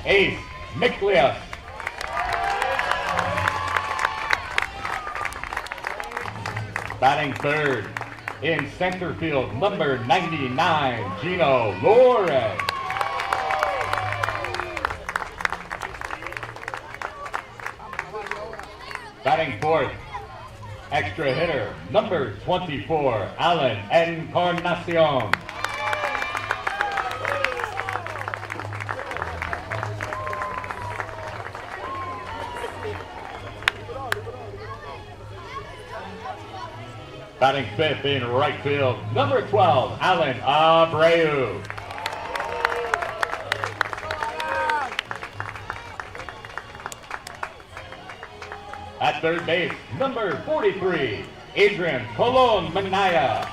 Ace Miklius. Batting third in center field, number 99, Gino Lores. Batting fourth, extra hitter, number 24, Alan Encarnacion. Batting fifth in right field, number 12, Alan Abreu. At third base, number 43, Adrian Colon Manaya.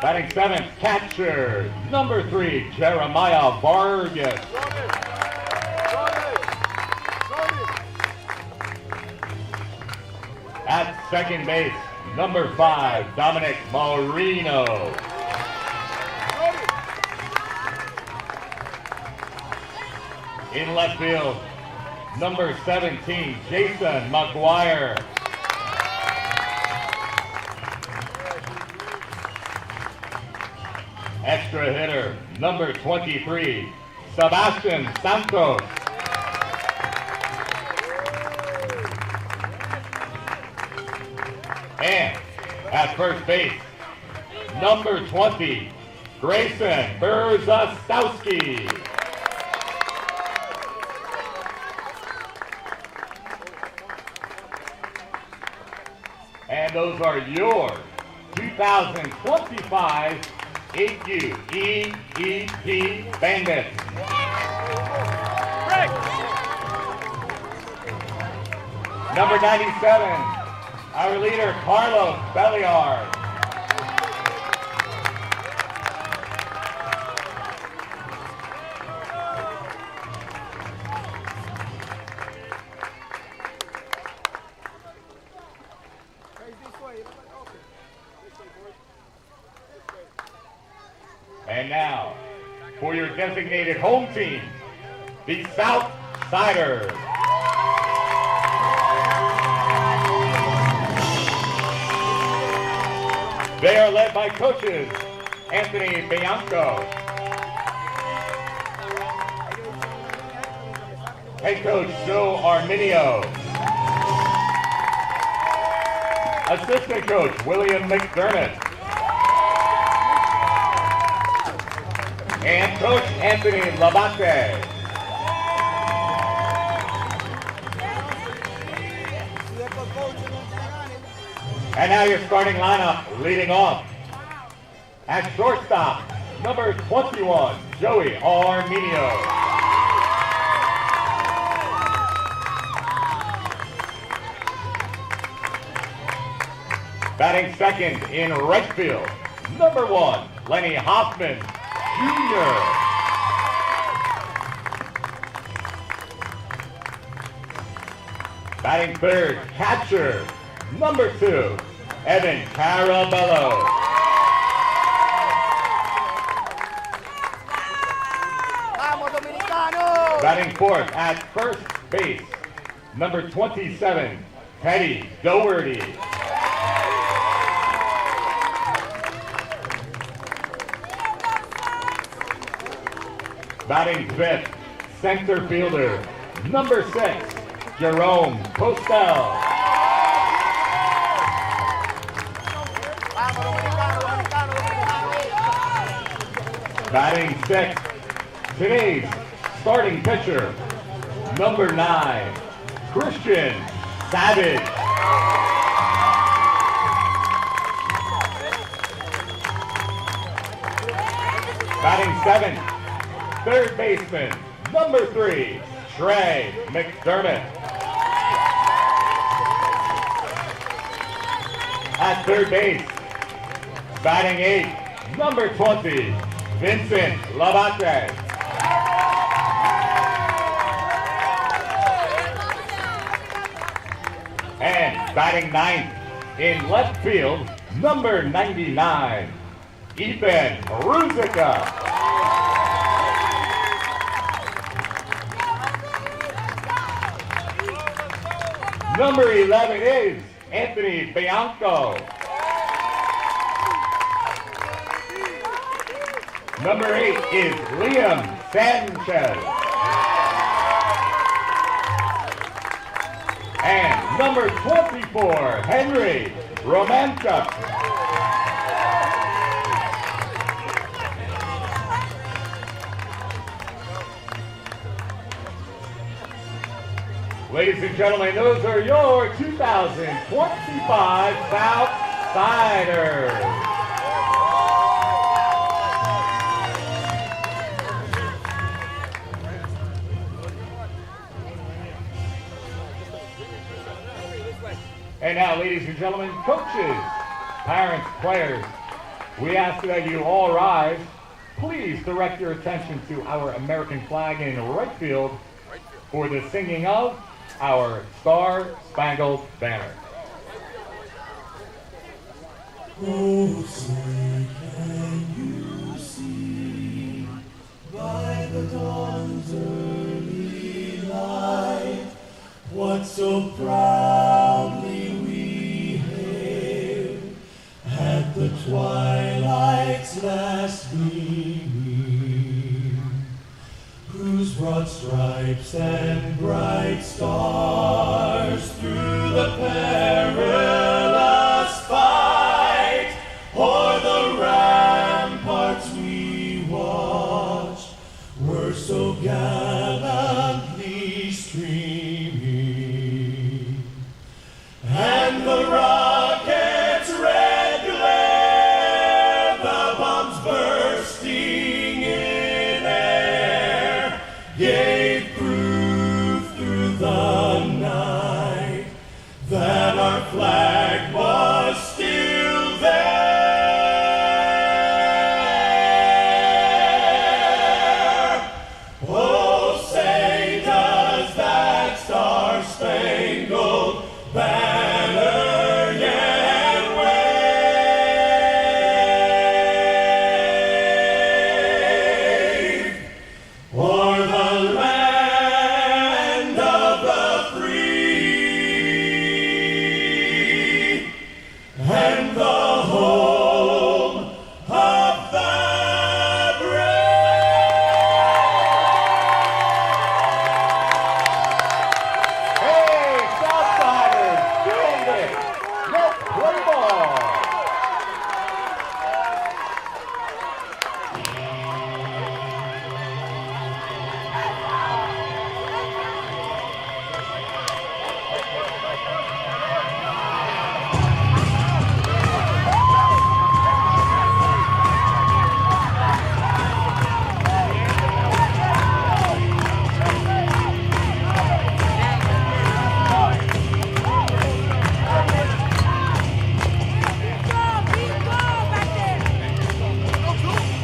Batting seventh, catcher, number 3, Jeremiah Vargas. At second base, number 5, Dominic Marino. In left field, number 17, Jason McGuire. Extra hitter, number 23, Sebastian Santos. And at first base, number 20, Grayson Berzastowski. And those are your 2025 AQ EEP Bandits. Number 97, our leader, Carlos Belliard. And now, for your designated home team, the Southsiders. They are led by coaches Anthony Bianco, head coach Joe Arminio, assistant coach William McDermott, and Coach Anthony Labate. And now your starting lineup, leading off. At shortstop, number 21, Joey Arminio. Batting second in right field, number 1, Lenny Hoffman Jr. Batting third, catcher, number 2, Evan Carabello. Batting fourth at first base, number 27, Teddy Doherty. Batting fifth, center fielder, number 6, Jerome Postel. Batting sixth, today's starting pitcher, number 9, Christian Savage. Batting seventh, third baseman, number 3, Trey McDermott. At third base, batting 8th, number 20, Vincent Labate. And batting 9th, In left field, number 99, Ethan Ruzicka. Number 11 is Anthony Bianco. Number 8 is Liam Sanchez. And number 24, Henry Romanchuk. Ladies and gentlemen, those are your 2025 Southsiders. And now, ladies and gentlemen, coaches, parents, players, we ask that you all rise. Please direct your attention to our American flag in right field for the singing of our Star-Spangled Banner. Oh, say can you see by the dawn's early light what so proudly we hailed at the twilight's last gleaming, whose broad stripes and bright stars through the perilous fight o'er the ramparts we watched were so gallantly streaming, and the rocket's red glare, the bombs bursting in air, gave proof through the night that our flag was still there. Oh, say does that star-spangled banner yet wave o'er the land of the free and the home of the Hey, Southsiders, doing it. Let's play ball.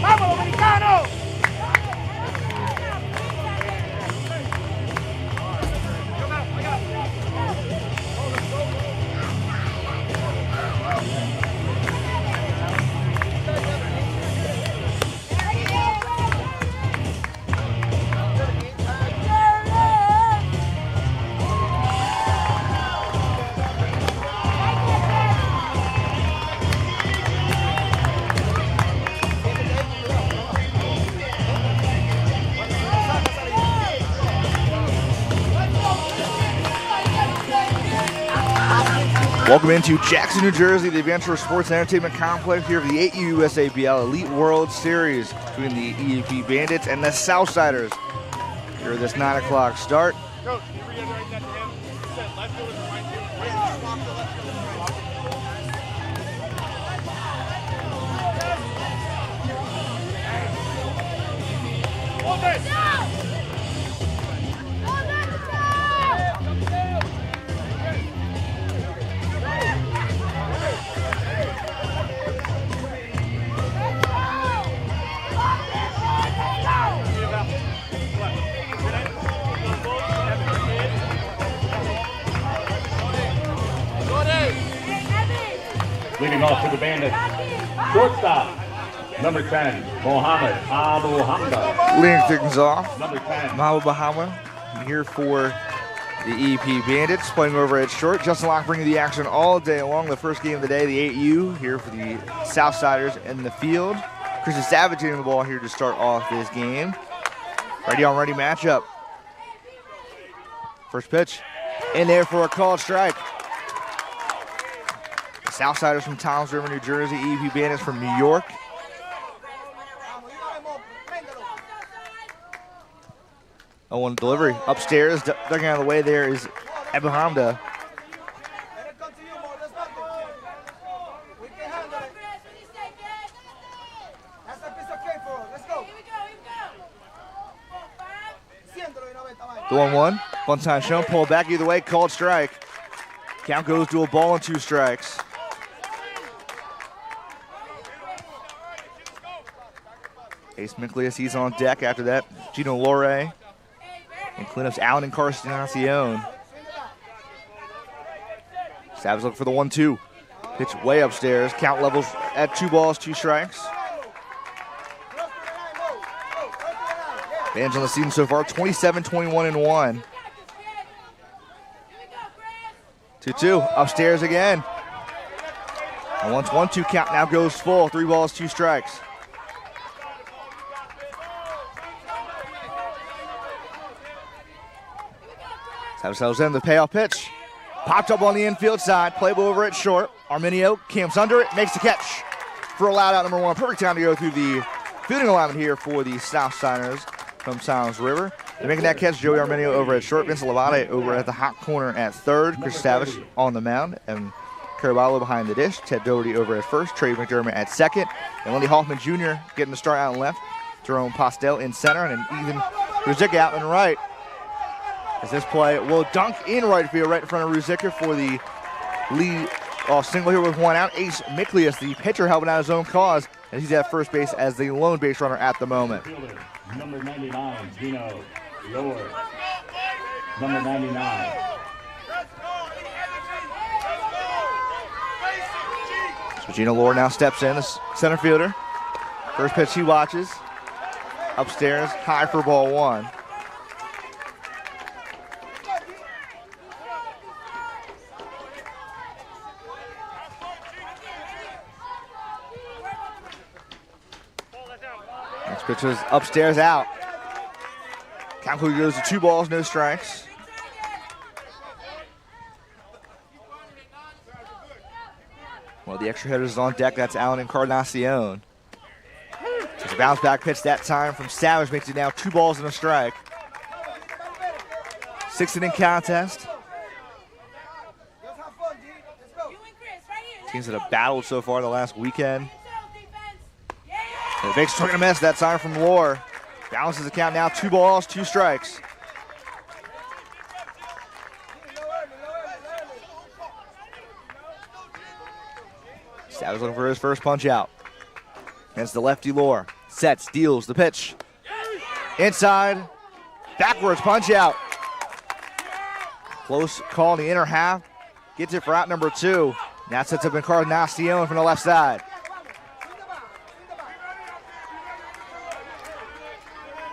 ¡Vamos, dominicano! Welcome into Jackson, New Jersey, the Adventure Sports Entertainment Complex here for the 8U USABL Elite World Series between the EAP Bandits and the Southsiders. Here at this 9 o'clock start. Coach, can you reiterate that to him? He said left field is the right field. Right field, swap to left field is the right field. Hold this! Left. Leading off to the Bandits, shortstop, number 10, Mohammed Abu Hamda. Leading things off, Number 10, Mahawa Bahama here for the EP Bandits, playing over at short. Justin Locke bringing the action all day long. The first game of the day, the 8U here for the Southsiders in the field. Christian Savage getting the ball here to start off this game. Ready on ready matchup. First pitch in there for a called strike. The Southsiders from Toms River, New Jersey, EP Bandits from New York. Oh, one delivery upstairs, ducking out of the way there is Abu Hamda. The 1-1, one time shown, pull back either way, called strike. Count goes to a ball and 2 strikes. Ace Miklius, he's on deck after that. Gino Lore. And cleanups Allen and Carstinacion. Savage looking for the 1-2. Pitch way upstairs. Count levels at 2 balls, 2 strikes. Bandits on the season so far, 27-21-1. 2-2, upstairs again. And once 1-2 count now goes full. 3 balls, 2 strikes. Savage in the payoff pitch. Popped up on the infield side. Play ball over at short. Arminio camps under it, makes the catch for a loud out number 1. Perfect time to go through the fielding alignment here for the Southsiders from Toms River. They're making that catch. Joey Arminio over at short. Vince Lavade over at the hot corner at third. Chris Savage on the mound. And Caraballo behind the dish. Ted Doherty over at first. Trey McDermott at second. And Lindy Hoffman Jr. getting the start out and left. Jerome Postel in center. And an even Ruzicka out and right. As this play will dunk in right field, right in front of Ruzicka for the lead single here with 1 out. Ace Miklius, the pitcher, helping out his own cause, and he's at first base as the lone base runner at the moment. number 99, Gino Lore. Number 99. So Gino Lore now steps in, the center fielder. First pitch he watches. Upstairs, high for ball 1. Pitch was upstairs out. Count goes to 2 balls, no strikes. Well, the extra hitter is on deck. That's Allen Encarnacion. It's a bounce back pitch that time from Savage. Makes it now 2 balls and a strike. 6th inning contest. Teams that have battled so far the last weekend. And a big swing and a miss that time from Lore. Balances the count now, 2 balls, 2 strikes. Savage looking for his first punch out. Against the lefty Lore. Sets, deals the pitch. Inside, backwards punch out. Close call in the inner half. Gets it for out number 2. Now sets up Encarnacion from the left side.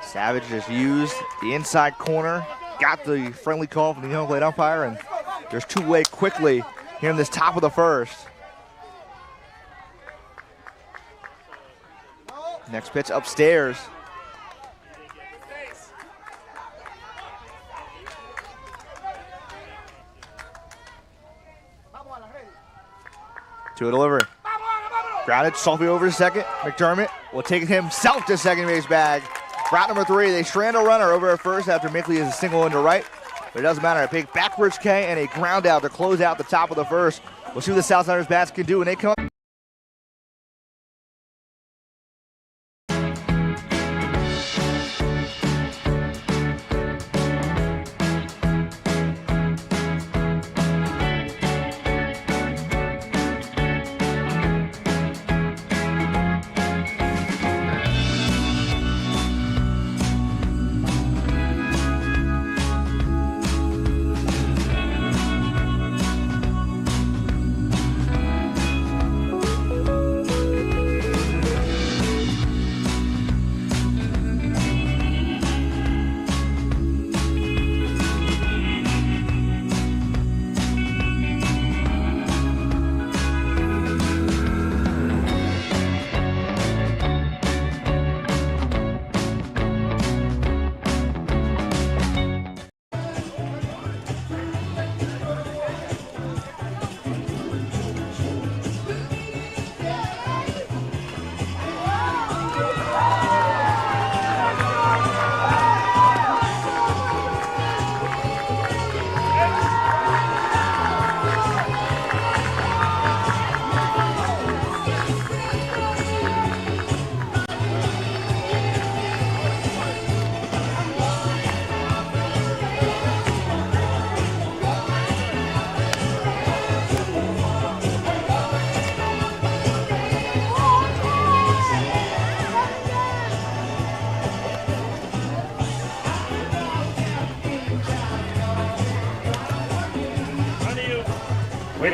Savage just used the inside corner, got the friendly call from the home plate umpire, and there's 2 away quickly here in this top of the first. Next pitch upstairs. To a delivery. Grounded, softly over to second. McDermott will take it himself to second base bag. Route number 3, they strand a runner over at first after Mickley is a single into right. But it doesn't matter. A big backwards K and a ground out to close out the top of the first. We'll see what the Southsiders bats can do when they come.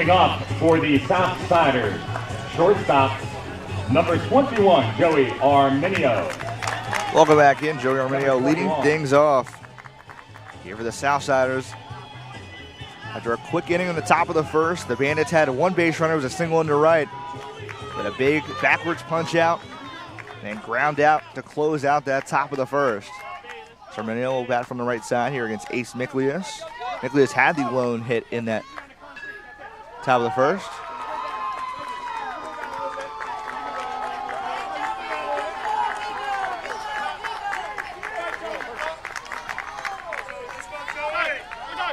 Bringing up for the Southsiders, shortstop, number 21, Joey Arminio. Welcome back in. Joey Arminio leading things off here for the Southsiders. After a quick inning in the top of the first, the Bandits had one base runner. It was a single into right. But a big backwards punch out and ground out to close out that top of the first. So Arminio will bat from the right side here against Ace Miklius. Miklius had the lone hit in that top of the first.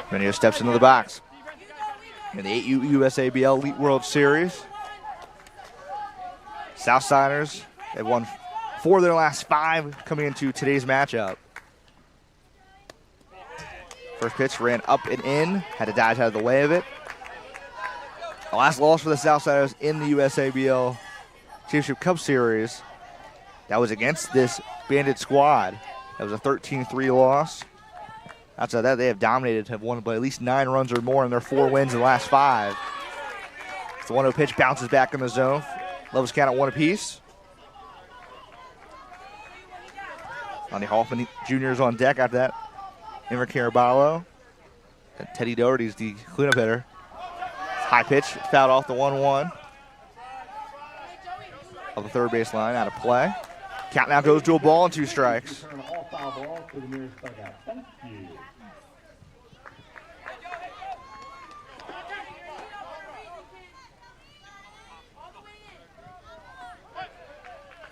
Arminio steps into the box in the 8U USABL Elite World Series. Southsiders have won 4 of their last 5 coming into today's matchup. First pitch ran up and in, had to dodge out of the way of it. The last loss for the Southsiders in the USABL Championship Cup Series, that was against this Bandit squad. That was a 13-3 loss. Outside that, they have dominated, have won by at least 9 runs or more in their 4 wins in the last 5. The 1-0 pitch bounces back in the zone. Levels count at 1 apiece. Lonnie Hoffman Jr. is on deck after that. Emer Caraballo. And Teddy Doherty's the cleanup hitter. High pitch, fouled off the 1-1. Of the third base line, out of play. Count now goes to a ball and 2 strikes.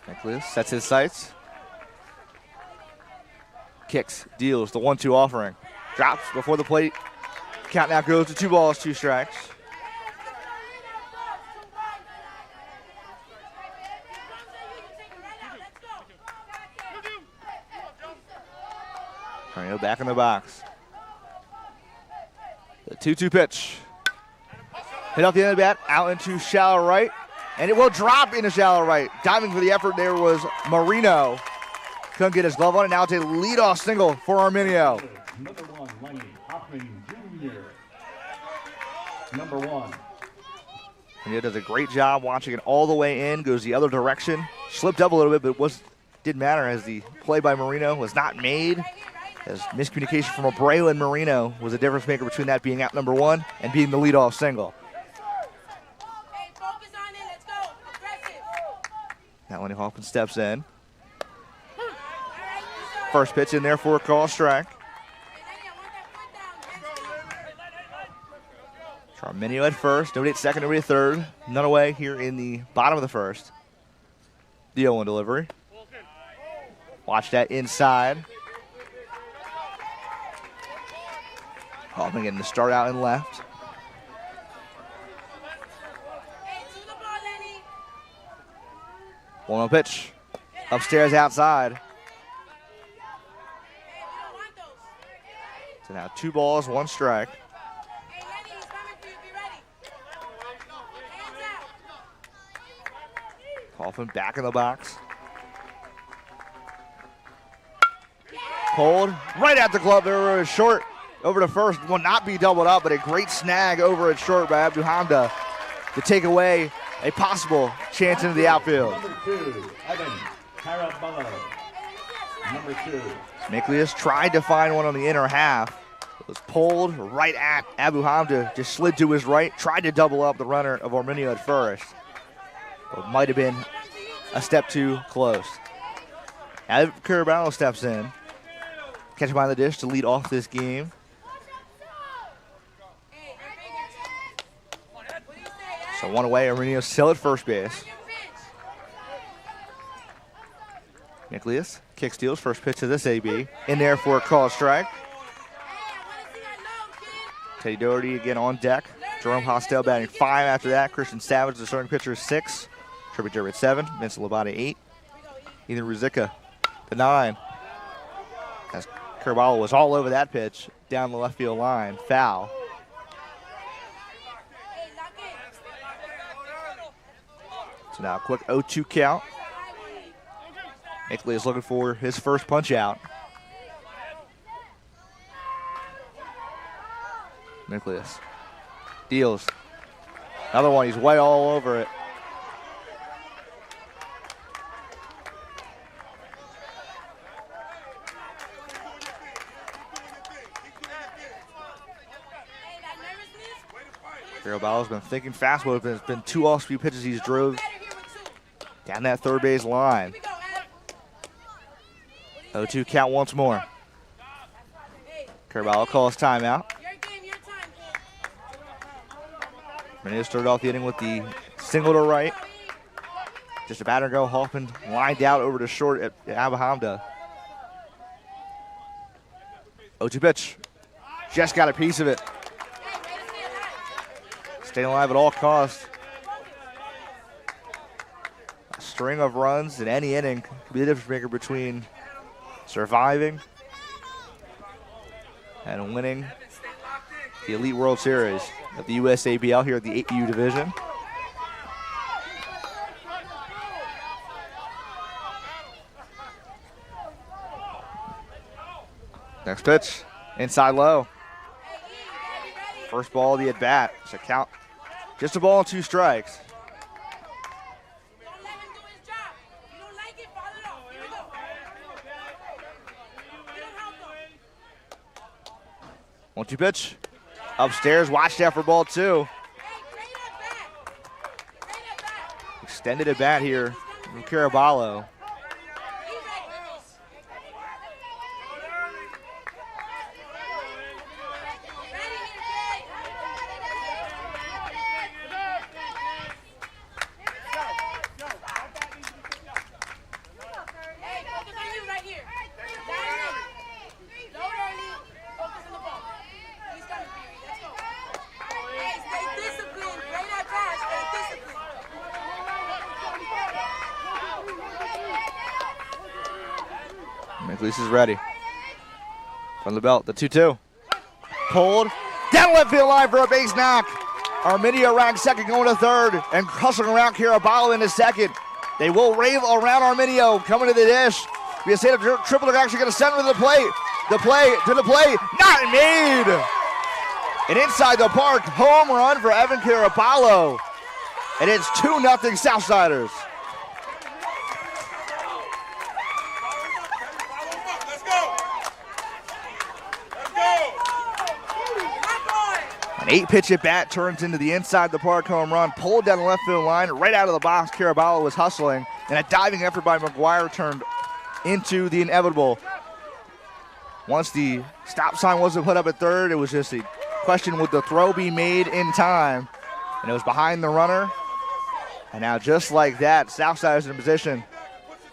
Miklius sets his sights. Kicks, deals, the 1-2 offering. Drops before the plate. Count now goes to 2 balls, 2 strikes. Arminio back in the box. The 2-2 pitch. Hit off the end of the bat, out into shallow right. And it will drop into shallow right. Diving for the effort there was Marino. Couldn't get his glove on it. Now it's a leadoff single for Arminio. Number 1, Lonnie Hoffman Jr. Number 1. Arminio does a great job watching it all the way in. Goes the other direction. Slipped up a little bit, but didn't matter as the play by Marino was not made. As miscommunication from Abreu and Marino was a difference maker between that being out number 1 and being the leadoff single. Now Lonnie Hoffman steps in. First pitch in there for a call strike. Arminio at first, nobody at second, nobody at third. None away here in the bottom of the first. The 0-1 delivery. Watch that inside. Hoffman getting the start out and left. One pitch. Upstairs outside. So now 2 balls, 1 strike. Hoffman back in the box. Pulled right at the glove. There was short over to first. Will not be doubled up, but a great snag over at short by Abdu Hamda to take away a possible chance into the outfield. Number 2, Evan Caraballo. Number 2. Miklius tried to find one on the inner half. It was pulled right at Abu Hamda, just slid to his right, tried to double up the runner of Arminio at first. But might have been a step too close. Now Caraballo steps in. Catch behind the dish to lead off this game. So 1 away, Arminio still at first base. Miklius kick steals, first pitch to this AB. In there for a call strike. Teddy Doherty again on deck. Jerome Hostel batting 5 after that. Christian Savage, the starting pitcher, 6. Trippy Derby at 7. Vincent Labate 8. Ethan Ruzica, the 9. As Caraballo was all over that pitch down the left field line. Foul. So now a quick 0-2 count. Miklius looking for his first punch out. Miklius deals. Another one, he's way all over it. Caraballo's been thinking fast, but it's been 2 off-speed pitches he's drove down that third base line. 0-2 count once more. Caraballo calls timeout. Menino started off the inning with the single to right. Just a batter go. Hoffman lined out over to short at Abahamda. 0-2 pitch. Just got a piece of it. Staying alive at all costs. A string of runs in any inning could be the difference maker between surviving and winning the Elite World Series of the USABL here at the 8U division. Next pitch, inside low. First ball of the at bat. It's a count. Just a ball and 2 strikes. One-two pitch. Upstairs, watched out for ball 2. Extended at bat here from Caraballo. McLeese is ready. From the belt, the 2-2. Pulled. Down left field line for a base knock. Arminio around second, going to third, and hustling around Caraballo into second. They will rave around Arminio, coming to the dish. We say the triple, they're actually going to send him to the plate. The play, not made. And inside the park, home run for Evan Caraballo. And it's 2-0 Southsiders. An 8-pitch at bat turns into the inside the park home run, pulled down the left field line, right out of the box. Caraballo was hustling, and a diving effort by McGuire turned into the inevitable. Once the stop sign wasn't put up at third, it was just a question, would the throw be made in time? And it was behind the runner. And now just like that, Southside in position,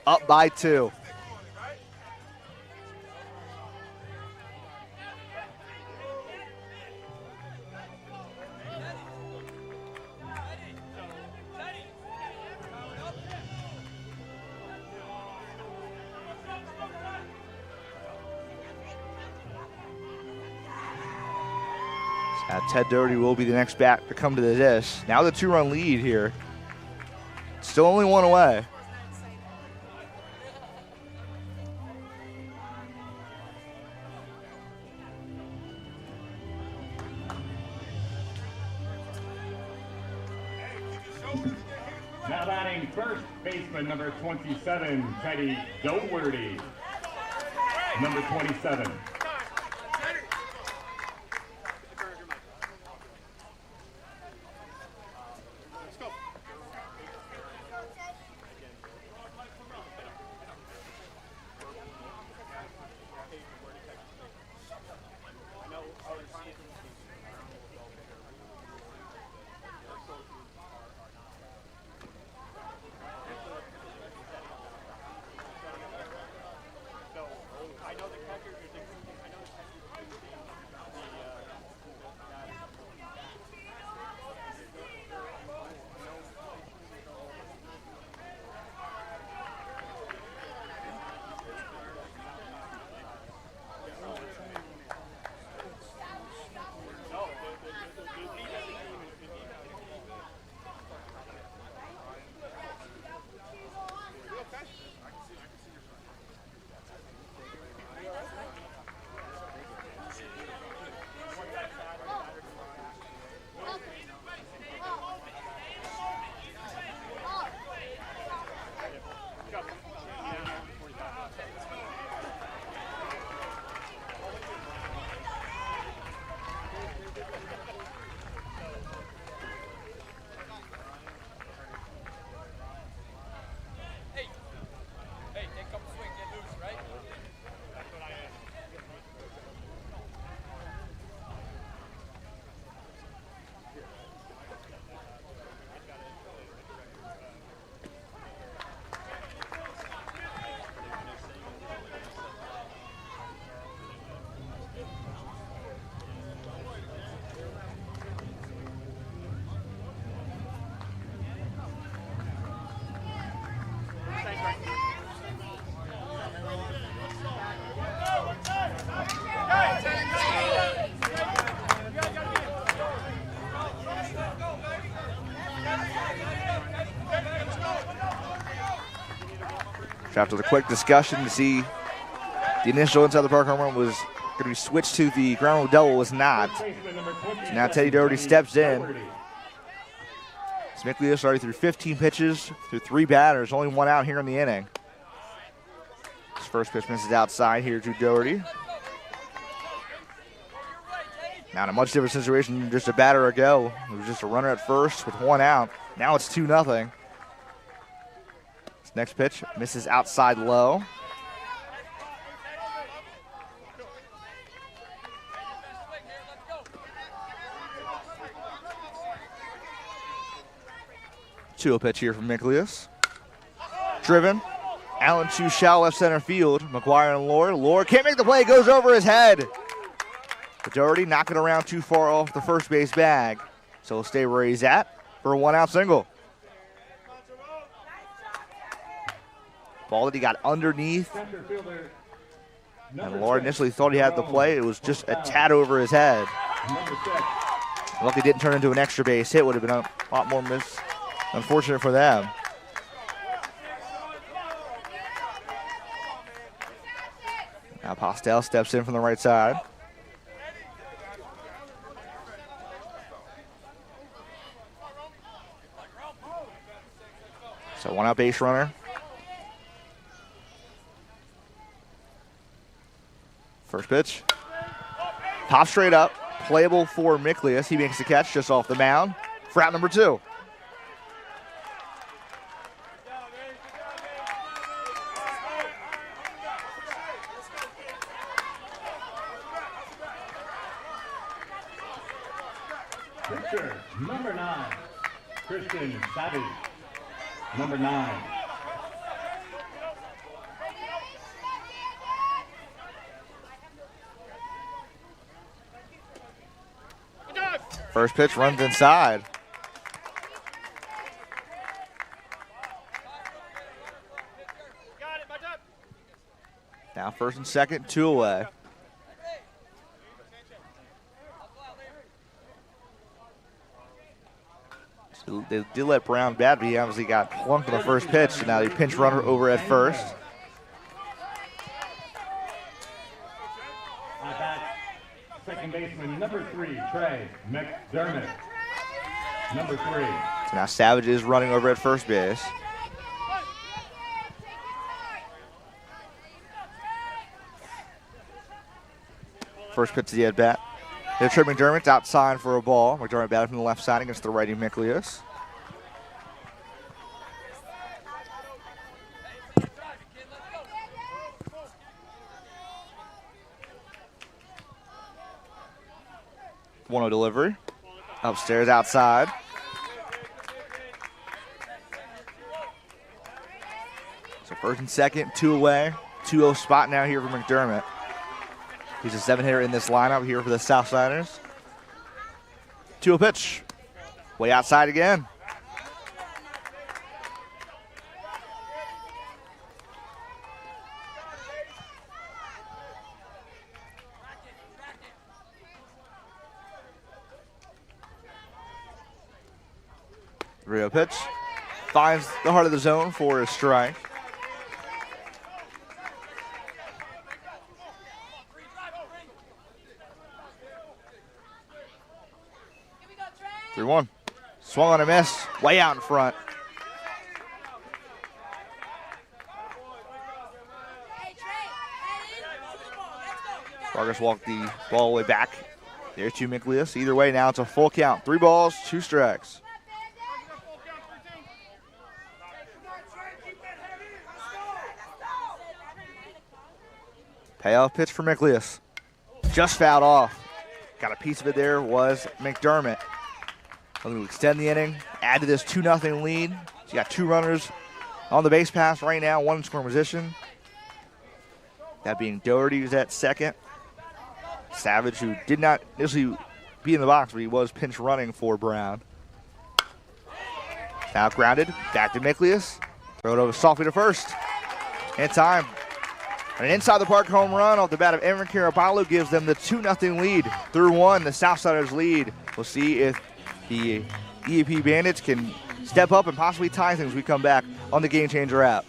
up by 2. Ted Doherty will be the next bat to come to the dish. Now the 2-run lead here. Still only 1 away. Now batting first baseman number 27, Teddy Doherty. Number 27. So after the quick discussion to see the initial inside the park home run was going to be switched to the ground rule double, was not. So now Teddy Doherty steps in. Miklius already threw 15 pitches through 3 batters, only 1 out here in the inning. His first pitch misses outside here to Doherty. Now in a much different situation than just a batter ago. It was just a runner at first with 1 out. Now it's 2-0. This next pitch misses outside low. Two pitch here from Miklius. Driven. Allen to shallow left center field. McGuire and Lord. Lord can't make the play. Goes over his head. But Doherty knocking around too far off the first base bag. So he'll stay where he's at for a 1-out single. Ball that he got underneath. And Lord initially thought he had the play. It was just a tad over his head. Lucky didn't turn into an extra base hit. Would have been a lot more unfortunate for them. Now Postel steps in from the right side. So 1-out base runner. First pitch. Pop straight up. Playable for Miklius. He makes the catch just off the mound for out number 2. Pitcher, number 9, Christian Savage, number 9. First pitch runs inside. Now first and second, 2 away. So they did let Brown bat, but he obviously got plunked on the first pitch, so now they pinch runner over at first. Second baseman, number 3, Trey McDermott. Number 3. So now Savage is running over at first base. First pitch to the at-bat. Trey McDermott's outside for a ball. McDermott batted from the left side against the righty Miklius. One-0 delivery. Upstairs outside. So first and second, 2 away. 2-0 spot now here for McDermott. He's a 7-hitter in this lineup here for the Southsiders. 2-0 pitch. Way outside again. Real pitch. Finds the heart of the zone for a strike. Three 3-1. Swung on a miss. Way out in front. Vargas walked the ball all the way back. There's to Miklius. Either way, now it's a full count. 3 balls, 2 strikes. Payoff pitch for Miklius. Just fouled off. Got a piece of it there was McDermott. Looking to extend the inning, add to this 2-0 lead. So you got 2 runners on the base pass right now, 1 in scoring position. That being Doherty, who's at second. Savage, who did not initially be in the box, but he was pinch running for Brown. Now grounded, back to Miklius. Throw it over softly to first. In time. An inside the park home run off the bat of Aaron Carapalo gives them the 2-0 lead. Through 1, the Southsiders lead. We'll see if the EAP Bandits can step up and possibly tie things when we come back on the Game Changer app.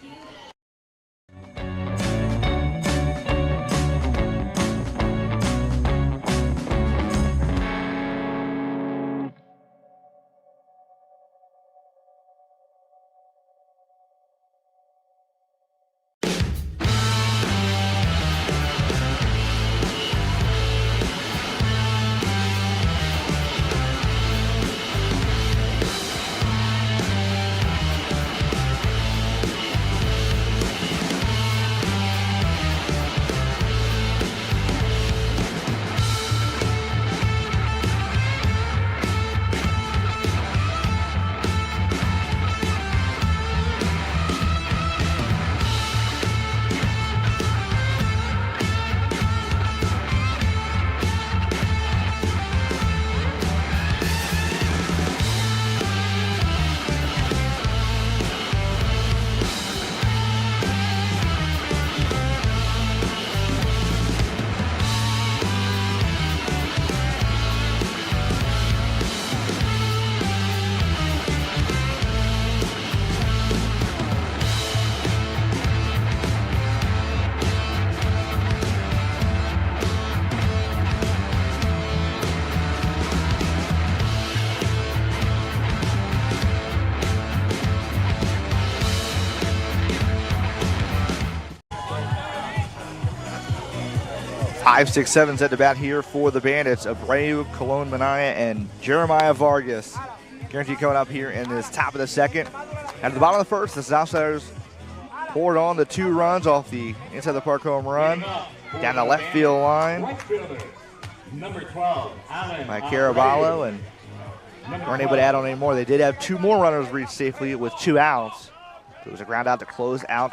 5, 6, 7 set to bat here for the Bandits. Abreu, Colon Minaya, and Jeremiah Vargas. Guaranteed coming up here in this top of the second. At the bottom of the first, the Southsiders poured on the 2 runs off the inside the park home run down the left field line Number 12, Alan by Caraballo, and weren't able to add on any more. They did have 2 more runners reach safely with 2 outs. It was a ground out to close out.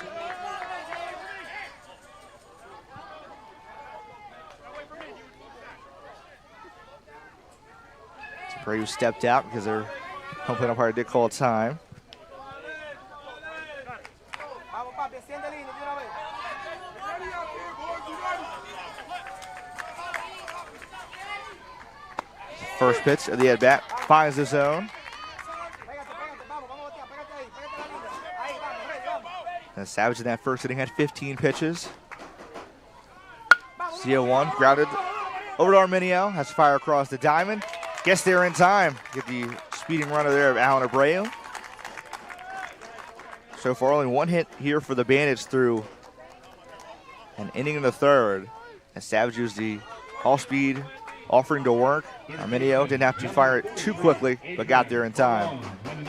Abreu stepped out because their home plate umpire did call a time. First pitch of the at-bat finds the zone. And Savage in that first inning had 15 pitches. CO1 grounded over to Arminio. Has to fire across the diamond. Gets there in time. Get the speeding runner there of Alan Abreu. So far, only 1 hit here for the Bandits through an inning in the third. And Savage used the all-speed offering to work. Arminio didn't have to fire it too quickly, but got there in time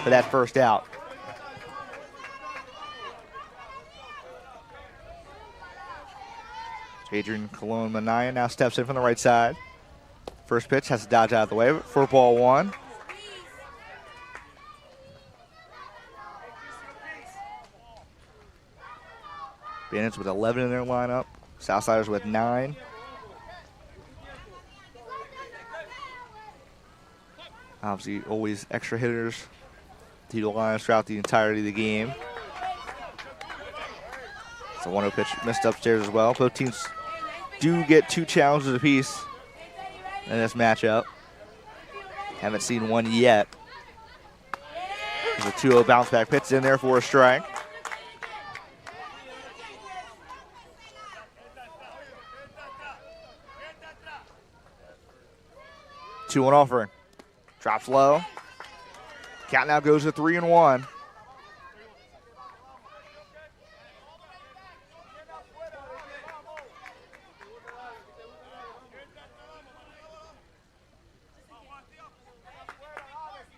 for that first out. Adrian Colon Minaya now steps in from the right side. First pitch has to dodge out of the way for ball 1. Bandits with 11 in their lineup. Southsiders with 9. Obviously, always extra hitters to utilize throughout the entirety of the game. It's a 1-0 pitch missed upstairs as well. Both teams do get 2 challenges apiece in this matchup. Haven't seen one yet. There's a 2-0 bounce back pitch in there for a strike. Two-one offering. Drops low. Count now goes to 3-1.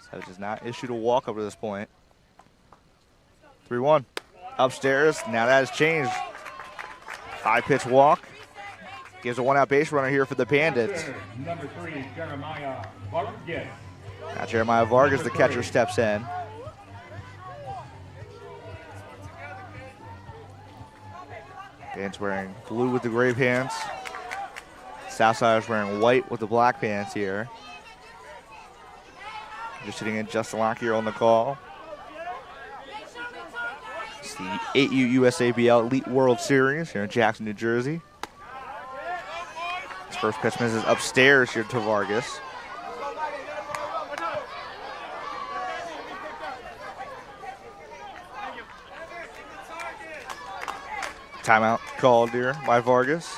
Savage has not issued a walk up to this point. 3-1. Upstairs. Now that has changed. 5-pitch walk. Gives a 1-out base runner here for the Bandits. Number 3, Jeremiah Vargas. Now Jeremiah Vargas, the catcher, steps in. Bandits wearing blue with the gray pants. Southsiders wearing white with the black pants here. Just sitting in Justin Locke here on the call. It's the 8U USABL Elite World Series here in Jackson, New Jersey. His first pitch misses upstairs here to Vargas. Timeout called here by Vargas.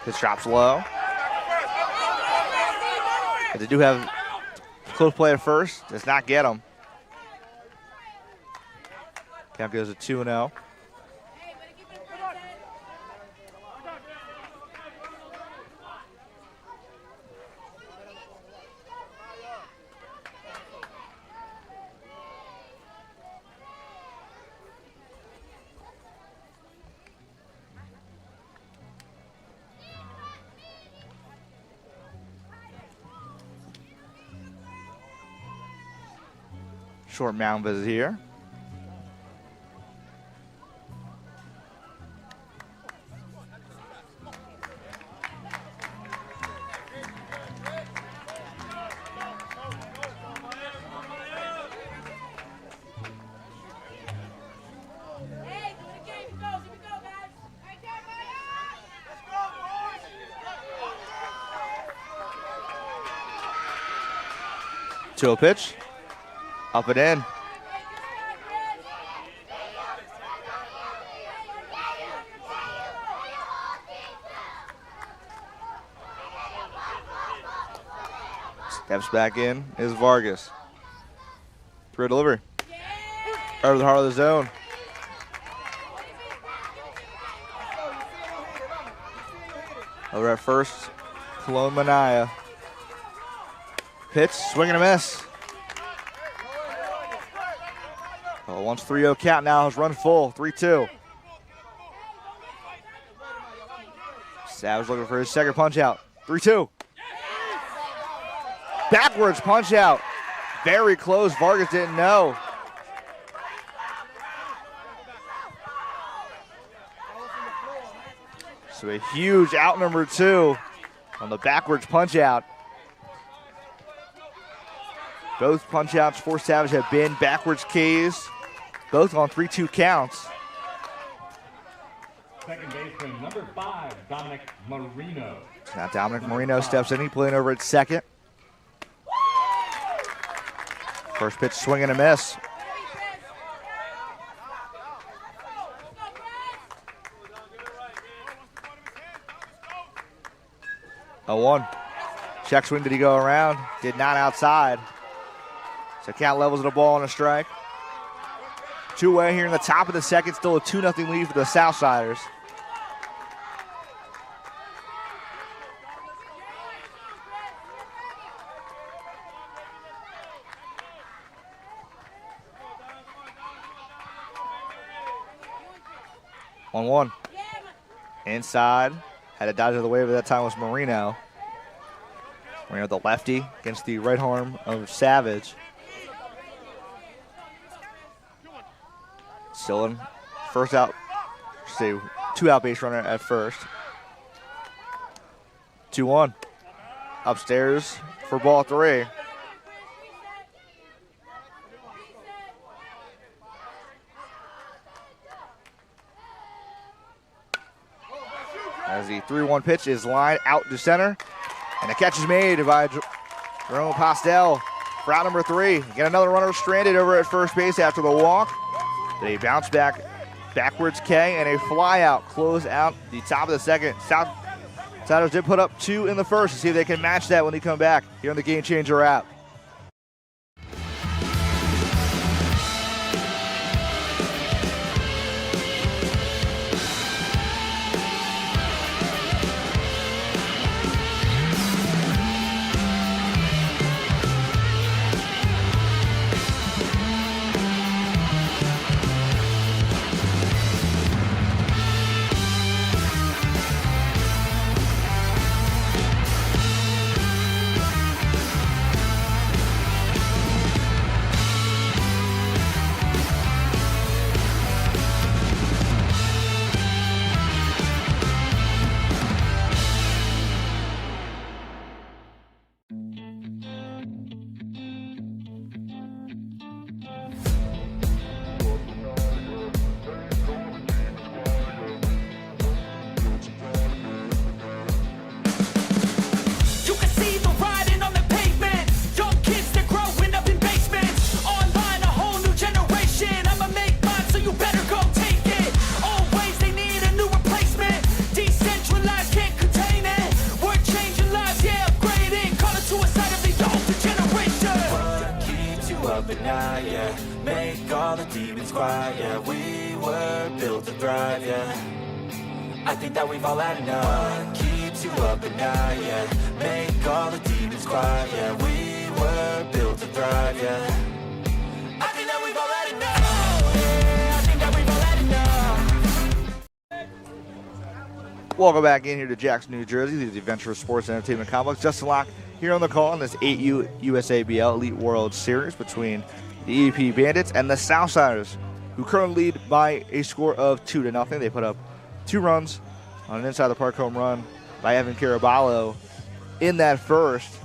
Pitch drops low. But they do have close play at first. Does not get him. Count goes to 2-0. Short mound visit here. To a pitch. Up and in. Steps back in is Vargas. Through delivery. Over the heart of the zone. Over at first, Cologne Manaya. Pitch, swing and a miss. Oh, once 3-0 count now has run full, 3-2. Savage looking for his second punch out, 3-2. Backwards punch out. Very close, Vargas didn't know. So a huge out number 2 on the backwards punch out. Both punch outs for Savage have been backwards Ks, both on 3-2 counts. Second baseman, number 5, Dominic Marino. Now Dominic Marino steps in, he playing over at second. First pitch, swing and a miss. A 1. Check swing, did he go around? Did not outside. So count levels at a ball and a strike. 2-away here in the top of the second, still a 2-0 lead for the Southsiders. On 1. Inside. Had a dodge of the wave, but that time was Marino. Marino, the lefty, against the right arm of Savage. Still in first out, say 2-out base runner at first. 2-1. Upstairs for ball 3. As the 3-1 pitch is lined out to center. And the catch is made by Jerome Postel for out number 3. Get another runner stranded over at first base after the walk. They bounce back backwards K and a fly out close out the top of the second. Southsiders did put up 2 in the first to see if they can match that when they come back here on the Game Changer app. Welcome back in here to Jackson, New Jersey, the Adventure Sports Entertainment Complex. Justin Locke here on the call on this 8U USABL Elite World Series between the EEP Bandits and the Southsiders, who currently lead by a score of 2-0. They put up 2 runs on an inside the park home run by Evan Caraballo in that first.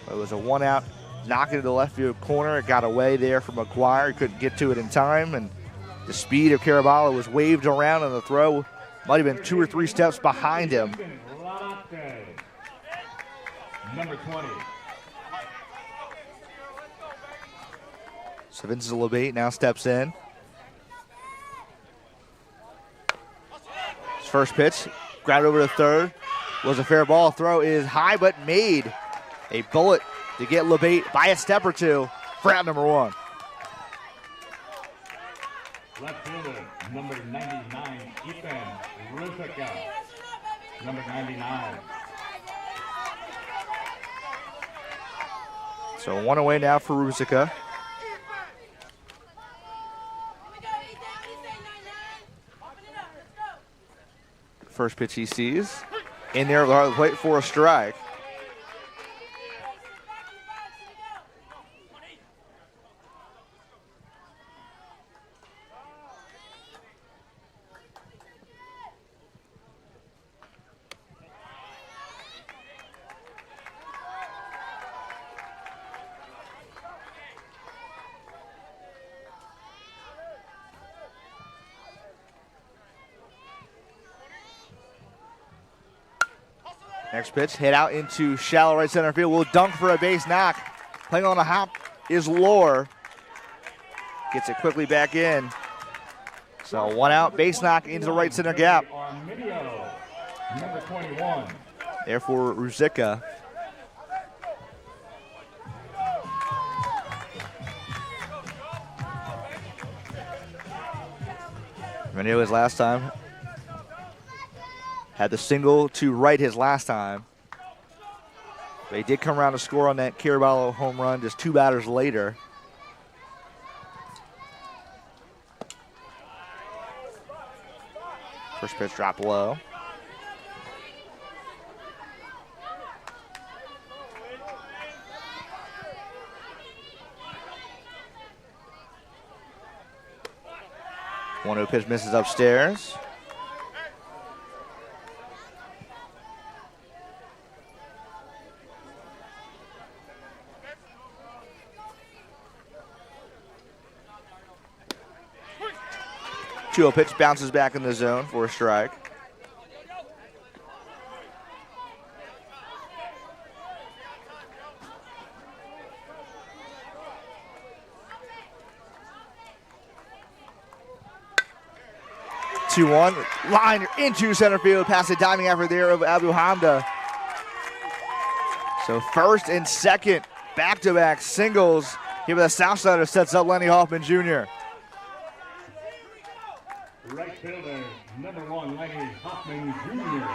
It was a 1-out, knock into the left field corner. It got away there from McGuire. He couldn't get to it in time, and the speed of Caraballo was waved around on the throw. Might have been 2 or 3 steps behind him. Number 20. So Vince LeBate now steps in. His first pitch, grounded over to third, was a fair ball. Throw is high but made. A bullet to get LeBate by a step or two for out number 1. Left fielder, number 99, Ethan Ruzicka. Number 99. So 1 away now for Ruzicka. First pitch he sees. In there, the plate for a strike. Next pitch, hit out into shallow right center field. Will dunk for a base knock. Playing on a hop is Lohr. Gets it quickly back in. So 1 out, base knock into the right center gap. Arminio, number 21. Therefore, Ruzicka. Arminio his last time. Had the single to right his last time. They did come around to score on that Caraballo home run just 2 batters later. First pitch dropped low. One-0 pitch misses upstairs. Two-0 pitch bounces back in the zone for a strike. Two-one, line into center field, past the diving effort there of Abu Hamda. So first and second, back-to-back singles here with the Southsider sets up Lenny Hoffman Jr. Right fielder, number 1, Lenny Hoffman Jr.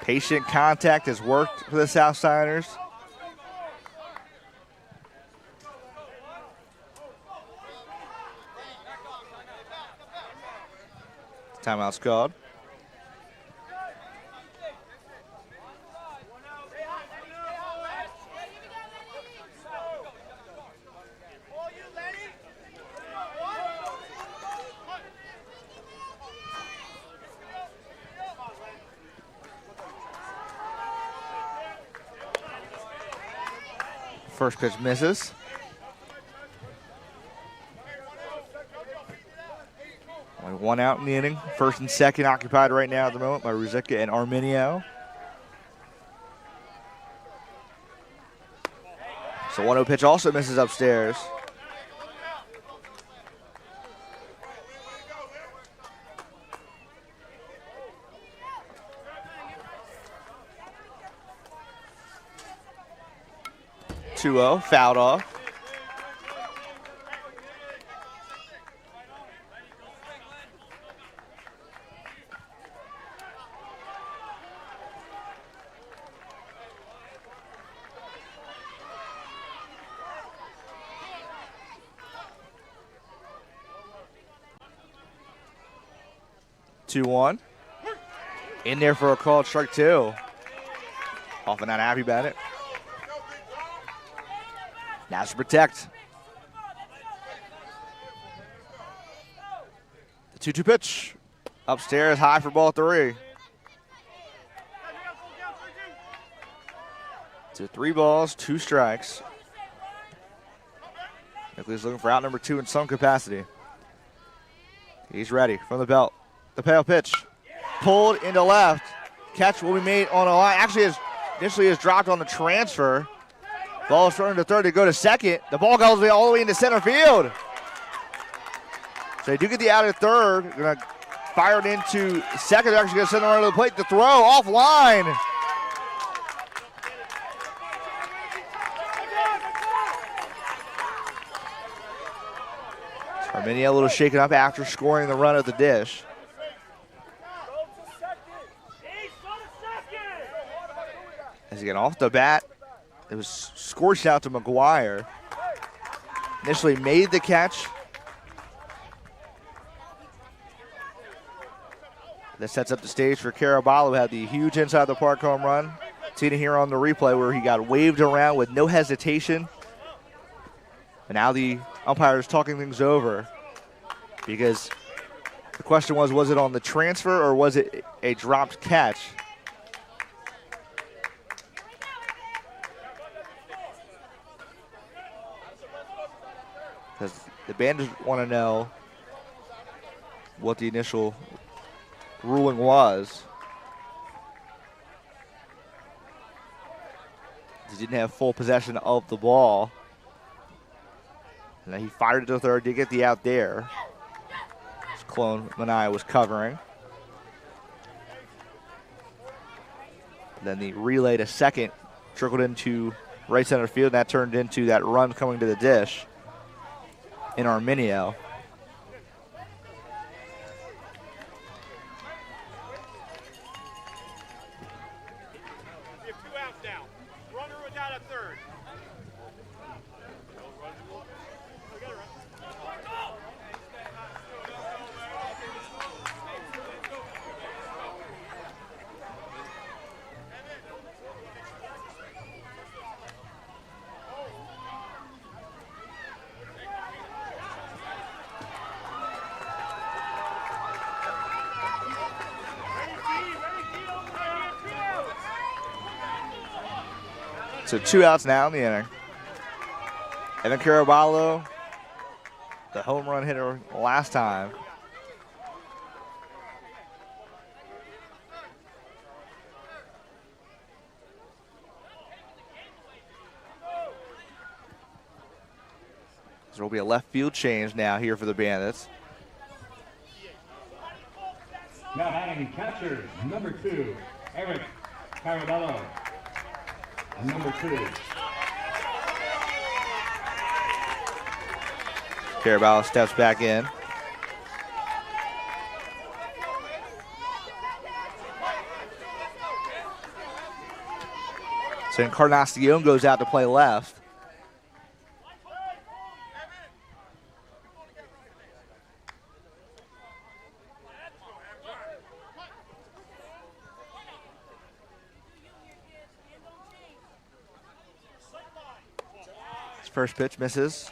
Patient contact has worked for the Southsiders. Timeout's called. First pitch misses. Only 1 out in the inning. First and second occupied right now at the moment by Ruzicka and Arminio. So 1-0 pitch also misses upstairs. Two-0, fouled off. Two-one. In there for a called strike 2. Often not happy about it. Now to protect. The 2-2 pitch. Upstairs, high for ball 3. To 3 balls, 2 strikes. Nicholas looking for out number 2 in some capacity. He's ready from the belt. The payoff pitch. Pulled into left. Catch will be made on a line. Actually, initially is dropped on the transfer. Ball is thrown to third to go to second. The ball goes all the way into center field. So they do get the out at third. Going to fire it into second. They're actually going to send it right to the plate to throw offline. Arminia a little shaken up after scoring the run at the dish. As again, off the bat, it was scorched out to McGuire. Initially made the catch. That sets up the stage for Caraballo, who had the huge inside the park home run. Seen it here on the replay where he got waved around with no hesitation. And now the umpire is talking things over because the question was it on the transfer or was it a dropped catch? Because the Bandits want to know what the initial ruling was. He didn't have full possession of the ball. And then he fired it to third to get the out there. Clone Mania was covering. Then the relay to second trickled into right center field, and that turned into that run coming to the dish in Arminio. We have 2 outs now. Runner without a third. So 2 outs now in the inning. Evan Caraballo, the home run hitter last time. There will be a left field change now here for the Bandits. Now batting catcher, number 2, Eric Caraballo. Number 2. Caraballo steps back in. So Encarnacion goes out to play left. First pitch misses.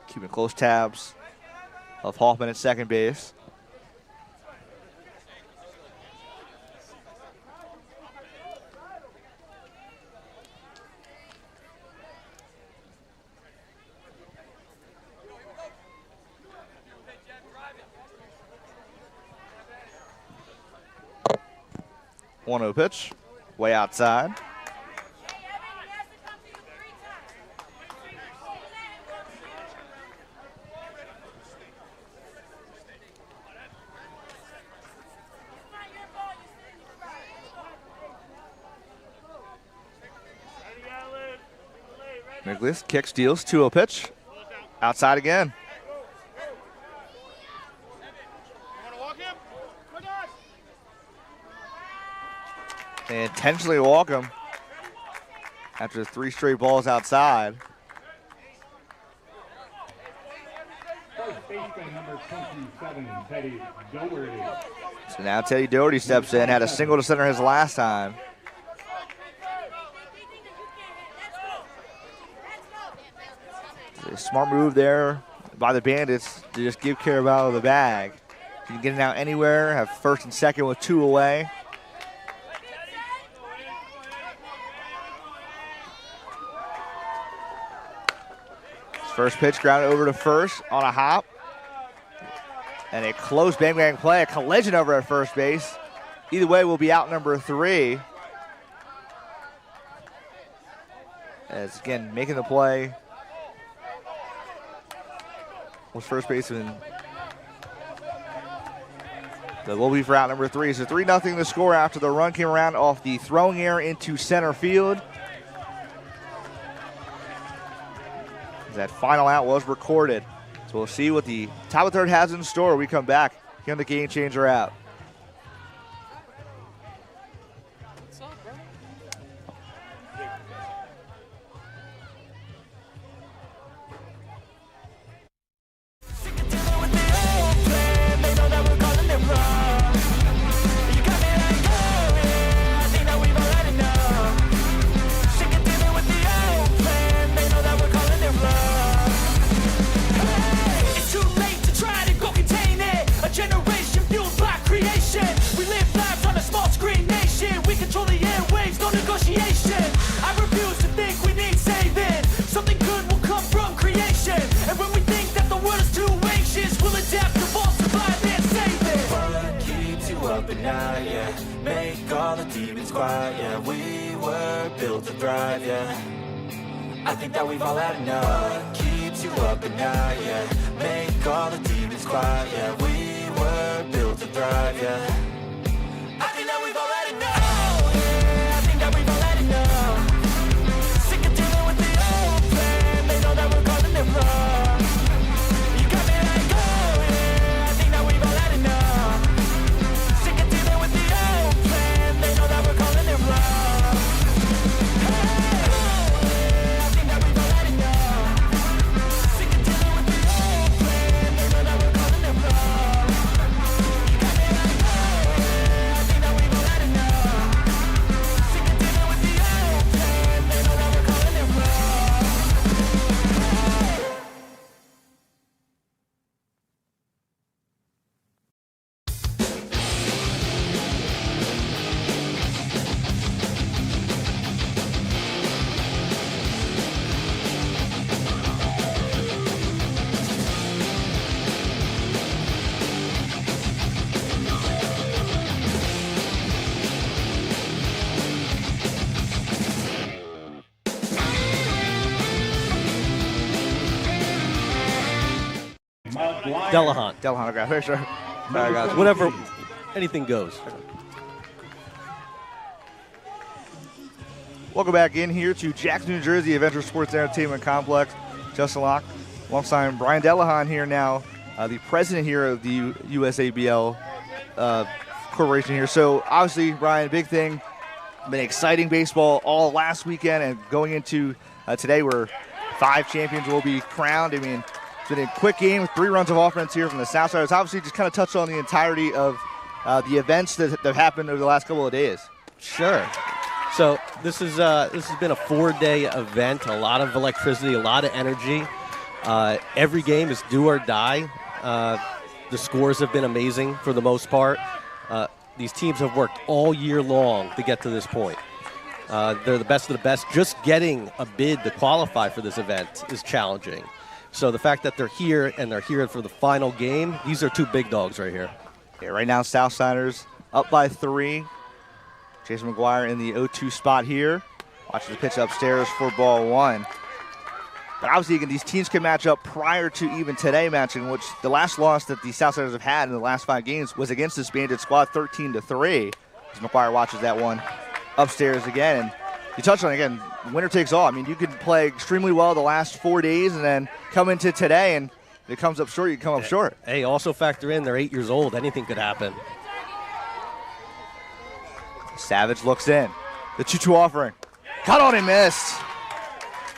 Keeping close tabs of Hoffman at second base. One 0 pitch, way outside. Miglius kick, steals, 2-0 pitch, outside again. They intentionally walk him after 3 straight balls outside. First baseman, number 27, Teddy Doherty. So now Teddy Doherty steps in, had a single to center his last time. A smart move there by the Bandits to just give Caraballo the bag. You can get it out anywhere, have first and second with 2 away. First pitch grounded over to first on a hop. And a close bang play, a collision over at first base. Either way, we'll be out number 3. As again, making the play was first baseman That will be for out number 3. So 3-0 the score after the run came around off the throwing error into center field. That final out was recorded. So we'll see what the top of the third has in store when we come back here on the Game Changer out. What's up, bro? It's too late to try to go contain it. A generation fueled by creation. We live lives on a small screen nation. We control the airwaves, no negotiation. I refuse to think we need saving. Something good will come from creation. And when we think that the world is too anxious, we'll adapt, evolve, survive, and save it. What keeps you up at night, yeah? Make all the demons quiet, yeah. We were built to thrive, yeah. I think that we've all had enough. What keeps you up at night, yeah? Make all the demons quiet, yeah. We were built to thrive, yeah. I think that we've all had enough. Oh, yeah, I think that we've all had enough. Sick of dealing with the old plan. They know that we're calling it wrong. You got me like, oh, yeah, I think that we've all had enough. Sick of dealing with the old plan. They know that we're calling it wrong. I think that we've all had enough. Sick of dealing with the old plan. They know that we're calling it wrong. You got me like, oh, yeah, I think that we've all had enough. Sick of dealing with the old plan. They know that we're calling it wrong. Delahunt. Delahunt, okay, very sure. Sorry, guys. Whatever, anything goes. Welcome back in here to Jackson, New Jersey, Adventure Sports Entertainment Complex. Justin Locke, alongside Brian Delahunt here now, the president here of the USABL Corporation here. So obviously, Brian, big thing, been exciting baseball all last weekend and going into today where 5 champions will be crowned. I mean, it's been a quick game with 3 runs of offense here from the Southsiders. Obviously, just kind of touched on the entirety of the events that have happened over the last couple of days. Sure. So this has been a 4-day event. A lot of electricity, a lot of energy. Every game is do or die. The scores have been amazing for the most part. These teams have worked all year long to get to this point. They're the best of the best. Just getting a bid to qualify for this event is challenging. So the fact that they're here and they're here for the final game, these are 2 big dogs right here. Yeah, right now, Southsiders up by 3. Jason McGuire in the 0-2 spot here. Watches the pitch upstairs for ball 1. But obviously, again, these teams can match up prior to even today matching, which the last loss that the Southsiders have had in the last 5 games was against this Bandit squad, 13-3. As McGuire watches that one upstairs again. And you touched on it again, winner takes all. I mean, you could play extremely well the last 4 days and then come into today, and if it comes up short, you come up short. Hey, also factor in they're 8 years old. Anything could happen. Savage looks in. The 2-2 offering. Cut on and missed.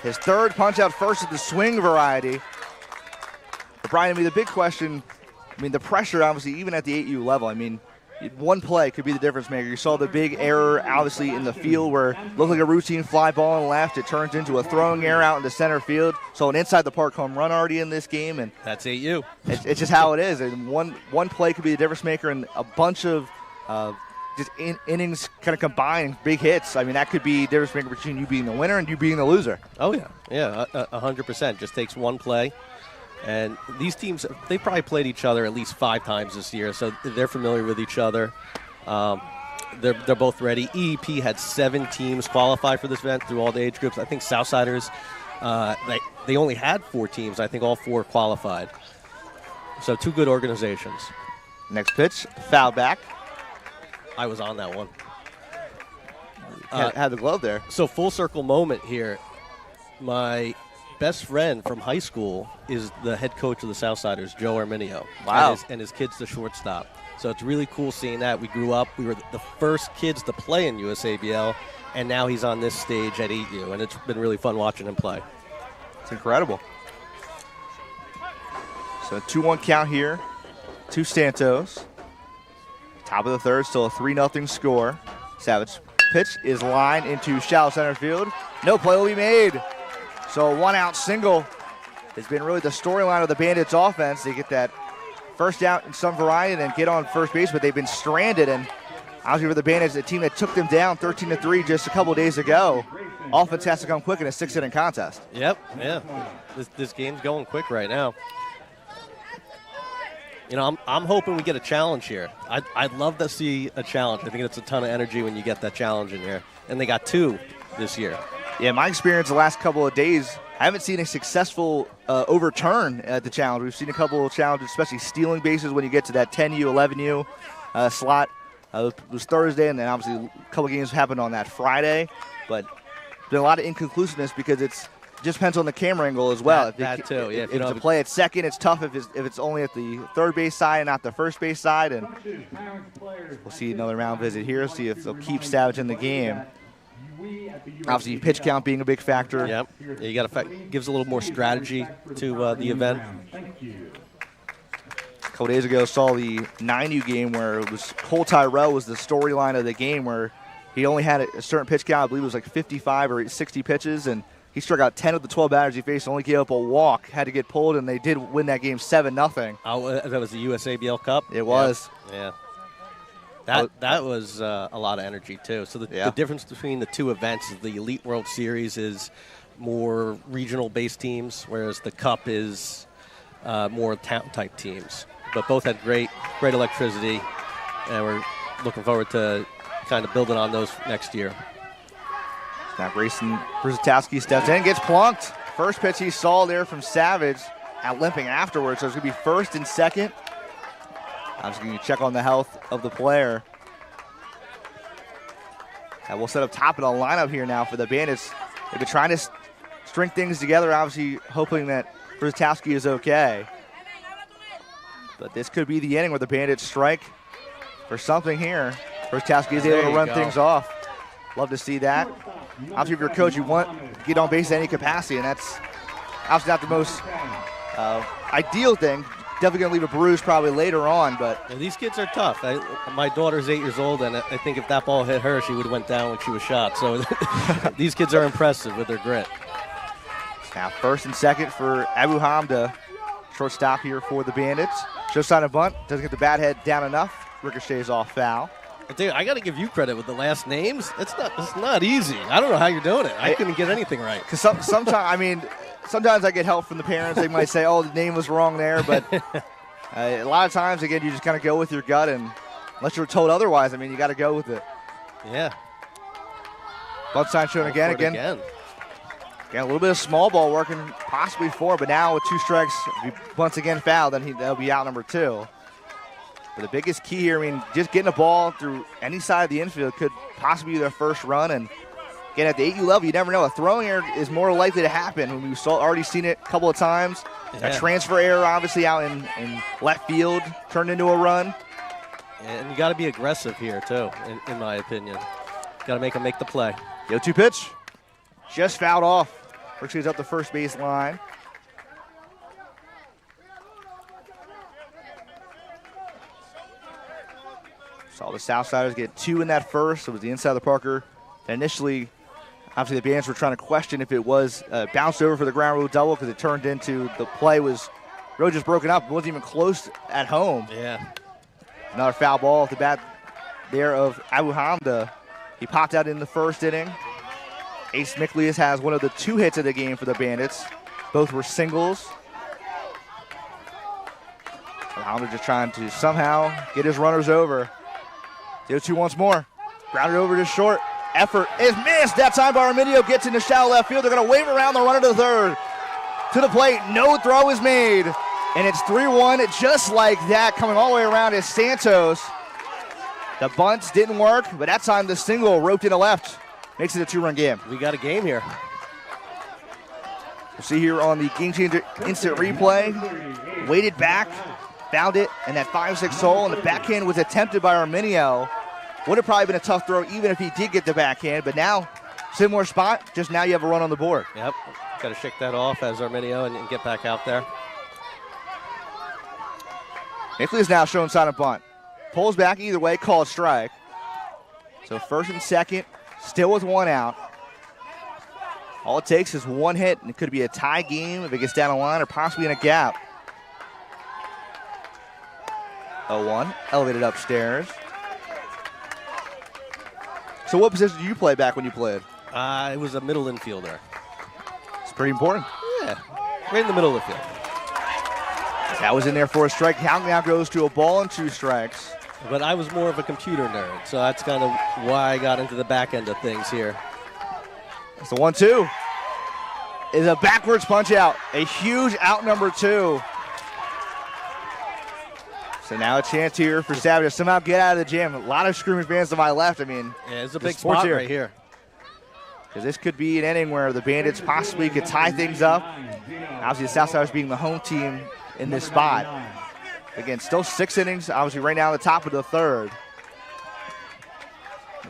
His 3rd punch out first of the swing variety. But Brian, I mean, the big question, I mean, the pressure, obviously, even at the 8U level, I mean, one play could be the difference maker. You saw the big error, obviously, in the field where it looked like a routine fly ball on the left. It turns into a throwing error out into center field. So an inside the park home run already in this game. And that's 8U. It's just how it is. And one play could be the difference maker, and a bunch of just innings kind of combined, big hits. I mean, that could be the difference maker between you being the winner and you being the loser. Oh, yeah. Yeah, 100%. Just takes one play. And these teams, they probably played each other at least 5 times this year, so they're familiar with each other. They're both ready. EEP had 7 teams qualify for this event through all the age groups. I think Southsiders, they only had 4 teams. I think all 4 qualified. So 2 good organizations. Next pitch, foul back. I was on that one. Had the glove there. So full circle moment here. My best friend from high school is the head coach of the Southsiders, Joe Arminio. Wow. And his kid's the shortstop. So it's really cool seeing that. We grew up. We were the first kids to play in USABL, and now he's on this stage at 8U, and it's been really fun watching him play. It's incredible. So 2-1 count here to Santos. Top of the third, still a 3-0 score. Savage pitch is lined into shallow center field. No play will be made. So a 1-out single has been really the storyline of the Bandits offense. They get that first out in some variety and then get on first base, but they've been stranded. And obviously for the Bandits, a team that took them down 13-3 just a couple days ago, offense has to come quick in a 6-inning contest. Yep, yeah. This game's going quick right now. You know, I'm hoping we get a challenge here. I'd love to see a challenge. I think it's a ton of energy when you get that challenge in here. And they got 2 this year. Yeah, my experience the last couple of days, I haven't seen a successful overturn at the challenge. We've seen a couple of challenges, especially stealing bases when you get to that 10U, 11U slot. It was Thursday, and then obviously a couple of games happened on that Friday. But there's been a lot of inconclusiveness because it's just depends on the camera angle as well. That too, yeah. If it's a play at second, it's tough if it's only at the third base side and not the first base side. And we'll see another mound visit here, see if they'll keep Savage in the game. Obviously, pitch count being a big factor. Yep. Yeah, you got to gives a little more strategy to the event. A couple days ago, saw the 9U game where it was Cole Tyrell was the storyline of the game, where he only had a certain pitch count. I believe it was like 55 or 60 pitches, and he struck out 10 of the 12 batters he faced, only gave up a walk, had to get pulled, and they did win that game 7-0. Oh, that was the USABL Cup? It was. Yeah. That was a lot of energy, too. So the difference between the two events is the Elite World Series is more regional-based teams, whereas the Cup is more town-type teams. But both had great electricity, and we're looking forward to kind of building on those next year. Now Grayson Brzezowski steps in and gets plunked. First pitch he saw there from Savage, out limping afterwards, so it's going to be first and second. I'm just going to check on the health of the player. And we'll set up top of the lineup here now for the Bandits. They've been trying to string things together, obviously hoping that Brzezowski is okay. But this could be the inning where the Bandits strike for something here. Brzezowski is able to run things off. Love to see that. Obviously, if you're a coach, you want to get on base at any capacity, and that's obviously not the most ideal thing. Definitely going to leave a bruise probably later on, but yeah, these kids are tough. My daughter's 8 years old, and I think if that ball hit her, she would have went down when she was shot. So these kids are impressive with their grit. Now first and second for Abu Hamda. Shortstop here for the Bandits. Shows sign of bunt. Doesn't get the bat head down enough. Ricochets off foul. Dude, I got to give you credit with the last names. It's not easy. I don't know how you're doing it. I couldn't get anything right. Because sometimes I get help from the parents. They might say, "Oh, the name was wrong there," but a lot of times, again, you just kind of go with your gut, and unless you're told otherwise, I mean, you got to go with it. Yeah. Bunt sign shown again. Again, a little bit of small ball working, possibly 4, but now with 2 strikes, if he bunts again foul, then that'll be out number 2. But the biggest key here, I mean, just getting a ball through any side of the infield could possibly be their first run. And again, at the 8U level, you never know. A throwing error is more likely to happen. We've already seen it a couple of times. Yeah. A transfer error, obviously, out in left field turned into a run. And you got to be aggressive here, too, in my opinion. Got to make them make the play. 0-2 pitch. Just fouled off. Brooks up the first base line. Saw the Southsiders get 2 in that first. It was the inside of the Parker. And initially, obviously, the Bandits were trying to question if it was bounced over for the ground rule double, because it turned into the play was really just broken up. It wasn't even close at home. Yeah. Another foul ball at the bat there of Abu Hamda. He popped out in the first inning. Ace Miklius has one of the 2 hits of the game for the Bandits. Both were singles. Hamda just trying to somehow get his runners over. 0-2 once more. Grounded over to short. Effort is missed. That time by Arminio gets into shallow left field. They're going to wave around the runner to the third. To the plate. No throw is made. And it's 3-1 just like that. Coming all the way around is Santos. The bunts didn't work, but that time the single roped in the left. Makes it a 2-run game. We got a game here. We'll see here on the Gamechanger instant replay. Weighted back, found it, and that 5-6 hole, and the backhand was attempted by Arminio. Would have probably been a tough throw even if he did get the backhand, but now, similar spot, just now you have a run on the board. Yep, got to shake that off as Arminio and get back out there. Nickley is now showing sign of bunt. Pulls back either way, called strike. So first and second, still with one out. All it takes is one hit, and it could be a tie game if it gets down the line or possibly in a gap. 0-1, elevated upstairs. So what position did you play back when you played? It was a middle infielder. It's pretty important. Yeah, right in the middle of the field. That was in there for a strike. Count now goes to a ball and 2 strikes. But I was more of a computer nerd, so that's kind of why I got into the back end of things here. It's the 1-2. Is a backwards punch out. A huge out number 2. So now a chance here for Savage to somehow get out of the jam. A lot of screaming fans to my left. I mean, yeah, it's a big spot right here. Because this could be an inning where the Bandits possibly could tie things up. Obviously, the Southsiders being the home team in this spot. Again, still 6 innings, obviously right now at the top of the third.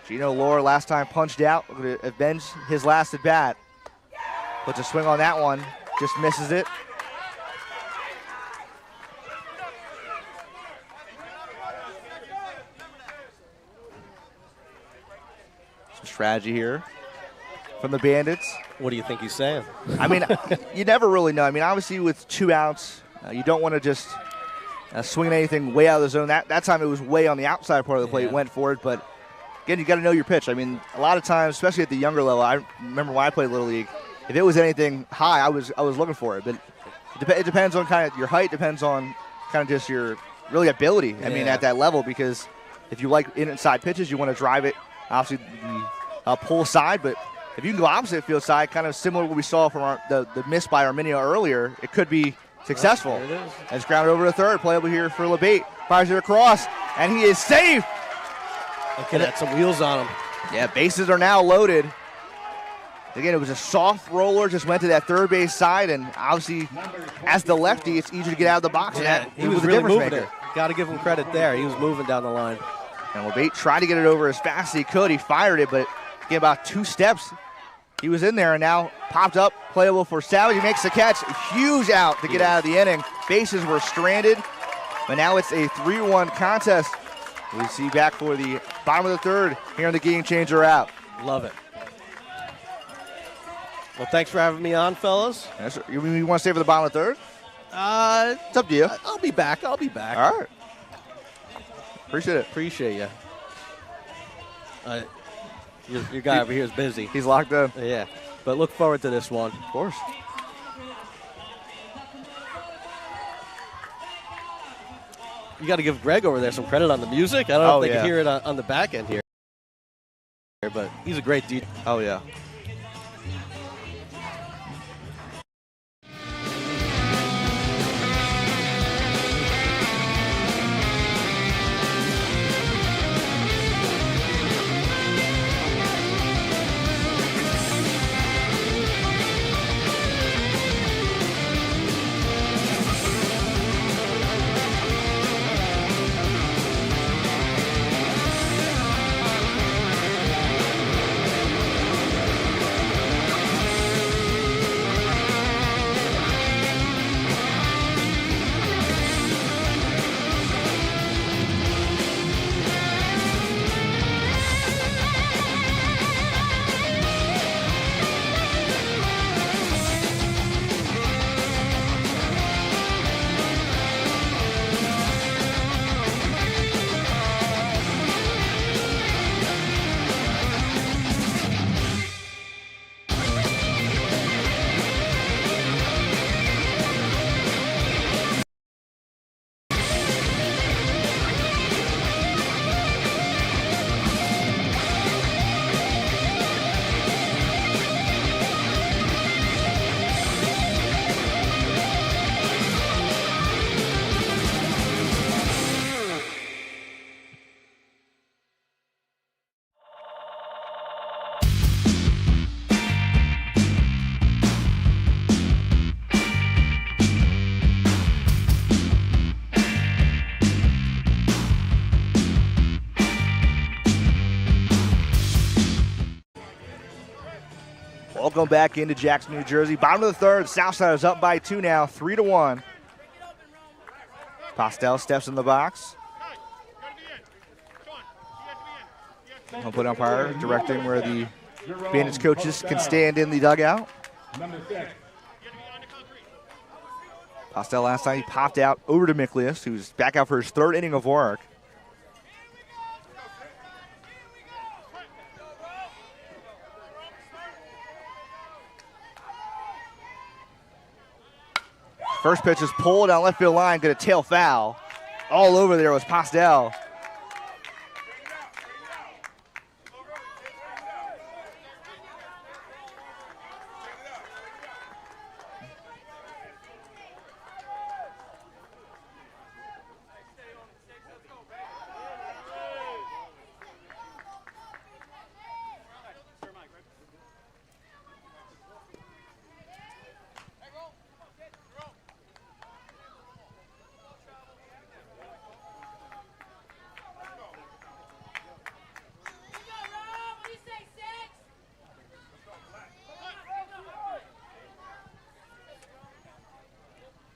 Gino Lohr last time punched out, going to avenge his last at bat. Puts a swing on that one, just misses it. Some strategy here from the Bandits. What do you think he's saying? I mean, you never really know. I mean, obviously with 2 outs, you don't want to just swing anything way out of the zone. That time it was way on the outside part of the plate, went for it. But again, you got to know your pitch. I mean, a lot of times, especially at the younger level, I remember when I played Little League, if it was anything high, I was looking for it. But it depends on kind of your height, depends on kind of just your really ability. I mean, at that level, because if you like inside pitches, you want to drive it, obviously, the pull side. But if you can go opposite field side, kind of similar to what we saw from the miss by Arminio earlier, it could be successful. There it is. And it's grounded over to third. Playable here for LeBate. Fires it across, and he is safe. Okay, that's some wheels on him. Yeah, bases are now loaded. Again, it was a soft roller, just went to that third base side, and obviously, as the lefty, it's easier to get out of the box. Yeah, and he was a really difference moving maker. it. Got to give him credit there. He was moving down the line. And LeBate tried to get it over as fast as he could. He fired it, but again, about 2 steps, he was in there and now popped up, playable for Savage. He makes the catch. Huge out to get out of the inning. Bases were stranded, but now it's a 3-1 contest. We see back for the bottom of the third here in the Gamechanger app. Love it. Well, thanks for having me on, fellas. You want to stay for the bottom of the third? It's up to you. I'll be back. I'll be back. All right. Appreciate it. Appreciate you. Your guy over here is busy. He's locked in. Yeah, but look forward to this one. Of course. You got to give Greg over there some credit on the music. I don't know if they can hear it on the back end here, but he's a great DJ. Oh, yeah. Welcome back into Jackson, New Jersey. Bottom of the third, Southsiders up by 2 now, 3-1. Postel steps in the box. Home plate umpire directing where the Bandits coaches can stand in the dugout. Number 6. Postel last time he popped out over to Miklius, who's back out for his 3rd inning of work. First pitch is pulled down left field line, get a tail foul. All over there was Postel.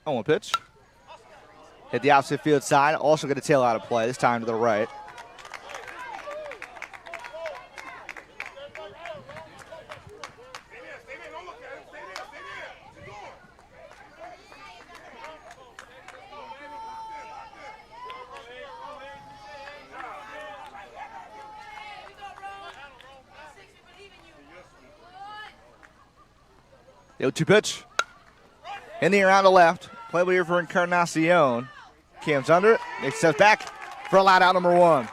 On one pitch. Hit the opposite field side. Also going to tail out of play, this time to the right. The 0-2 pitch. In the air on the left. Play here for Encarnacion. Cam's under it. Makes steps back for a line out number 1.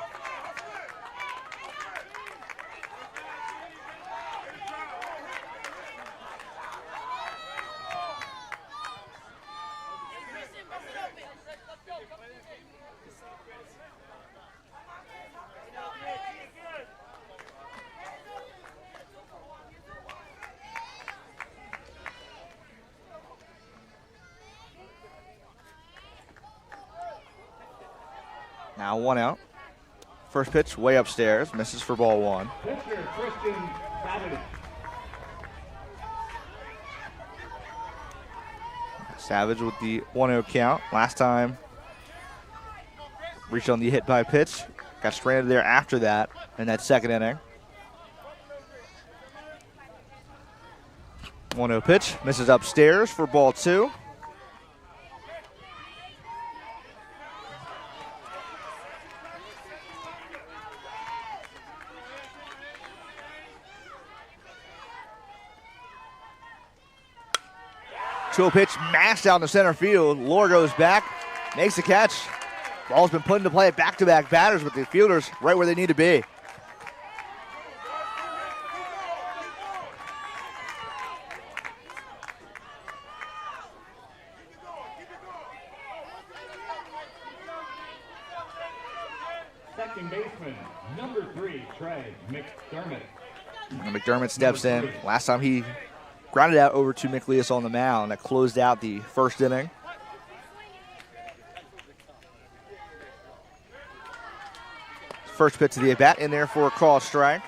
Now 1 out. First pitch way upstairs, misses for ball 1. Pitcher Christian Savage. Savage with the 1-0 count. Last time reached on the hit by pitch. Got stranded there after that in that 2nd inning. 1-0 pitch, misses upstairs for ball 2. Two pitch mashed out in the center field. Lore goes back, makes the catch. Ball's been put into play at back-to-back batters with the fielders right where they need to be. Second baseman, number 3, Trey McDermott. And McDermott steps in. Last time he grounded out over to Miklius on the mound. That closed out the 1st inning. First pitch to the at-bat in there for a called strike.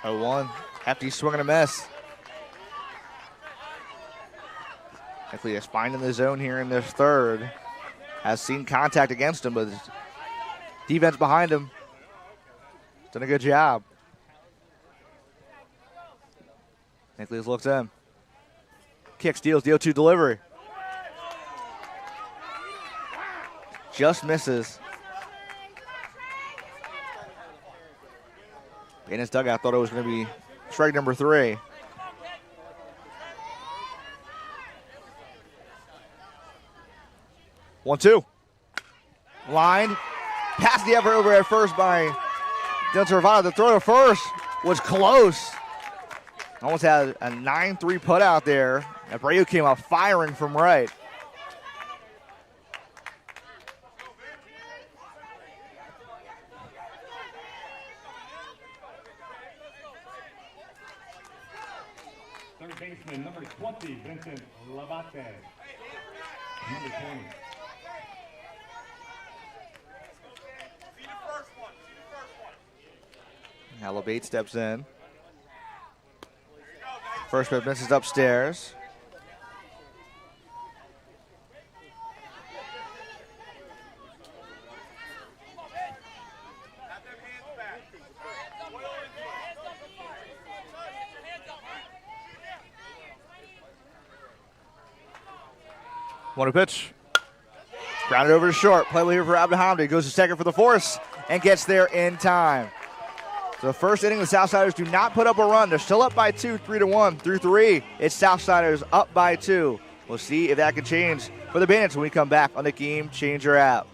Oh, 1. After he swung and a miss. Miklius finding the zone here in this 3rd. Has seen contact against him, but his defense behind him done a good job. Miklius looks in. Kick, steals, the 0-2 delivery. Just misses. In his dugout, thought it was going to be strike number 3. One, 2. Line. Past the effort over at first by Dylan Cervado. The throw to first was close. Almost had a 9-3 put out there. Abreu came out firing from right. baseman, number 20, Vincent Labate. Number 20. Labate steps in. First pitch misses upstairs. One pitch. Grounded over to short. Play here for Abdelhamdi. Goes to second for the force and gets there in time. So the first inning, the Southsiders do not put up a run. They're still up by 2, 3-1. Through 3, it's Southsiders up by 2. We'll see if that can change for the Bandits when we come back on the Game Changer app.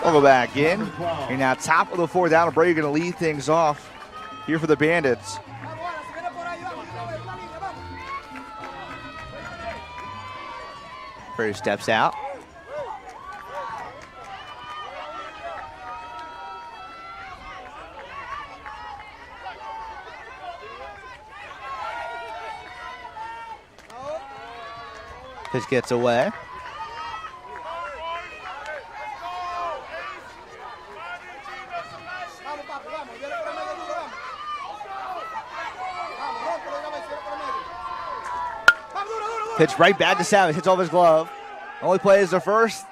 We'll go back in. And now top of the fourth, down. Abreu going to lead things off here for the Bandits. Abreu steps out. Pitch gets away. Pitch right back to Savage, hits off his glove. Only play is the first,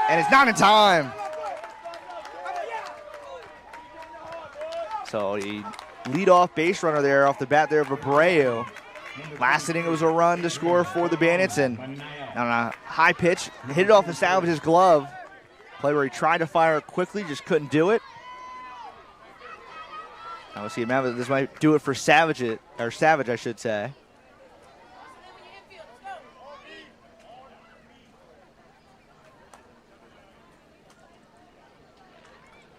and it's not in time. So the leadoff base runner there off the bat there of Abreu. Last inning it was a run to score for the Bandits, and on a high pitch, hit it off of Savage's glove. Play where he tried to fire quickly, just couldn't do it. Now we'll see, this might do it for Savage, I should say.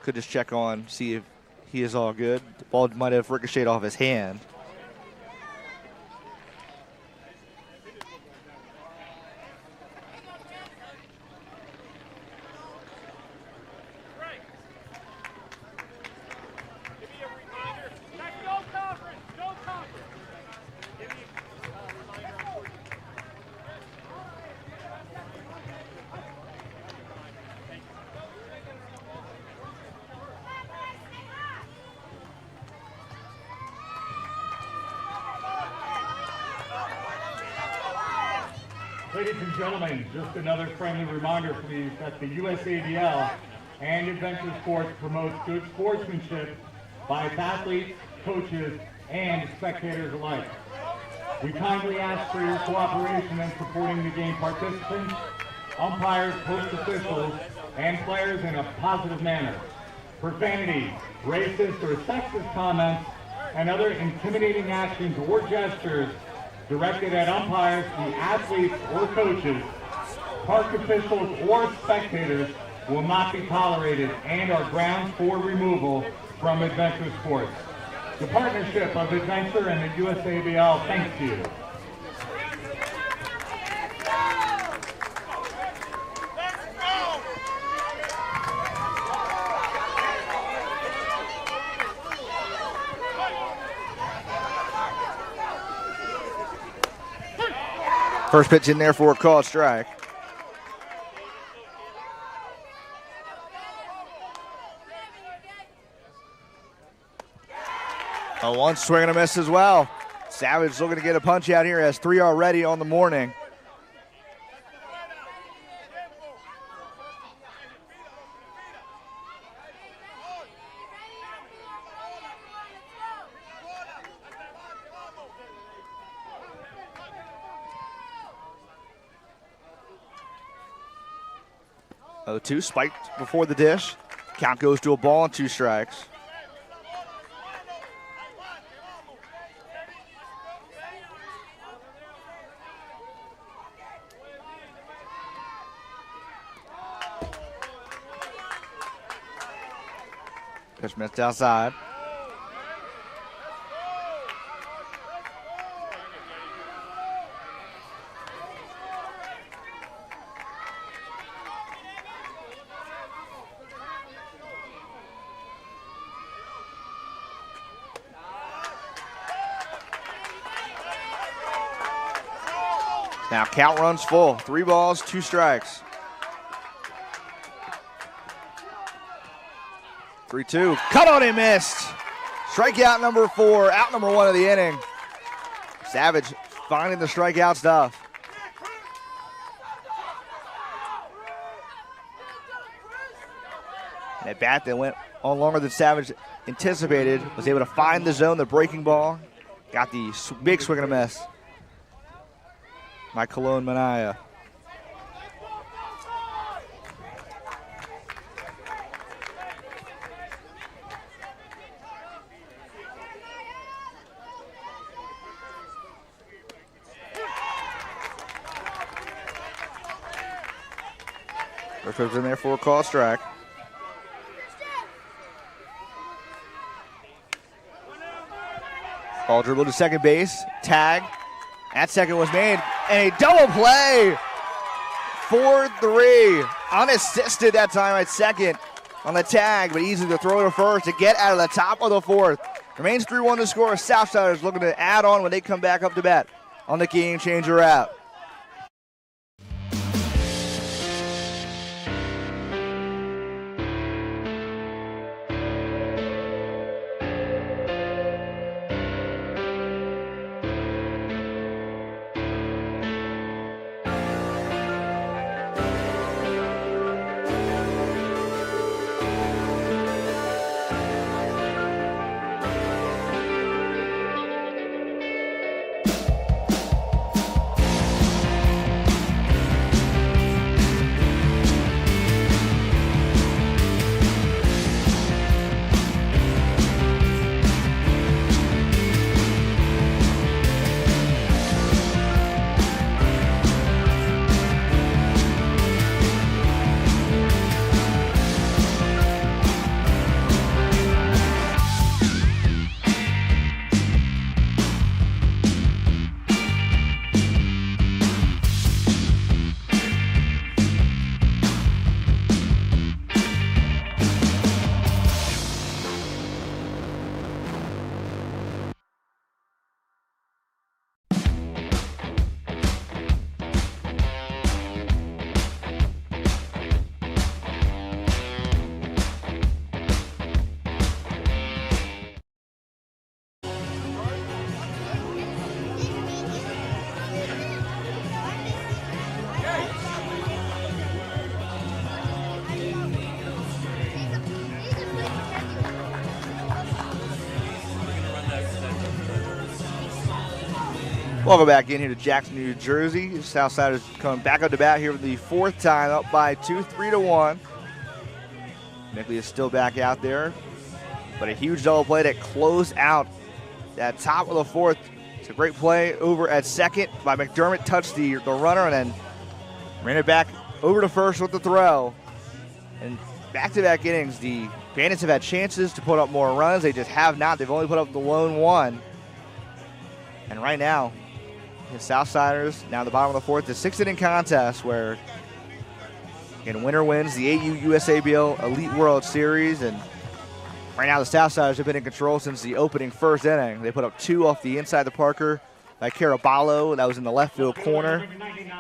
Could just check on, see if he is all good. The ball might have ricocheted off his hand. Ladies and gentlemen, just another friendly reminder for you that the USABL and Adventure Sports promotes good sportsmanship by its athletes, coaches, and spectators alike. We kindly ask for your cooperation in supporting the game participants, umpires, post officials, and players in a positive manner. Profanity, racist, or sexist comments, and other intimidating actions or gestures directed at umpires, the athletes, or coaches, park officials, or spectators will not be tolerated and are grounds for removal from adventure sports. The partnership of Adventure and the USABL thanks you. First pitch in there for a called strike. A one swing and a miss as well. Savage looking to get a punch out here, has 3 already on the morning. Oh, 2 spiked before the dish. Count goes to a ball and 2 strikes. Pitch missed outside. Now count runs full. 3 balls, 2 strikes. 3-2. Cut on and missed. Strikeout number 4. Out number 1 of the inning. Savage finding the strikeout stuff. And at bat that went on longer than Savage anticipated. Was able to find the zone, the breaking ball. Got the big swing and a miss. My Cologne Manaya. First pitch in there for a call strike. Ball dribbled to second base. Tag. At second was made. And a double play. 4-3. Unassisted that time at second on the tag, but easy to throw to first to get out of the top of the 4th. Remains 3-1 to score. Southsiders looking to add on when they come back up to bat on the Game Changer route. Welcome back in here to Jackson, New Jersey. Southsiders coming back up to bat here for the 4th time, up by 2, 3-1. Mickley is still back out there, but a huge double play that closed out at top of the fourth. It's a great play over at second by McDermott. Touched the runner and then ran it back over to first with the throw. And back-to-back innings, the Bandits have had chances to put up more runs. They just have not. They've only put up the lone one. And right now, the Southsiders, now the bottom of the fourth, the sixth-inning contest where again, winner wins the AU USABL Elite World Series. And right now, the Southsiders have been in control since the opening first inning. They put up 2 off the inside the Parker by Caraballo. That was in the left field corner.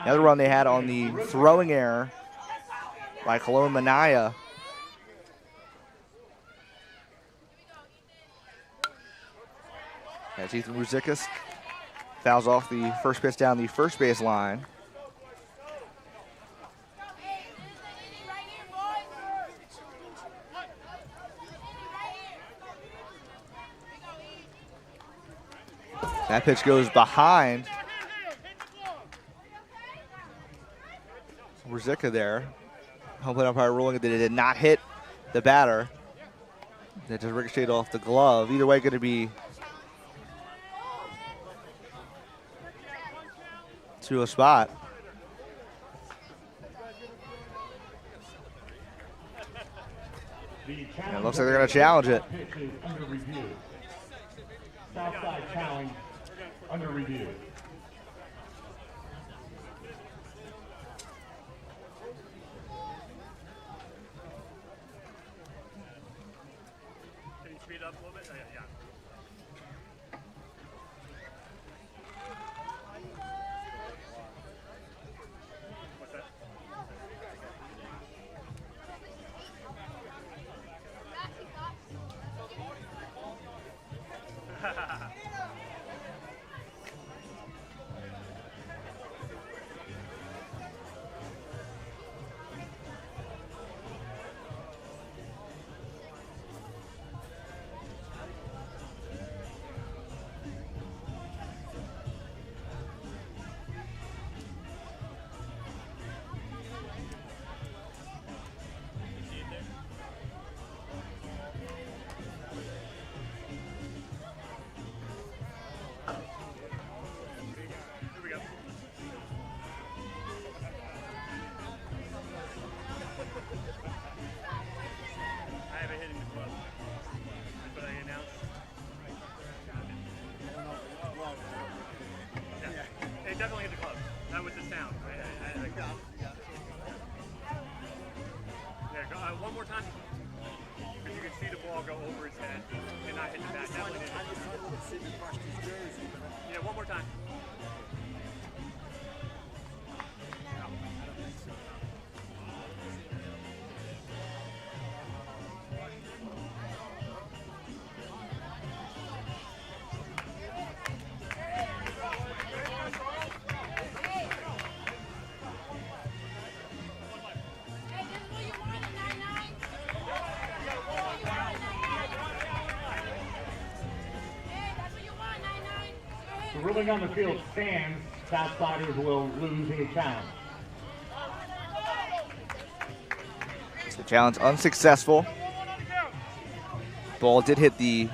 The other run they had on the throwing error by Cologne Manaya. As Ethan Ruzikas fouls off the first pitch down the first base line. That pitch goes behind Ruzicka there. Home umpire ruling that it did not hit the batter. That just ricocheted off the glove. Either way, going to be to a spot. And it looks like they're going to challenge it. Southside challenge under review. Can you speed up a little bit? Yeah. What's that? Here we go. I haven't hit him the club. That's what I announced. Yeah. It definitely hit the club. Not with the sound. Yeah, go, one more time. Because you can see the ball go over his head and not hit the bat. Definitely did. Yeah, one more time. The ruling on the field stands. Southsiders will lose a challenge. The challenge unsuccessful. Ball did hit the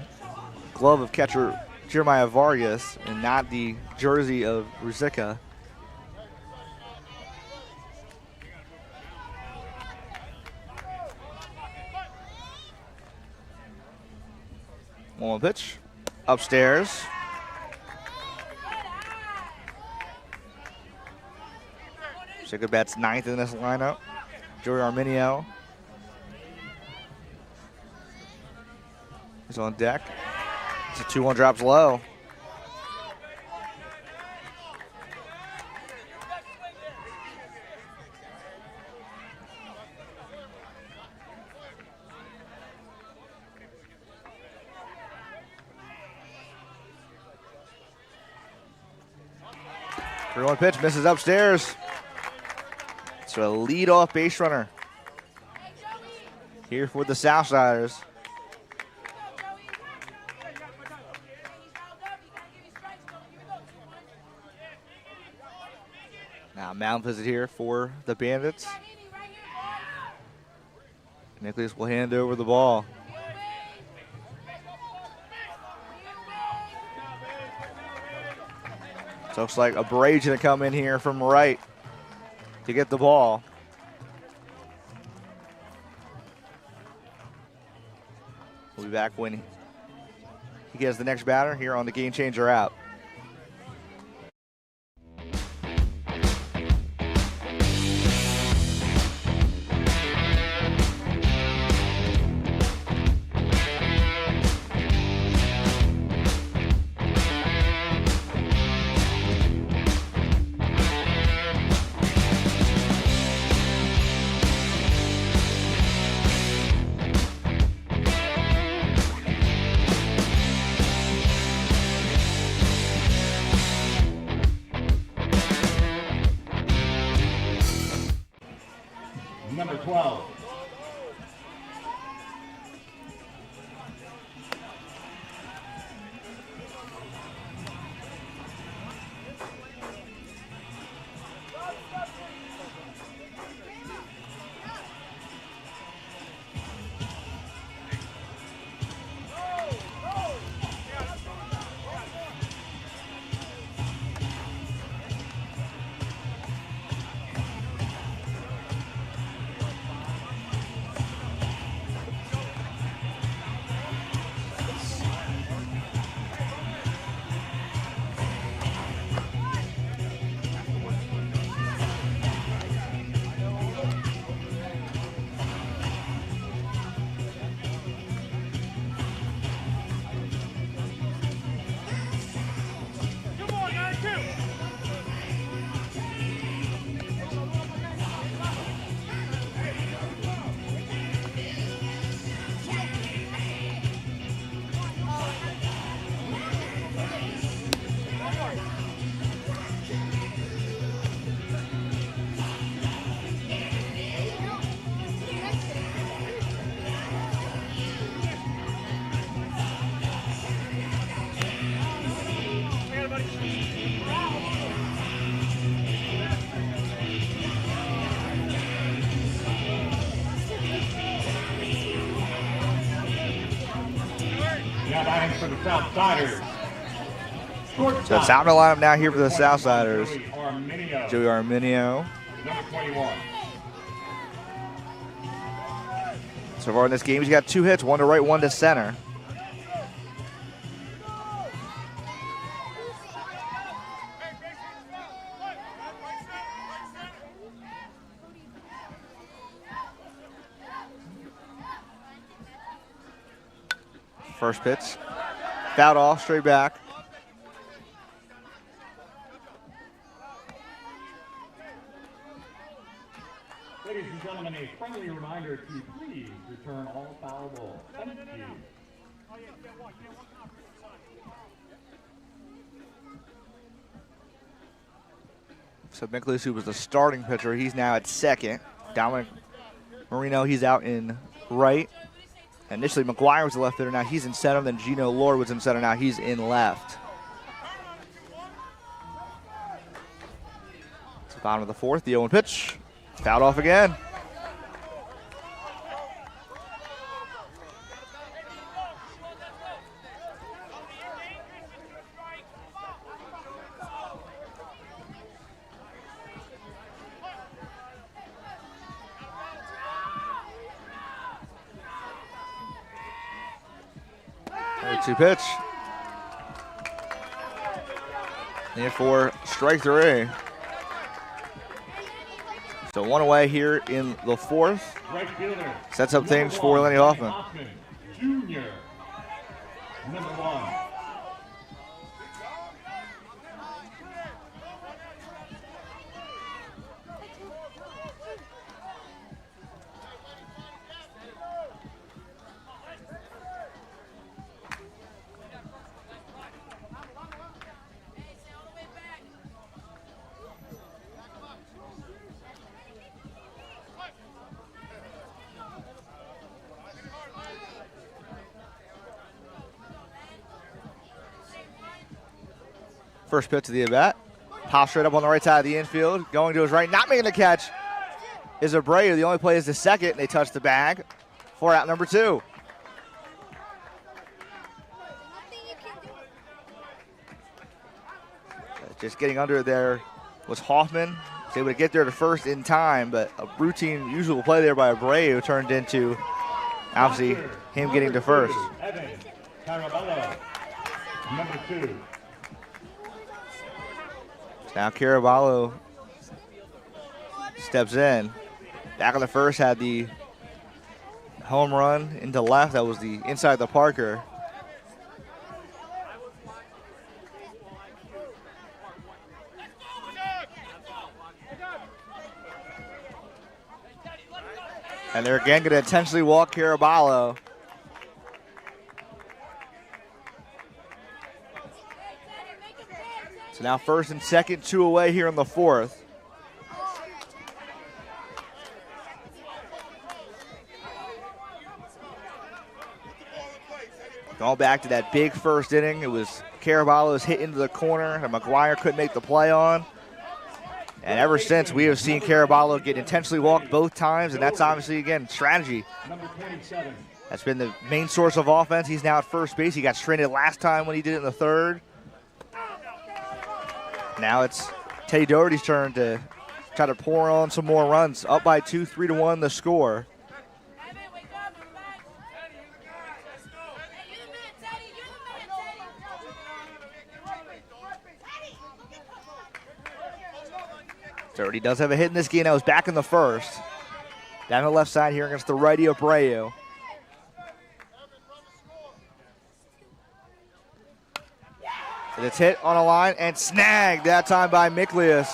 glove of catcher Jeremiah Vargas and not the jersey of Ruzicka. One pitch upstairs. Ruzicka bats ninth in this lineup. Joey Arminio is on deck. It's a 2-1 drops low. Three-one pitch misses upstairs. So a lead-off base runner here for the Southsiders. Now mound visit here for the Bandits. Nicholas will hand over the ball. So looks like Abra's going to come in here from right to get the ball. We'll be back when he gets the next batter here on the Game Changer app. Number 12. Now batting for the Southsiders. So it's out to line up now here for the Southsiders. Joey Arminio, Arminio. number 21. So far in this game, he's got 2 hits, 1 to right, 1 to center. First pitch, fouled off, straight back. Ladies and gentlemen, a friendly reminder to please return all foul balls. Thank you. So Nicholas, who was the starting pitcher, he's now at second. Dominic Marino, he's out in right. Initially, McGuire was the left hitter. Now he's in center. Then Gino Lord was in center. Now he's in left. It's the bottom of the fourth. The 0-1 pitch. Fouled off again. Two pitch. And for strike 3. So 1 away here in the fourth. Right fielder. Sets up things for Lenny Hoffman. Jr. Number 1. First pitch of the at-bat. Pop straight up on the right side of the infield. Going to his right, not making the catch is Abreu. The only play is the second. And they touch the bag for out number 2. just getting under there was Hoffman. Was able to get there to first in time, but a routine, usual play there by Abreu turned into, obviously, him getting to first. Evan Caraballo, number 2. Now Caraballo steps in. Back on the first, had the home run into left. That was the inside the Parker. And they're again going to intentionally walk Caraballo. So now first and second, 2 away here in the 4th. Going back to that big first inning, it was Caraballo's hit into the corner that McGuire couldn't make the play on. And ever since, we have seen Caraballo get intentionally walked both times, and that's obviously, again, strategy. Number 27. That's been the main source of offense. He's now at first base. He got stranded last time when he did it in the 3rd. Now it's Teddy Doherty's turn to try to pour on some more runs. Up by 2, 3-1 the score. Doherty does have a hit in this game. That was back in the 1st. Down the left side here against the righty Abreu. And it's hit on a line and snagged that time by Miklius.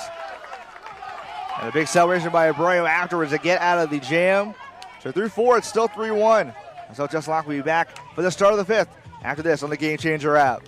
And a big celebration by Abreu afterwards to get out of the jam. So through 4, it's still 3-1. So Just Lock will be back for the start of the 5th after this on the Game Changer app.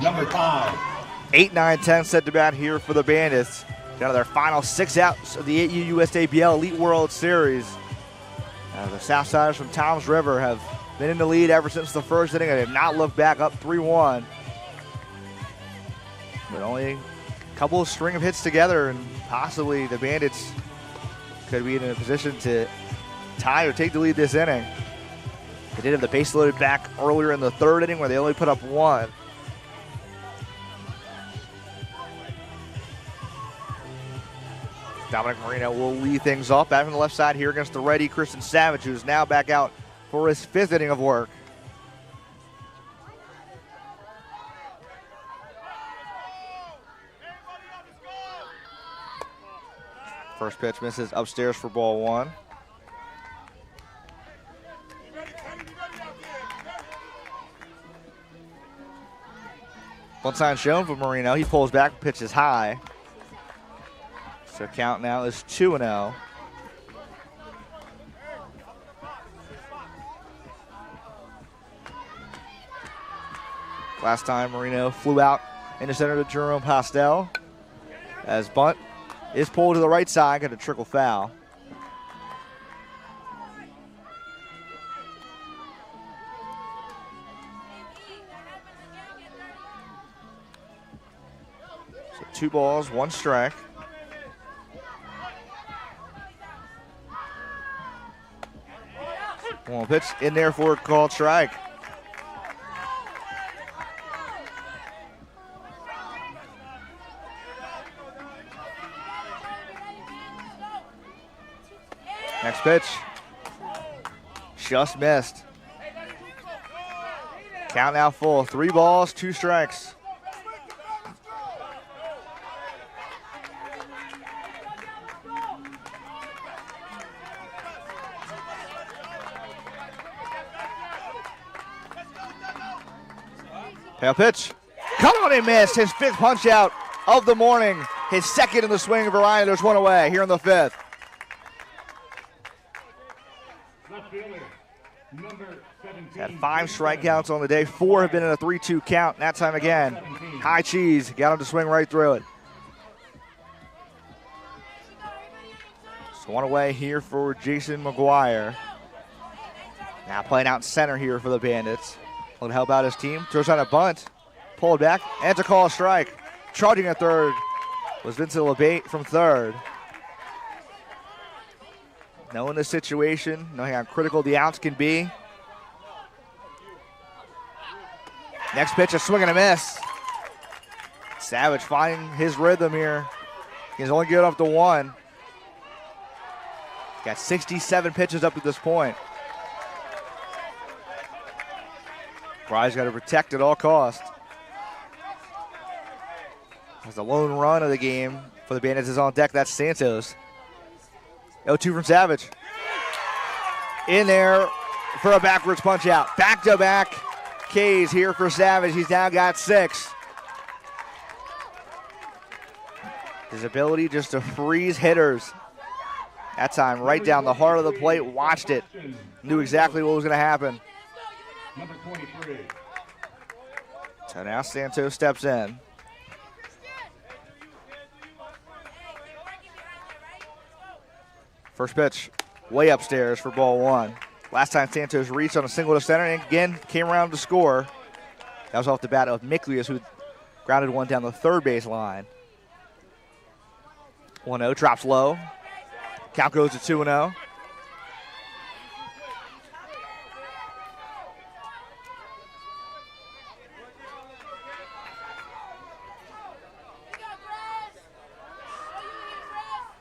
Number 5. 8, 9, 10 set to bat here for the Bandits. Down to their final 6 outs of the 8U USABL Elite World Series. The Southsiders from Toms River have been in the lead ever since the 1st inning and have not looked back, up 3-1. But only a couple of string of hits together, and possibly the Bandits could be in a position to tie or take the lead this inning. They did have the base loaded back earlier in the 3rd inning where they only put up 1. Dominic Marino will lead things off. Back from the left side here against the righty Christian Savage, who's now back out for his 5th inning of work. First pitch misses upstairs for ball 1. One sign shown for Marino. He pulls back, pitches high. So count now is 2-0. Last time Marino flew out into center to Jerome Pastel. As bunt is pulled to the right side, got a trickle foul. So 2 balls, 1 strike. One pitch in there for a called strike. Next pitch. Just missed. Count now full. 3 balls, 2 strikes. Payoff pitch. Come on and missed. His 5th punch out of the morning. His 2nd in the swing of Orion. There's 1 away here in the 5th. Left fielder, number 17. Had 5 strikeouts on the day. 4 have been in a 3-2 count. And that time again, High Cheese got him to swing right through it. So 1 away here for Jason McGuire. Now playing out center here for the Bandits. Will help out his team. Throws on a bunt. Pulled back. And to call a strike. Charging at third was Vincent LeBate from third. Knowing the situation, knowing how critical the outs can be. Next pitch, a swing and a miss. Savage finding his rhythm here. He's only getting up to 1. Got 67 pitches up to this point. Fry's got to protect at all costs. As the lone run of the game for the Bandits is on deck, that's Santos. 0-2 from Savage. In there for a backwards punch out. Back-to-back Ks here for Savage. He's now got 6. His ability just to freeze hitters. That time right down the heart of the plate. Watched it. Knew exactly what was going to happen. Number 23. So now Santos steps in. First pitch, way upstairs for ball 1. Last time Santos reached on a single to center and again came around to score. That was off the bat of Miklius, who grounded 1 down the third base line. 1-0, drops low. Count goes to 2-0.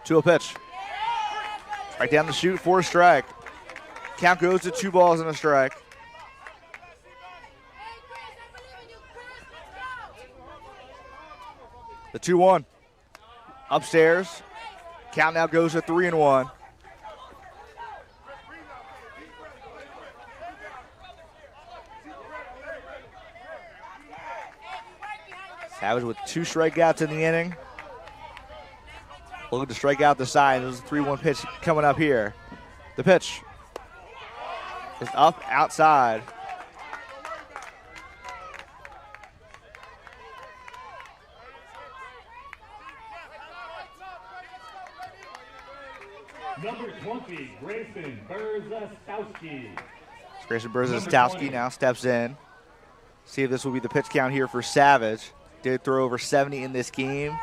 To a pitch. Right down the chute for a strike. Count goes to 2 balls and a strike. The 2-1. Upstairs. Count now goes to 3-1. Savage with 2 strikeouts in the inning. Looking to strike out the side. There's a 3-1 pitch coming up here. The pitch is up outside. Number 20, Grayson Berzastowski. Grayson Berzastowski now steps in. See if this will be the pitch count here for Savage. Did throw over 70 in this game.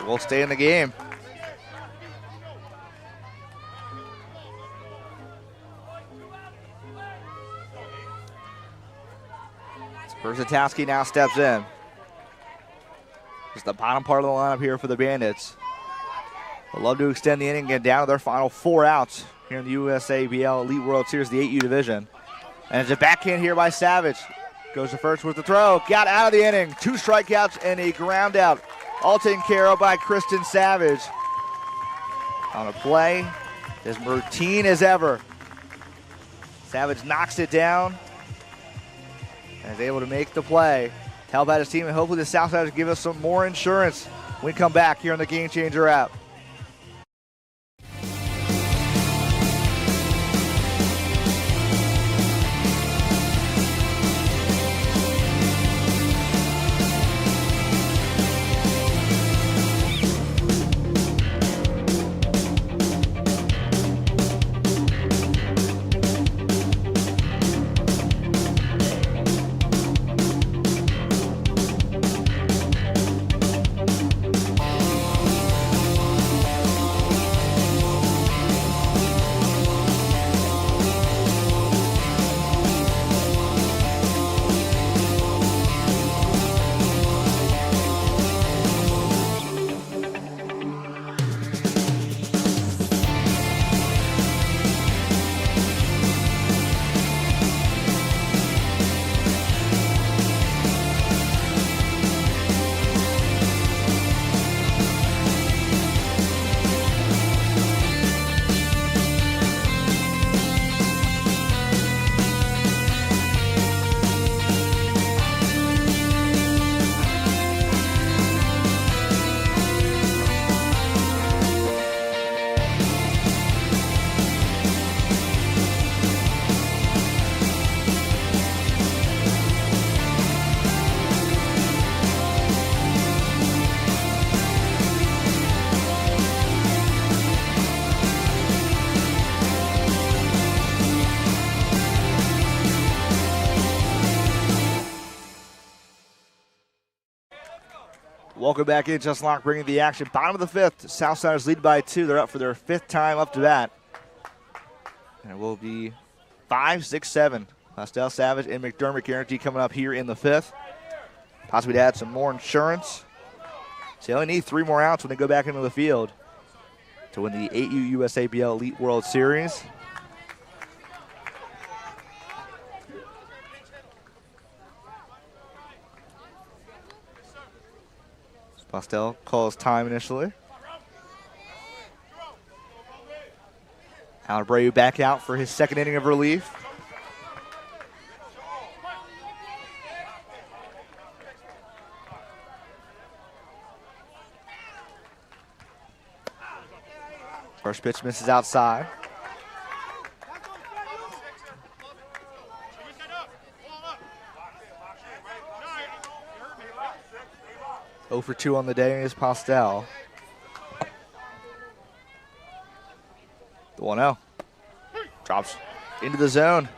We'll stay in the game. Berzatowski now steps in. Just the bottom part of the lineup here for the Bandits. They'll love to extend the inning and get down to their final 4 outs here in the USABL Elite World Series, the 8U division. And it's a backhand here by Savage. goes to first with the throw. Got out of the inning. 2 strikeouts and a ground out. All taken care of by Kristen Savage. On a play as routine as ever. Savage knocks it down and is able to make the play to help out his team, and hopefully the Southsiders give us some more insurance when we come back here on the Gamechanger app. Welcome back in. Just Lock bringing the action. Bottom of the fifth. Southsiders lead by 2. They're up for their 5th time up to bat. And it will be 5-6-7. Pastel, Savage, and McDermott guarantee coming up here in the 5th. Possibly to add some more insurance. So they only need 3 more outs when they go back into the field to win the 8U USABL Elite World Series. Pastel calls time initially. Abreu back out for his 2nd inning of relief. First pitch misses outside. Oh for 2 on the day is Pastel. The 1-0. Drops into the zone.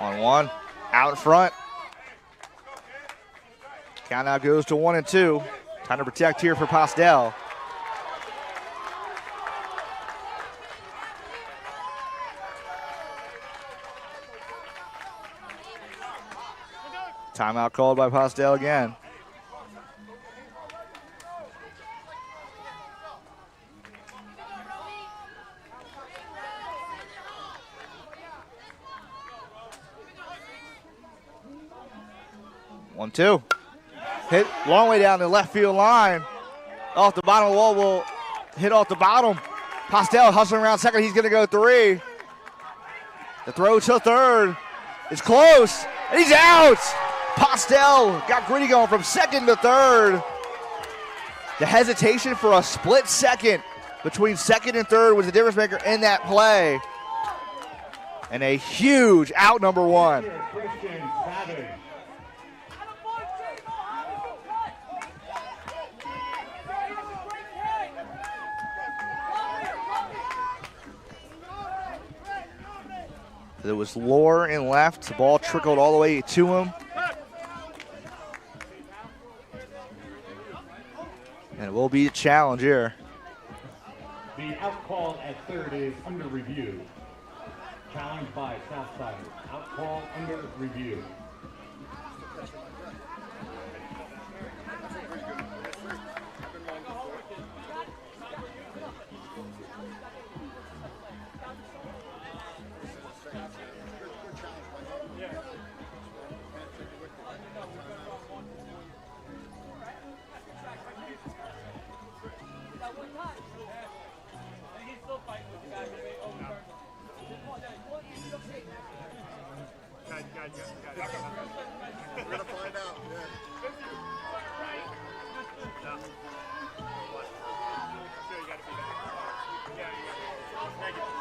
On 1, out in front. Count now goes to 1-2. Time to protect here for Pastel. Timeout called by Pastel again. One, 2. Hit long way down the left field line. Off the bottom of the wall, will hit off the bottom. Pastel hustling around second. He's going to go 3. The throw to third is close, and he's out. Pastel got gritty going from second to third. The hesitation for a split second between second and third was the difference maker in that play. And a huge out, number 1. There was lore in left. The ball trickled all the way to him. And it will be a challenge here. The out call at third is under review. Challenged by Southsiders. Out call under review. We're gonna find out. Yeah. No. Sure, you gotta be back. Yeah, yeah. Negative.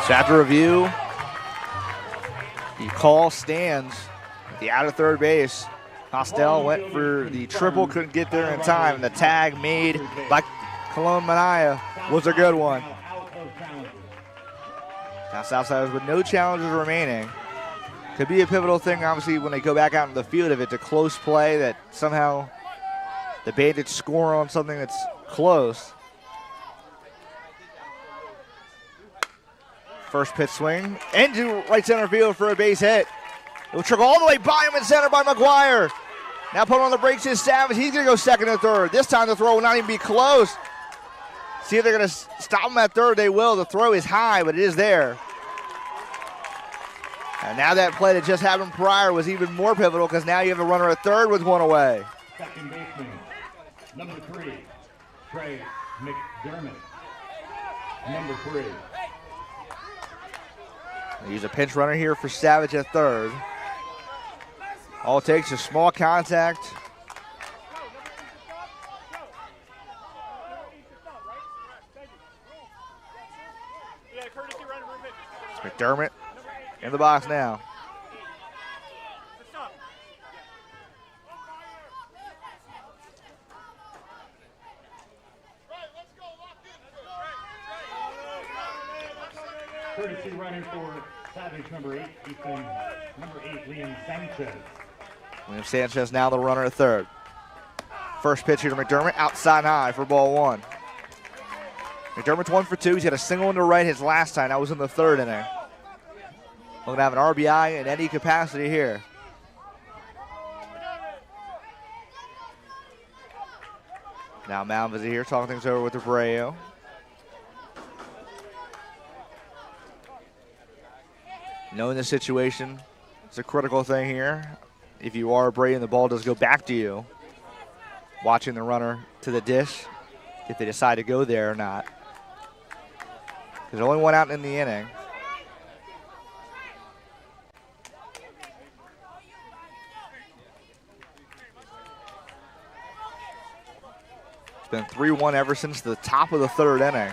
So after review, the call stands at the out of third base. Hostel went for the triple, couldn't get there in time, and the tag made by Cologne Manaya was a good one. Now Southsiders with no challenges remaining. Could be a pivotal thing, obviously, when they go back out in the field if it's a close play that somehow the Bandits score on something that's close. First pitch swing into right center field for a base hit. It will trickle all the way by him in center by McGuire. Now put on the brakes is Savage. He's going to go second and third. This time the throw will not even be close. See if they're going to stop him at third. They will. The throw is high, but it is there. And now that play that just happened prior was even more pivotal because now you have a runner at third with one away. Second baseman, number 3, Trey McDermott. Number 3. They use a pinch runner here for Savage at third. All it takes is small contact McDermott in the box now. Courtesy running for Savage number 8, Ethan, number 8, Liam Sanchez. Liam Sanchez now the runner at third. First pitch here to McDermott, outside high for ball one. McDermott's 1 for 2. He's got a single into right his last time. That was in the third inning. Looking to have an RBI in any capacity here. Now mound visit here, talking things over with Abreu. Knowing the situation, it's a critical thing here. If you are Abreu and the ball does go back to you, watching the runner to the dish, if they decide to go there or not. There's only one out in the inning. It's been 3-1 ever since the top of the third inning.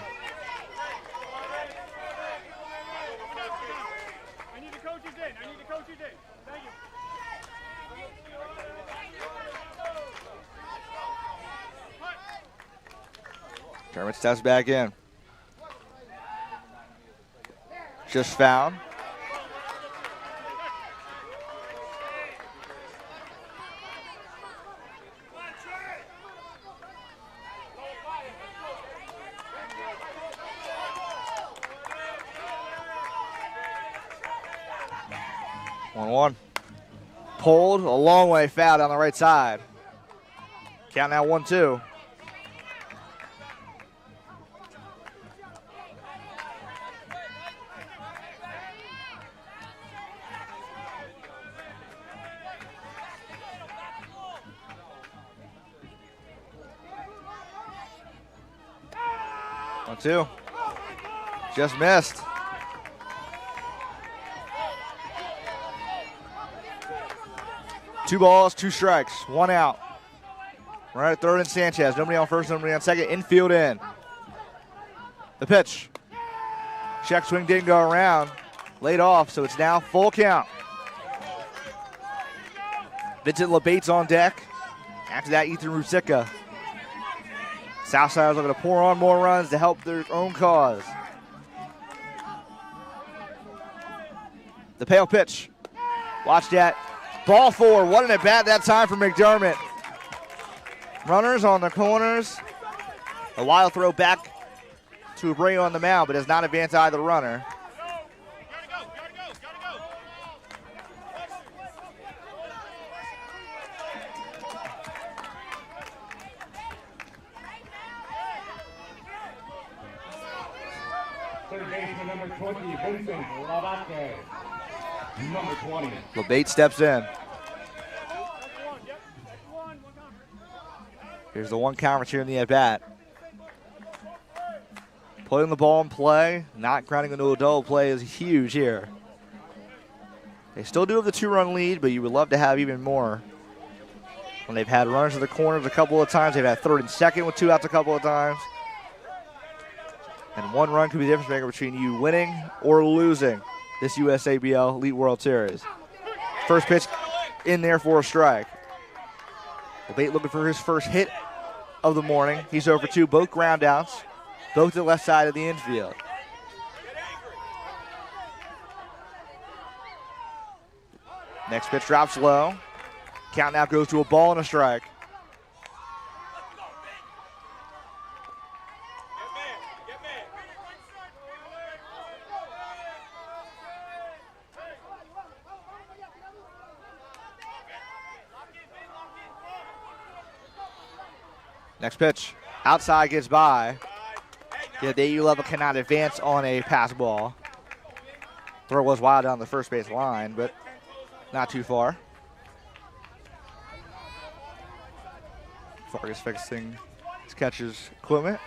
I need the coaches in. Thank you. Dermott steps back in. Just fouled. One. Pulled a long way, foul down the right side. Count now 1-2. Two. Just missed. Two balls, two strikes, one out. Right at third and Sanchez. Nobody on first, nobody on second. Infield in. The pitch. Check swing didn't go around. Laid off, so it's now full count. Vincent LeBate's on deck. After that, Ethan Rusica. Southsiders looking to pour on more runs to help their own cause. The pale pitch. Watch that. Ball four. What an at bat that time for McDermott. Runners on the corners. A wild throw back to Abreu on the mound, but does not advance either runner. Third baseman number 20, Vincent Labate. Number 20. LeBate steps in. Here's the one conference here in the at-bat. Putting the ball in play, not grounding into a double play is huge here. They still do have the 2-run lead, but you would love to have even more. When they've had runners in the corners a couple of times, they've had third and second with 2 outs a couple of times. And 1 run could be the difference maker between you winning or losing this USABL Elite World Series. First pitch in there for a strike. LeBate looking for his first hit of the morning. He's over 2, both ground outs, both to the left side of the infield. Next pitch drops low. Count now goes to a ball and a strike. Next pitch, outside gets by. Yeah, the AU level cannot advance on a pass ball. Throw was wild down the first base line, but not too far. Fargus fixing his catcher's equipment.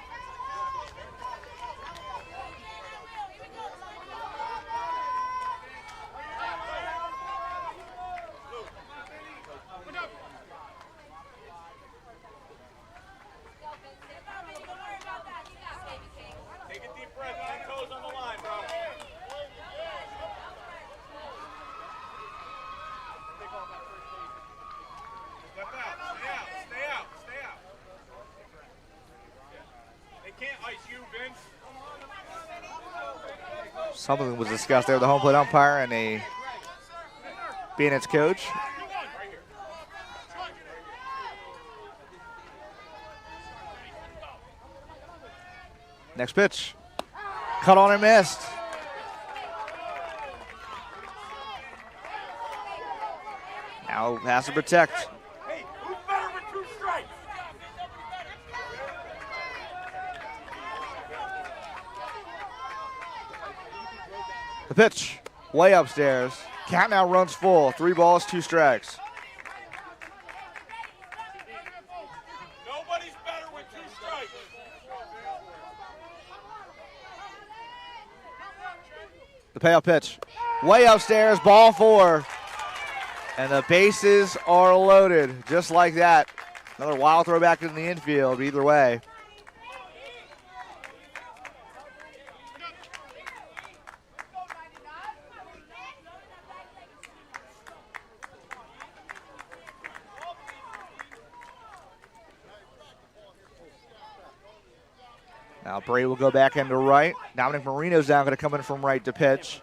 Something was discussed there with the home plate umpire and a Bandits coach. Next pitch. Cut on and missed. Now has to protect. The pitch, way upstairs. Count now runs full. 3 balls, 2 strikes. Nobody's better with 2 strikes. The payoff pitch, way upstairs, ball 4. And the bases are loaded, just like that. Another wild throw back in the infield, either way. Now Bray will go back into right. Dominic Marino's now going to come in from right to pitch.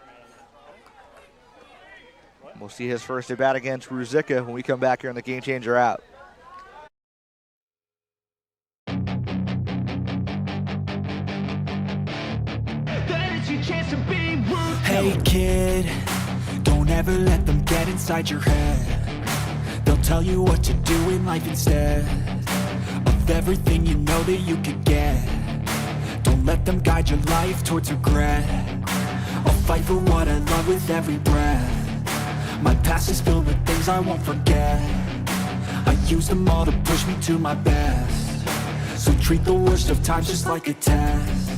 We'll see his first at bat against Ruzicka when we come back here in the Game Changer app. Hey kid, don't ever let them get inside your head. They'll tell you what to do in life instead of everything you know that you could get. Don't let them guide your life towards regret. I'll fight for what I love with every breath. My past is filled with things I won't forget. I use them all to push me to my best. So treat the worst of times just like a test.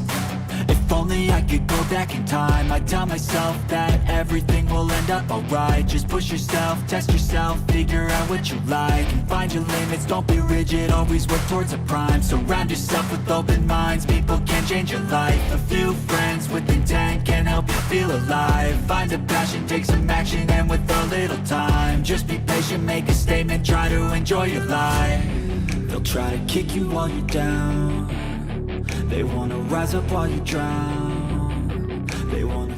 If only I could go back in time, I'd tell myself that everything will end up alright. Just push yourself, test yourself, figure out what you like, and find your limits, don't be rigid, always work towards a prime. Surround yourself with open minds, people can change your life. A few friends with intent can help you feel alive. Find a passion, take some action, and with a little time, just be patient, make a statement, try to enjoy your life. They'll try to kick you while you're down. They wanna rise up while you drown. They wanna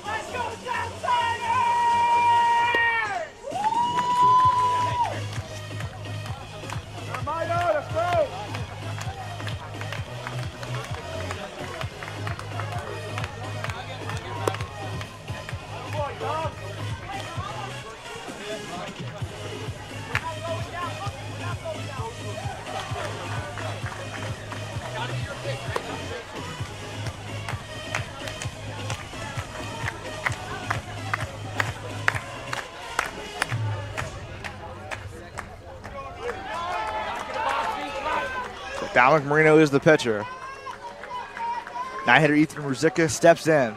Let's go, Southsiders! Let's go! Dominic Marino is the pitcher. 9-hitter Ethan Ruzicka steps in.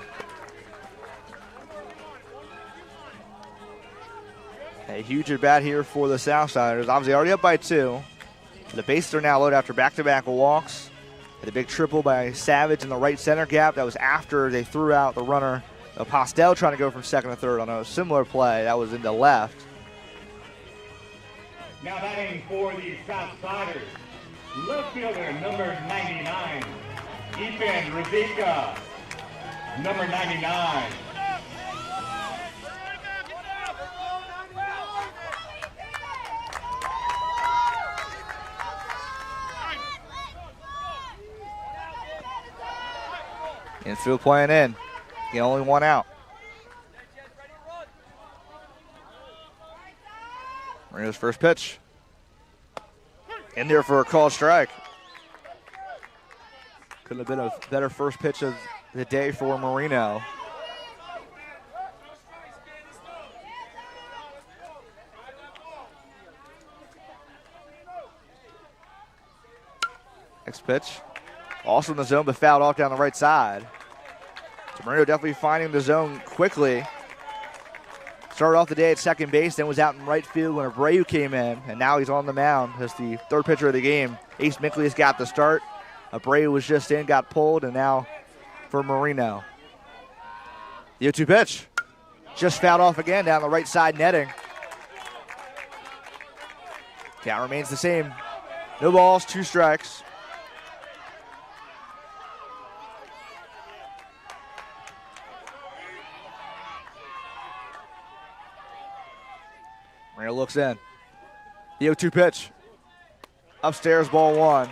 A huge at bat here for the Southsiders. Obviously already up by 2. The bases are now loaded after back-to-back walks. Had a big triple by Savage in the right center gap. That was after they threw out the runner, Postel, trying to go from second to third on a similar play. That was into left. Now batting for the Southsiders, left fielder number 99, Ethan Ruzicka, number 99. Infield playing in. He only 1 out. Marino's first pitch. In there for a called strike. Could have been a better first pitch of the day for Marino. Next pitch. Also in the zone, but fouled off down the right side. So Marino definitely finding the zone quickly. Started off the day at second base, then was out in right field when Abreu came in, and now he's on the mound as the third pitcher of the game. Ace Mickley's got the start. Abreu was just in, got pulled, and now for Marino. The 0-2 pitch. Just fouled off again down the right side netting. Count remains the same. No balls, 2 strikes. Marino looks in. The 0-2 pitch. Upstairs, ball one.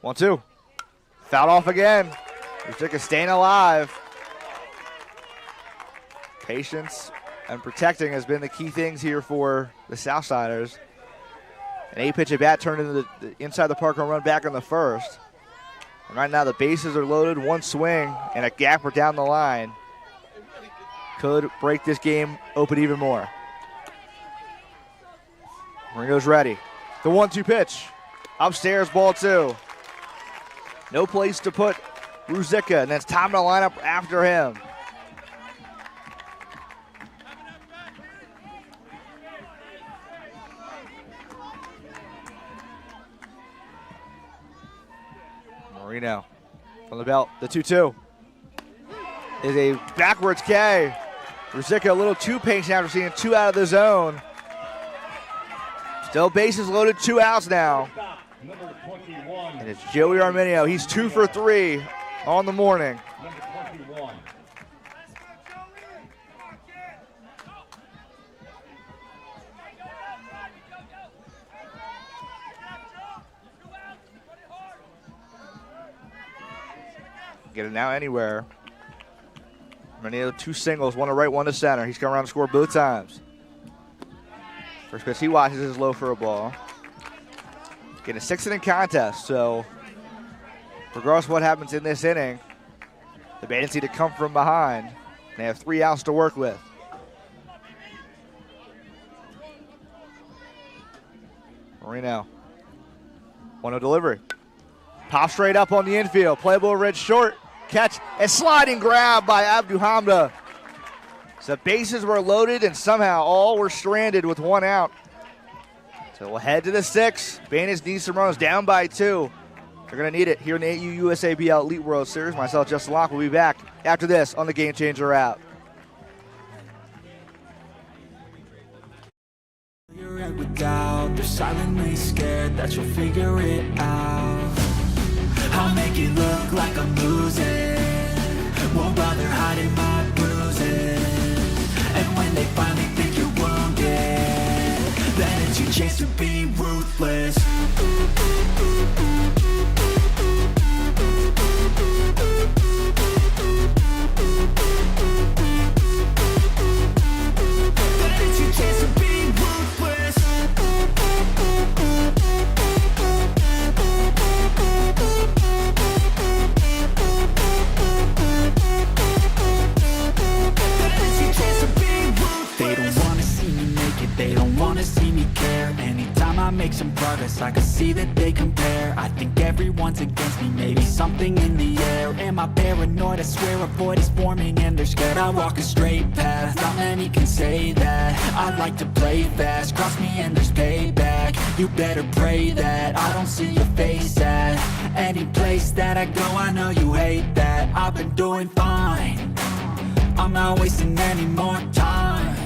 One, two. Fouled off again. Utica staying alive. Patience and protecting has been the key things here for the Southsiders. An 8-pitch at bat turned into the inside the park home run back in the first. And right now the bases are loaded. One swing and a gapper down the line could break this game open even more. Marino's ready. The 1-2 pitch. Upstairs, ball two. No place to put Ruzicka, and it's time to line up after him. Marino from the belt, the 2-2 is a backwards K. Ruzicka a little too patient after seeing two out of the zone. Still bases loaded, 2 outs now. Number 21. And it's Joey Arminio. He's 2 for 3 on the morning. Number 21. Get it now anywhere. Arminio 2 singles, 1 to right, 1 to center. He's come around to score both times. First pitch he watches is low for a ball. Getting a 6th inning contest, so regardless of what happens in this inning, the Bandits need to come from behind. They have 3 outs to work with. Marino, 1-0 delivery. Pop straight up on the infield. Playable red short. Catch and sliding grab by Abdu Hamda. So bases were loaded and somehow all were stranded with 1 out. So we'll head to the 6th. Bandits need some runs, down by 2. They're going to need it here in the AU USABL Elite World Series. Myself, Justin Locke, will be back after this on the Gamechanger app. You're right without, they're silently scared that you'll figure it out. I'll make it look like I'm losing, won't bother hiding my bruises. And when they finally think you're wounded, then it's your chance to be ruthless. Then it's your chance to be ruthless. They don't wanna see me make it, they don't wanna see me care. Anytime I make some progress, I can see that they compare. I think everyone's against me, maybe something in the air. Am I paranoid? I swear a void is forming and they're scared. I walk a straight path, not many can say that. I like to play fast, cross me and there's payback. You better pray that I don't see your face at any place that I go. I know you hate that. I've been doing fine, I'm not wasting any more time.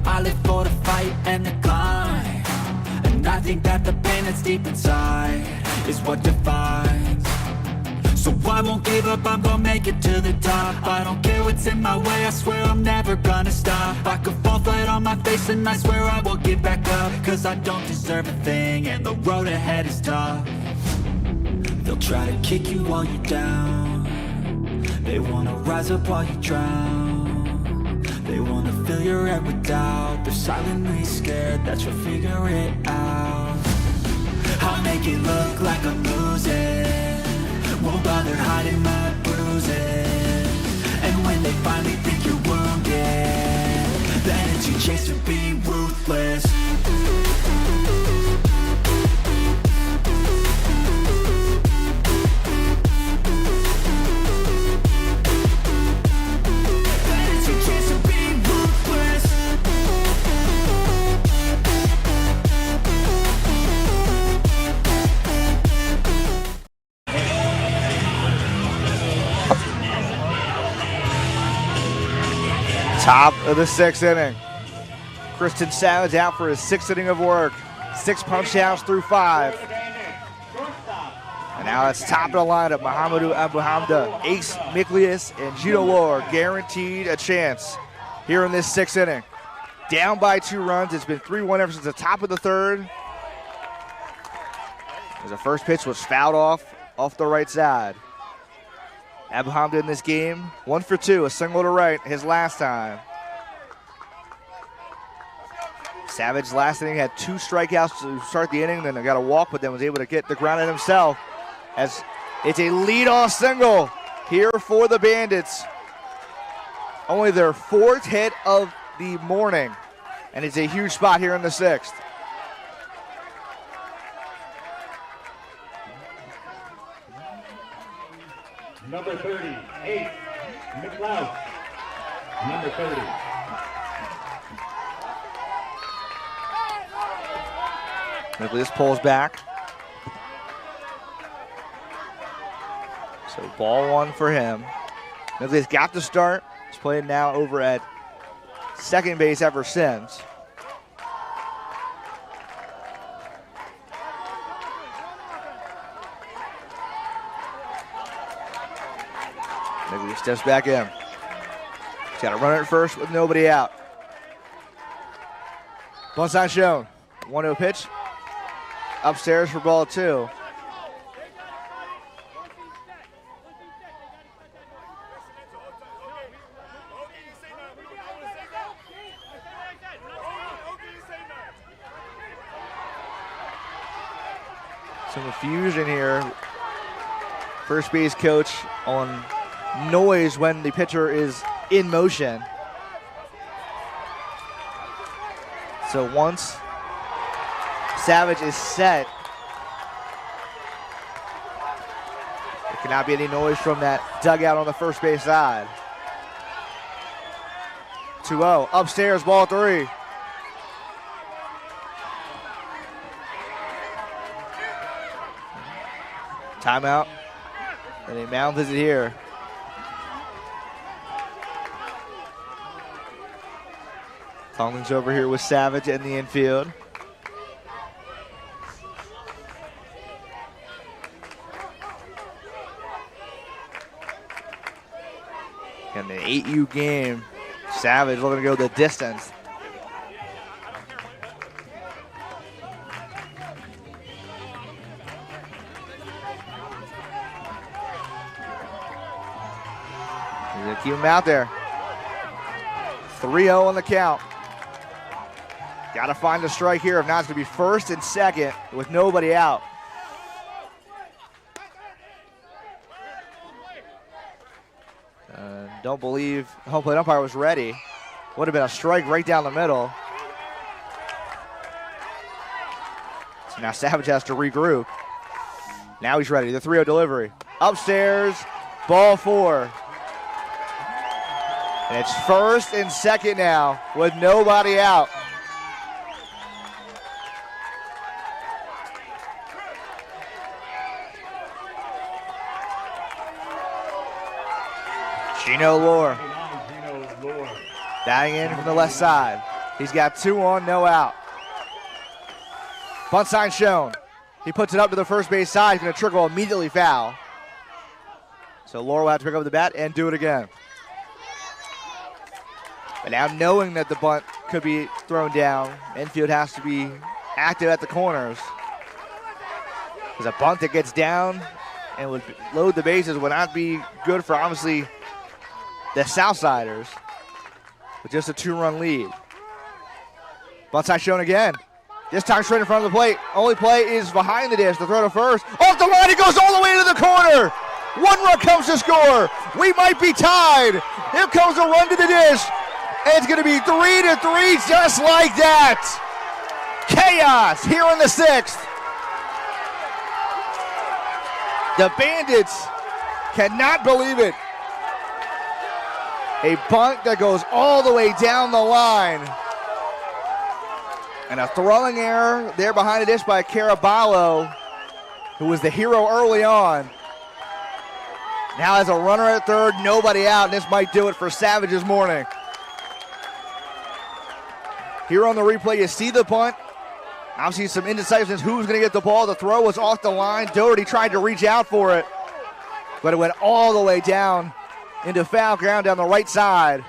I live for the fight and the climb, and I think that the pain that's deep inside is what defines. So I won't give up, I'm gonna make it to the top. I don't care what's in my way, I swear I'm never gonna stop. I could fall flat on my face and I swear I will get back up, cause I don't deserve a thing and the road ahead is tough. They'll try to kick you while you're down, they wanna rise up while you drown. They wanna fill your head with doubt, they're silently scared that you'll figure it out. I'll make it look like I'm losing, won't bother hiding my bruises. And when they finally think you're wounded, then it's your chance to be ruthless. Top of the 6th inning. Kristen Savage out for his 6th inning of work. 6 punch downs through 5. And now it's top of the lineup. Muhammadu Abuhamda, Ace Miklius, and Gino Lore guaranteed a chance here in this 6th inning. Down by 2 runs. It's been 3-1 ever since the top of the 3rd. As the first pitch was fouled off the right side. Abuhamda in this game, 1 for 2, a single to right, his last time. Savage last inning had 2 strikeouts to start the inning, then got a walk, but then was able to get the ground in himself. As it's a leadoff single here for the Bandits. Only their 4th hit of the morning, and it's a huge spot here in the 6th. Number 30, Ace McLeod. Number 30. Miklius pulls back. So ball 1 for him. Miklius got the start. He's playing now over at second base ever since. Miklius steps back in. He's got to run it first with nobody out. Bunt sign shown. 1-0 pitch. Upstairs for ball 2. Some confusion here. First base coach on noise when the pitcher is in motion. So once Savage is set, there cannot be any noise from that dugout on the first base side. 2-0, upstairs, ball 3. Timeout, and a mound visit here. Tomlin's over here with Savage in the infield. In the 8U game, Savage looking to go the distance. He's gonna keep him out there. 3-0 on the count. Got to find a strike here. If not, it's going to be first and second with nobody out. Don't believe home plate umpire was ready. Would have been a strike right down the middle. So now Savage has to regroup. Now he's ready. The 3-0 delivery. Upstairs, ball 4. And it's first and second now with nobody out. Gino Lore. Batting in from the left side. He's got 2 on, no out. Bunt sign shown. He puts it up to the first base side. He's going to trickle immediately foul. So Lore will have to pick up the bat and do it again. But now knowing that the bunt could be thrown down, infield has to be active at the corners. Because a bunt that gets down and would load the bases would not be good for obviously the Southsiders with just a 2-run lead. Bunt side shown again. This time straight in front of the plate. Only play is behind the dish. The throw to first. Off the line, he goes all the way to the corner. 1 run comes to score. We might be tied. Here comes a run to the dish. And it's going to be 3-3 just like that. Chaos here in the 6th. The Bandits cannot believe it. A bunt that goes all the way down the line. And a throwing error there behind the dish by Caraballo, who was the hero early on. Now has a runner at third, nobody out, and this might do it for Savage's morning. Here on the replay, you see the punt Obviously some indecisiveness. Who's going to get the ball? The throw was off the line. Doherty tried to reach out for it, but it went all the way down into foul ground down the right side.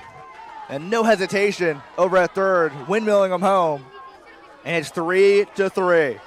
And no hesitation over at third, windmilling them home. And it's 3-3.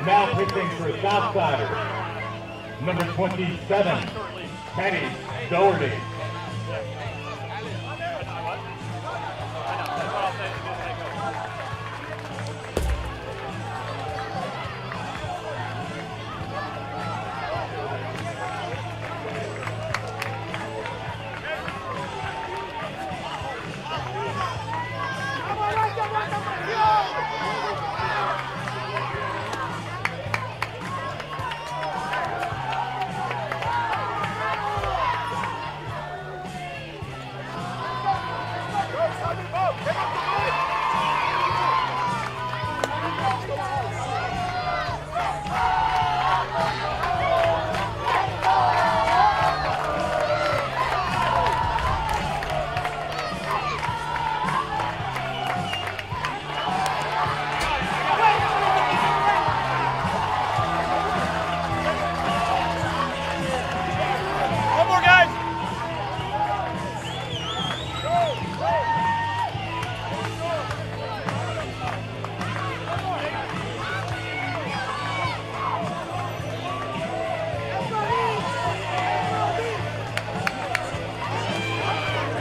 Now pitching for Southsiders, number 27, Kenny Doherty.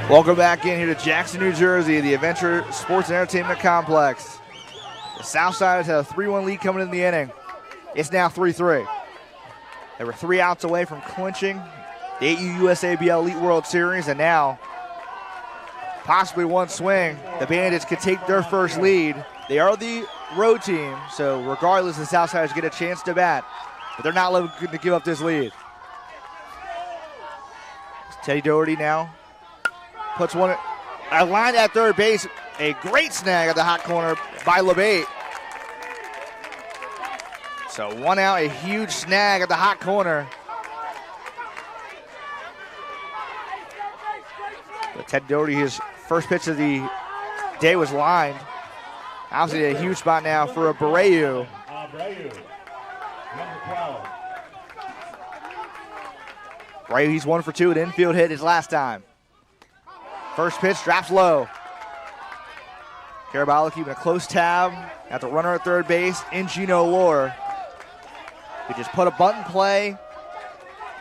Welcome back in here to Jackson, New Jersey, the Adventure Sports and Entertainment Complex. The Southsiders had a 3-1 lead coming in the inning. It's now 3-3. They were 3 outs away from clinching the 8U USABL Elite World Series, and now, possibly one swing, the Bandits could take their first lead. They are the road team, so regardless, the Southsiders get a chance to bat, but they're not looking to give up this lead. Teddy Doherty now puts one a line at third base. A great snag at the hot corner by LeBate. So 1 out, a huge snag at the hot corner. But Ted Doherty, his first pitch of the day was lined. Obviously a huge spot now for Abreu. Abreu, number 12. Abreu, he's 1 for 2, an infield hit his last time. First pitch drops low. Caraballo keeping a close tab at the runner at third base in Gino Lohr. He just put a button play,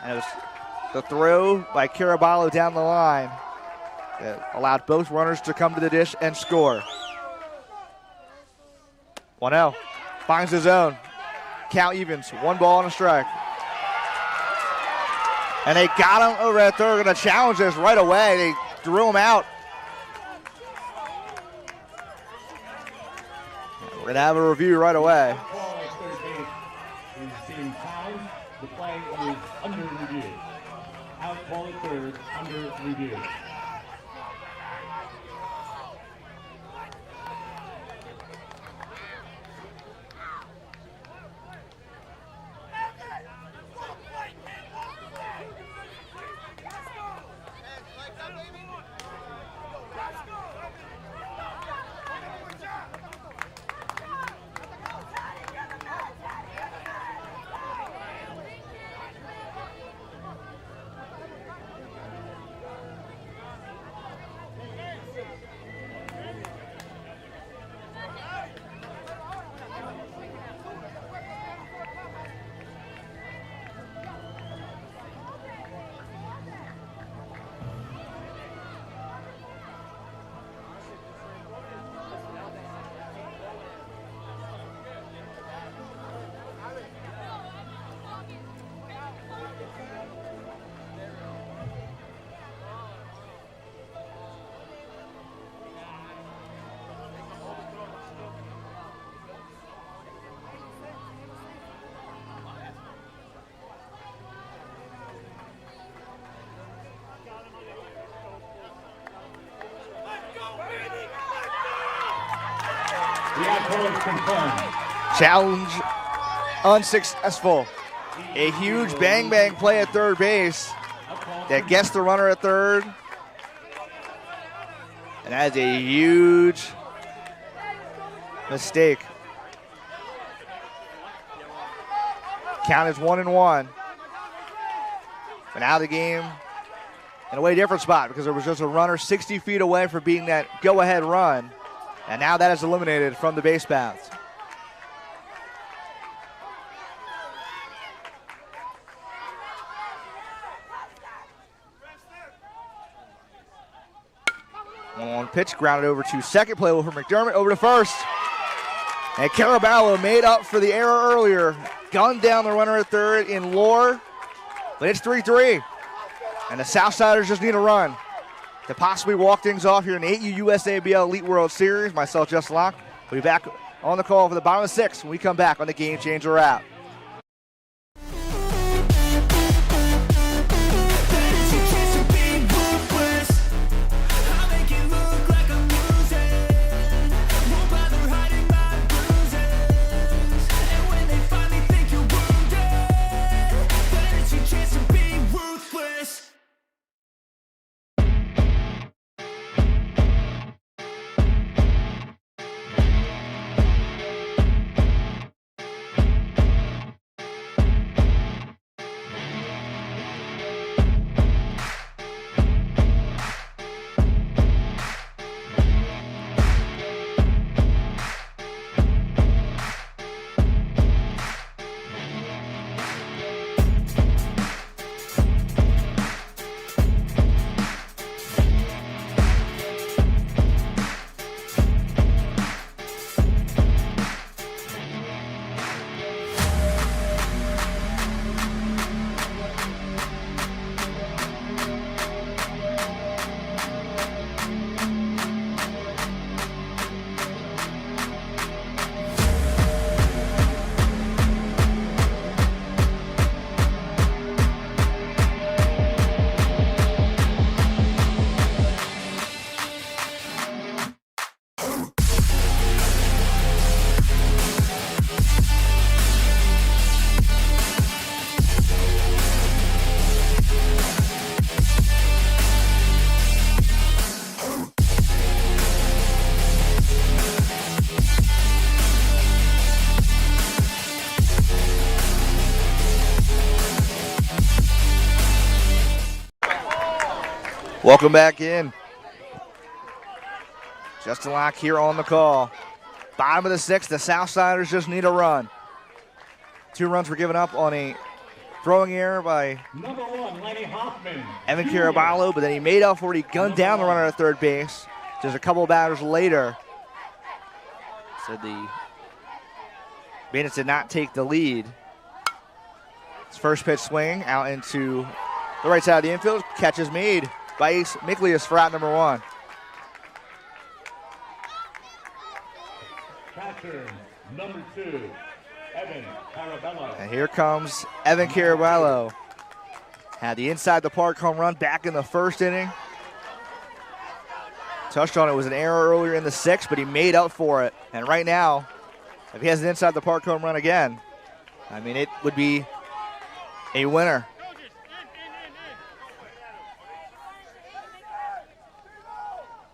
and it was the throw by Caraballo down the line that allowed both runners to come to the dish and score. 1-0, finds the zone. Count evens, 1 ball and a strike. And they got him over at third, gonna challenge this right away. They drew him out. We're gonna have a review right away. The play is under review. Out ball at third, under review. Totals confirmed. Challenge unsuccessful. A huge bang play at third base that gets the runner at third. And that is a huge mistake. Count is 1-1. But now the game in a way different spot because there was just a runner 60 feet away from being that go-ahead run. And now that is eliminated from the base paths. On pitch, grounded over to second, play over McDermott, over to first. And Caraballo made up for the error earlier. Gunned down the runner at third in lore, but it's 3-3. And the Southsiders just need a run to possibly walk things off here in the 8U USABL Elite World Series. Myself, Justin Locke, will be back on the call for the bottom of the sixth when we come back on the Game Changer app. Welcome back in. Justin Locke here on the call. Bottom of the sixth, the Southsiders just need a run. 2 runs were given up on a throwing error by Number 1, Lenny Hoffman. Evan Caraballo, but then he made up for it. He gunned down the runner at third base. Just a couple of batters later, so the Bandits did not take the lead. His first pitch swing out into the right side of the infield. Catch is made by Ace Miklius for out number 1. Catcher, number 2, Evan Caraballo. And here comes Evan Caraballo. Had the inside the park home run back in the first inning. Touched on it, was an error earlier in the sixth, but he made up for it. And right now, if he has an inside the park home run again, I mean, it would be a winner.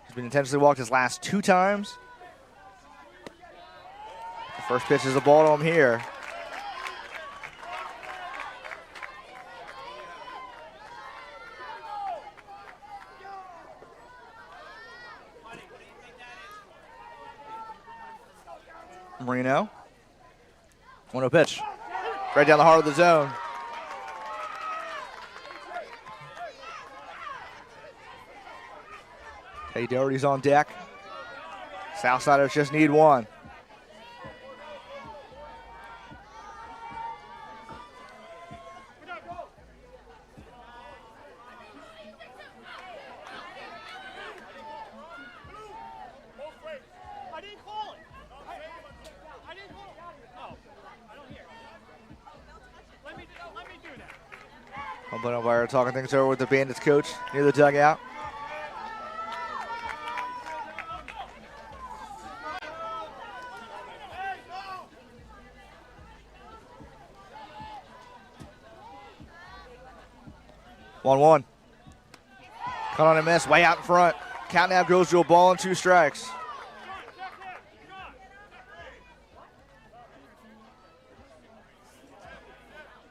He's been intentionally walked his last 2 times. The first pitch is a ball to him here. Marino. 1-0 pitch. Right down the heart of the zone. Teddy Doherty's on deck. Southsiders just need 1. Umpire talking things over with the Bandits coach near the dugout. 1-1. Cut on a miss, way out in front. Count now goes to a ball and 2 strikes.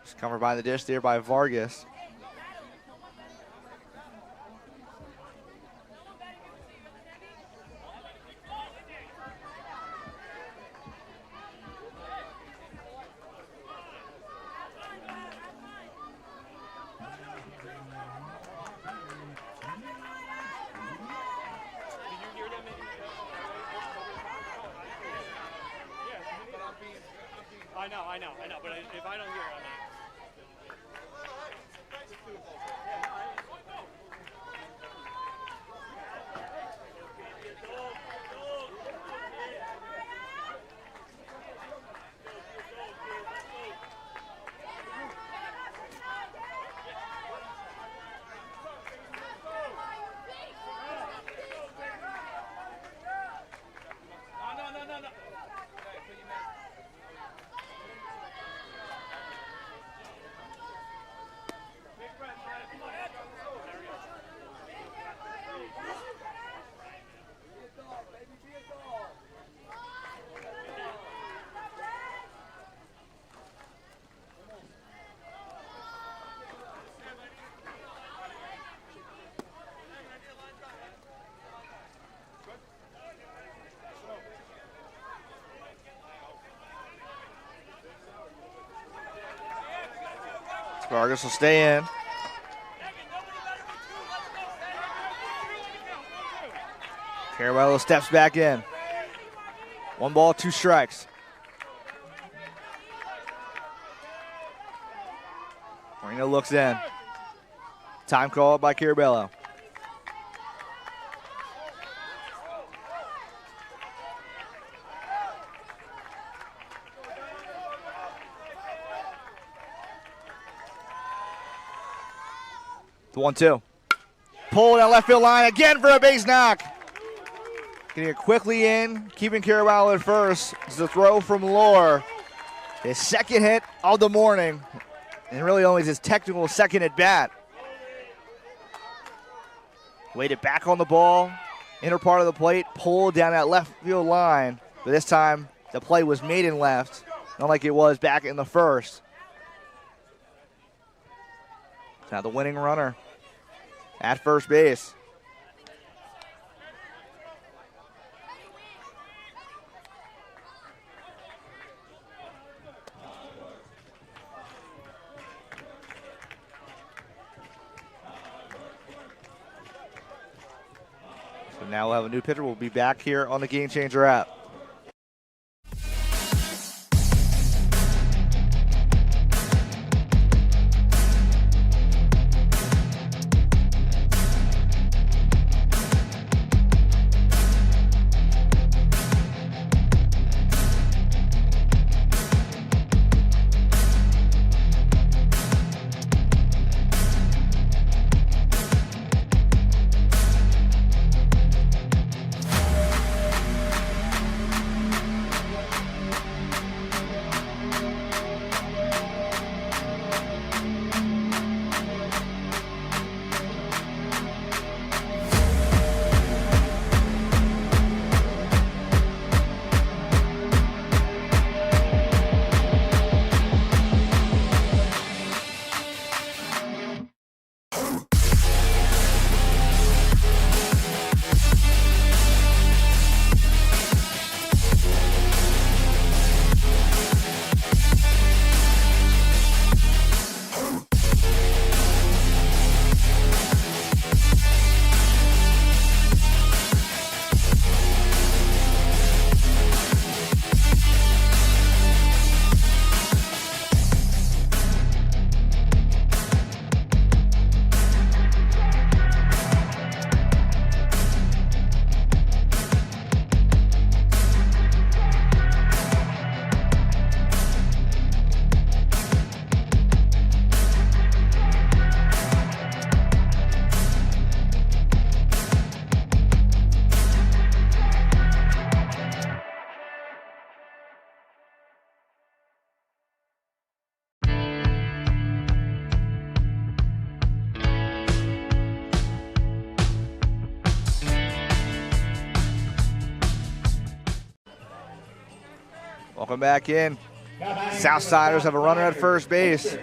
Just covered by the dish there by Vargas. I know, but if I don't hear it, I'm not. No. Vargas will stay in. Caraballo steps back in. 1 ball, 2 strikes. Moreno looks in. Time called by Caraballo. The 1-2. Pull down left field line again for a base knock. Getting it quickly in, keeping Caraballo at first. It's a throw from Lohr. His second hit of the morning, and really only his technical second at bat. Waited back on the ball, inner part of the plate, pulled down that left field line. But this time, the play was made in left, not like it was back in the first. Now the winning runner at first base. So now we'll have a new pitcher. We'll be back here on the Gamechanger app. Welcome back in. Southsiders have a runner at first base.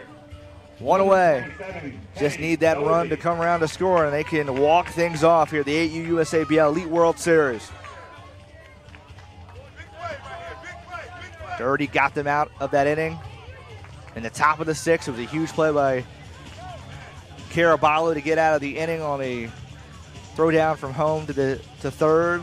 One away. Just need that run to come around to score, and they can walk things off here at the 8U USABL Elite World Series. Dirty got them out of that inning. In the top of the sixth, it was a huge play by Caraballo to get out of the inning on a throw down from home to third.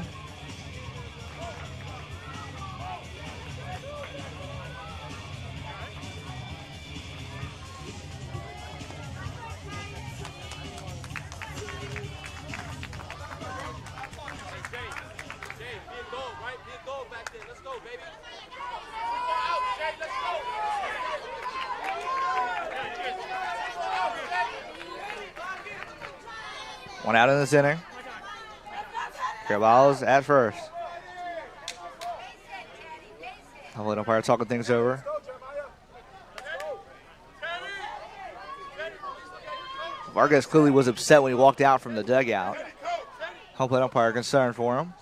One out in this inning. Caraballo's at first. Hopefully umpire talking things over. Vargas clearly was upset when he walked out from the dugout. Hopefully umpire concerned for him.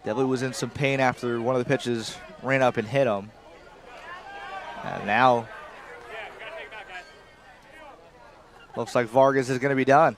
Definitely was in some pain after one of the pitches ran up and hit him. And now, looks like Vargas is going to be done.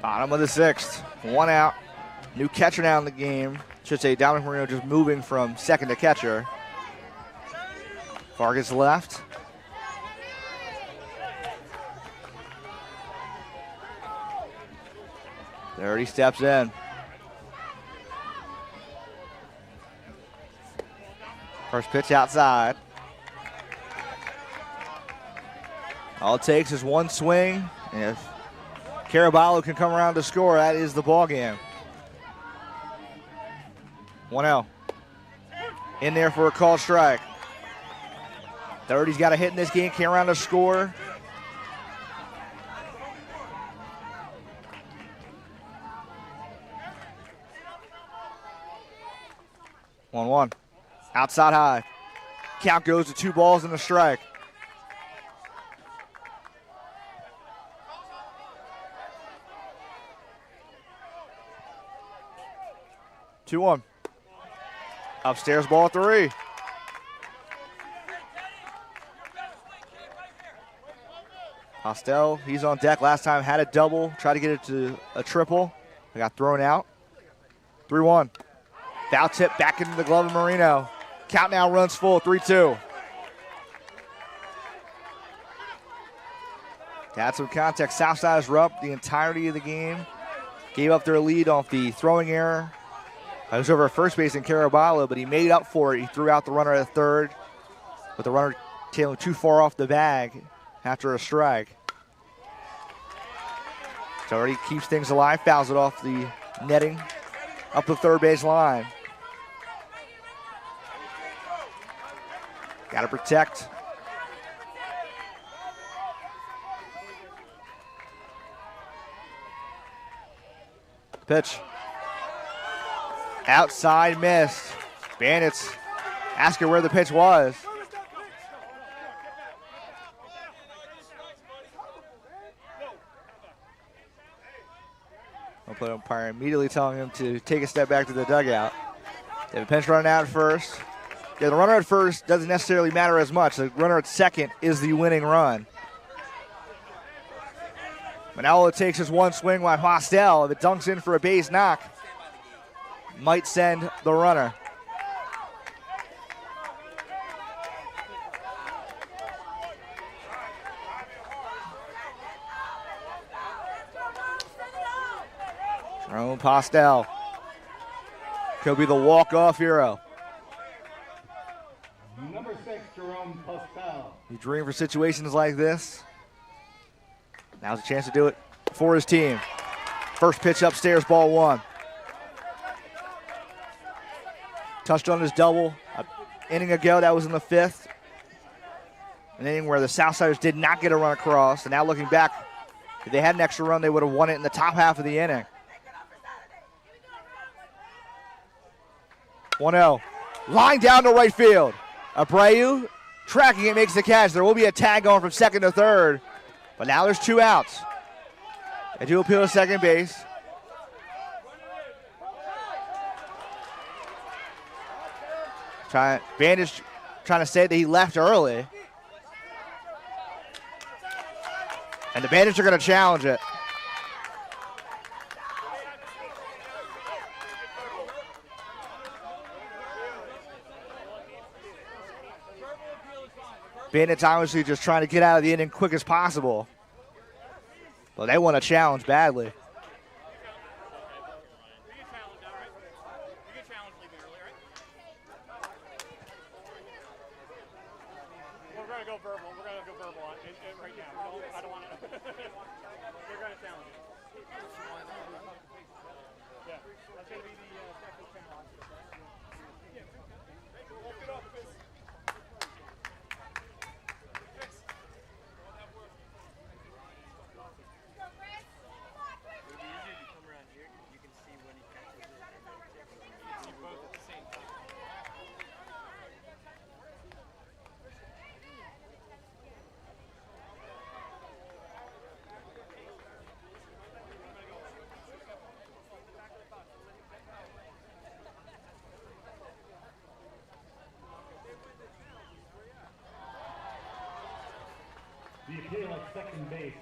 Bottom of the sixth, one out. New catcher now in the game. Should say Dominic Marino just moving from second to catcher. Vargas left. There he steps in. First pitch outside. All it takes is one swing, and if Caraballo can come around to score, that is the ball game. 1-0. In there for a called strike. Third, he's got a hit in this game, came around to score. One. Outside high. Count goes to 2 balls and a strike. Two one. Upstairs ball 3. Hostel, he's on deck. Last time had a double, tried to get it to a triple. They got thrown out. 3-1. Foul tip back into the glove of Marino. Count now runs full, 3-2. To add some context, Southsiders were up the entirety of the game. gave up their lead off the throwing error. I was over at first base in Caraballo, but he made up for it. He threw out the runner at third, with the runner tailing too far off the bag after a strike. So already keeps things alive, fouls it off the netting up the third base line. Got to protect. Pitch. Outside miss. Bandits asking where the pitch was. Play umpire immediately telling him to take a step back to the dugout. They have a pinch running out at first. Yeah, the runner at first doesn't necessarily matter as much. The runner at second is the winning run. But now all it takes is one swing by Postel. If it dunks in for a base knock, might send the runner. Jerome Postel could be the walk-off hero. Number 6, Jerome Postel. You dream for situations like this. Now's a chance to do it for his team. First pitch upstairs, ball one. Touched on his double an inning ago. That was in the fifth. An inning where the Southsiders did not get a run across. And now looking back, if they had an extra run, they would have won it in the top half of the inning. 1-0. Line down to right field. Abreu tracking it, makes the catch. There will be a tag going from second to third. But now there's 2 outs. They do appeal to second base. Bandage trying to say that he left early. And the Bandits are going to challenge it. Bandits obviously just trying to get out of the inning quick as possible. But they want to challenge badly. We're going to go verbal. We're going to go verbal on it right now. I don't want to. We're going to challenge it. Yeah, that's going to be the second challenge. Walk it up, Chris. The appeal at second base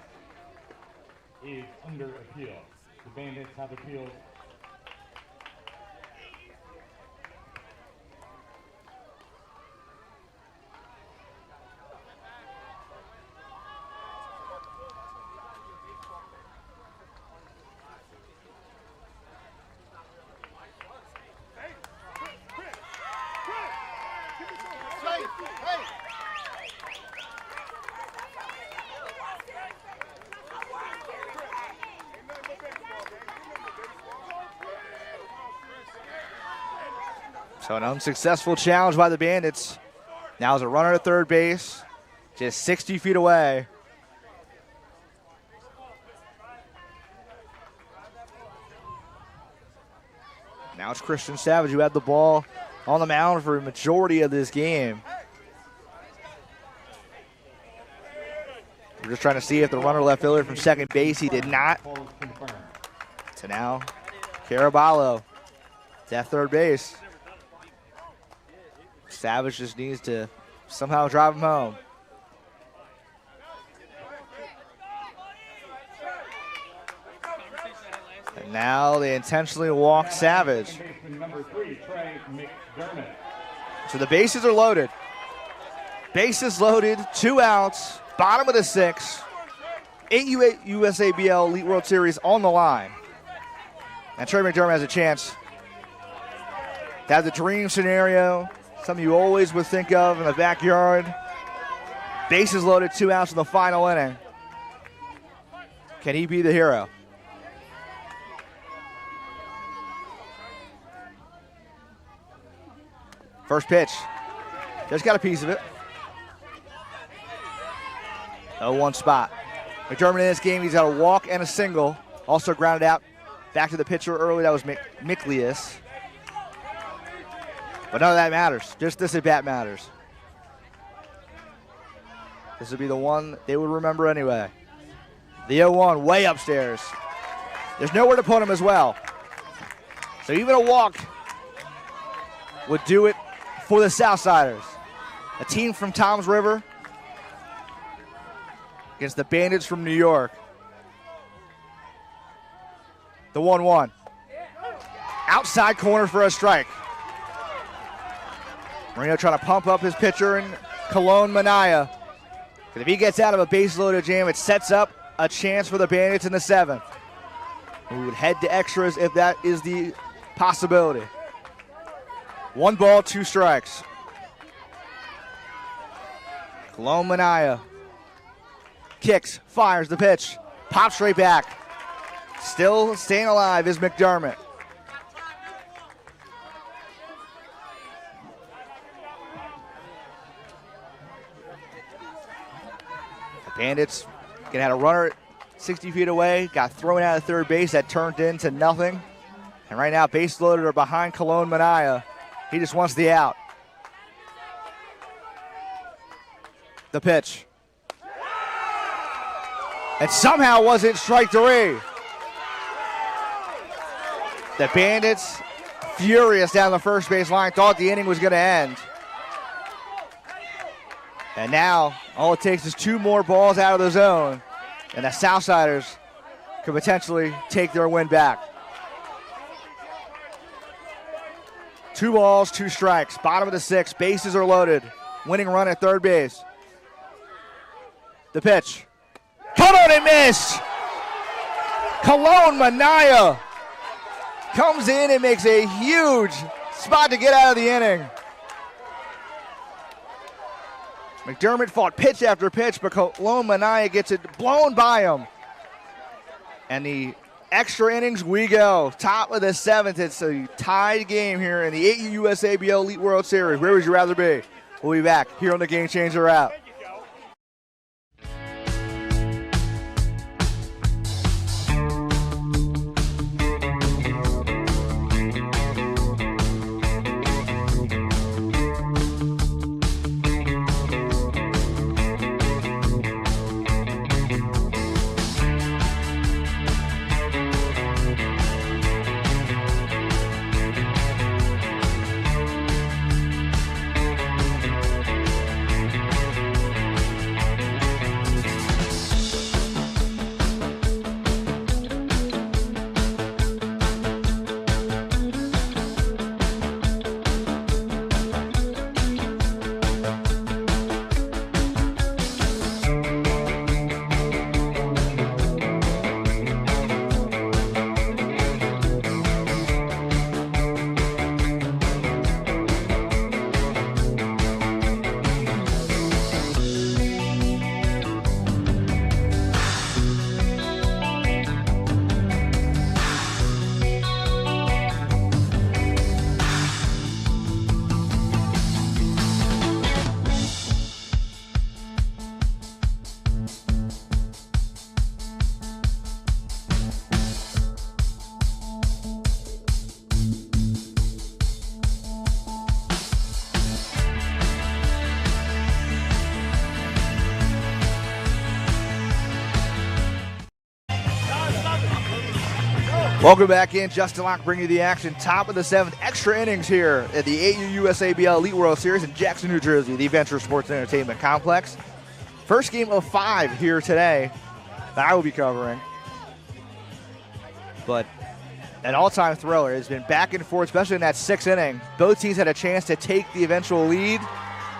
is under appeal. The Bandits have appealed. So an unsuccessful challenge by the Bandits. Now is a runner at third base, just 60 feet away. Now it's Christian Savage who had the ball on the mound for a majority of this game. We're just trying to see if the runner left fielder from second base. He did not. So now Caraballo is at third base. Savage just needs to somehow drive him home. And now they intentionally walk Savage. So the bases are loaded. Bases loaded, 2 outs, bottom of the 6th. 8 USABL Elite World Series on the line. And Trey McDermott has a chance to have the dream scenario, something you always would think of in the backyard. Bases loaded, 2 outs in the final inning. Can he be the hero? First pitch. Just got a piece of it. 0-1 spot. McDermott in this game, he's got a walk and a single. Also grounded out back to the pitcher early. That was Miklius. But none of that matters. Just this at bat matters. This would be the one they would remember anyway. The 0-1 way upstairs. There's nowhere to put him as well. So even a walk would do it for the Southsiders. A team from Toms River against the Bandits from New York. The 1-1. Outside corner for a strike. Marino trying to pump up his pitcher in Cologne Manaya. If he gets out of a base-loaded jam, it sets up a chance for the Bandits in the 7th. We would head to extras if that is the possibility. 1 ball, 2 strikes. Cologne Manaya kicks, fires the pitch, pops straight back. Still staying alive is McDermott. The Bandits had a runner 60 feet away, got thrown out of third base, that turned into nothing. And right now, base loaded are behind Cologne Manaya. He just wants the out. The pitch. And somehow wasn't strike 3. The Bandits, furious down the first base line, thought the inning was going to end. And now, all it takes is 2 more balls out of the zone, and the Southsiders could potentially take their win back. 2 balls, 2 strikes. Bottom of the 6th, bases are loaded. Winning run at third base. The pitch. Come on and miss! Cologne Manaya comes in and makes a huge spot to get out of the inning. McDermott fought pitch after pitch, but Cologne Manaya gets it blown by him. And the extra innings we go. Top of the 7th. It's a tied game here in the 8U USABL Elite World Series. Where would you rather be? We'll be back here on the Gamechanger app. Welcome back in. Justin Locke bringing you the action. Top of the 7th, extra innings here at the 8U USABL Elite World Series in Jackson, New Jersey, the Adventure Sports and Entertainment Complex. First game of 5 here today that I will be covering. But an all-time thriller. Has been back and forth, especially in that 6th inning. Both teams had a chance to take the eventual lead.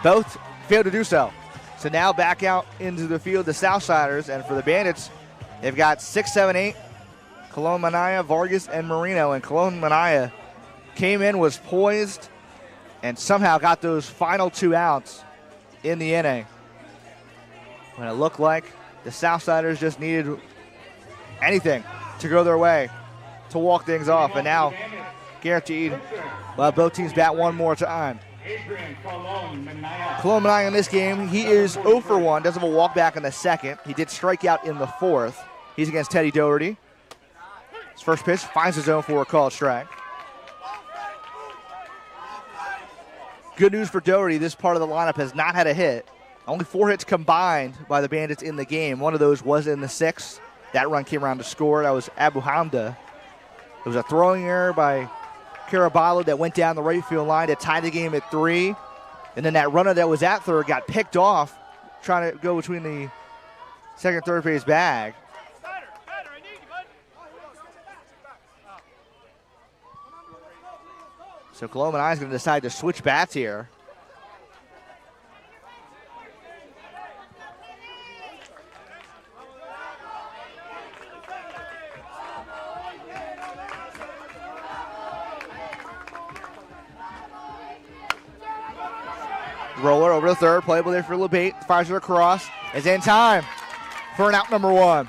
Both failed to do so. So now back out into the field, the Southsiders, and for the Bandits, they've got 6, 7, 8. Colon Manaya, Vargas, and Marino. And Colon Manaya came in, was poised, and somehow got those final 2 outs in the inning. When it looked like the Southsiders just needed anything to go their way to walk things off. And now guaranteed both teams bat one more time. Colon Manaya in this game, he is 0 for 1, does have a walk back in the second. He did strike out in the fourth. He's against Teddy Doherty. His first pitch finds his zone for a called strike. Good news for Doherty, this part of the lineup has not had a hit. Only 4 hits combined by the Bandits in the game. One of those was in the 6th. That run came around to score. That was Abu Hamda. It was a throwing error by Caraballo that went down the right field line to tie the game at 3. And then that runner that was at third got picked off trying to go between the second and third base bag. So Colon Manaya is going to decide to switch bats here. Roller over to third, playable there for LeBate, fires it across, is in time for an out number 1.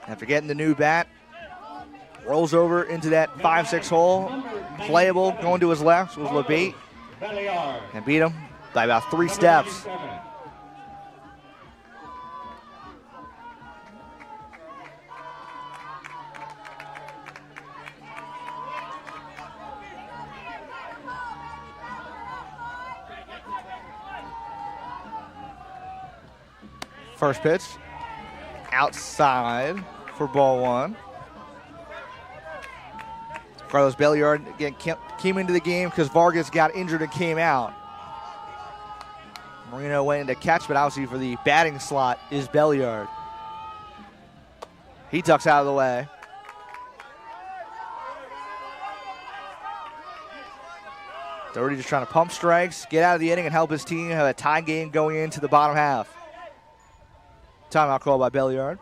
After getting the new bat, rolls over into that 5-6 hole, playable, going to his left was LeBate, and beat him by about 3 steps. First pitch, outside for ball 1. Carlos Belliard again came into the game because Vargas got injured and came out. Marino went into catch, but obviously for the batting slot is Belliard. He ducks out of the way. Doherty just trying to pump strikes, get out of the inning, and help his team have a tie game going into the bottom half. Timeout call by Belliard.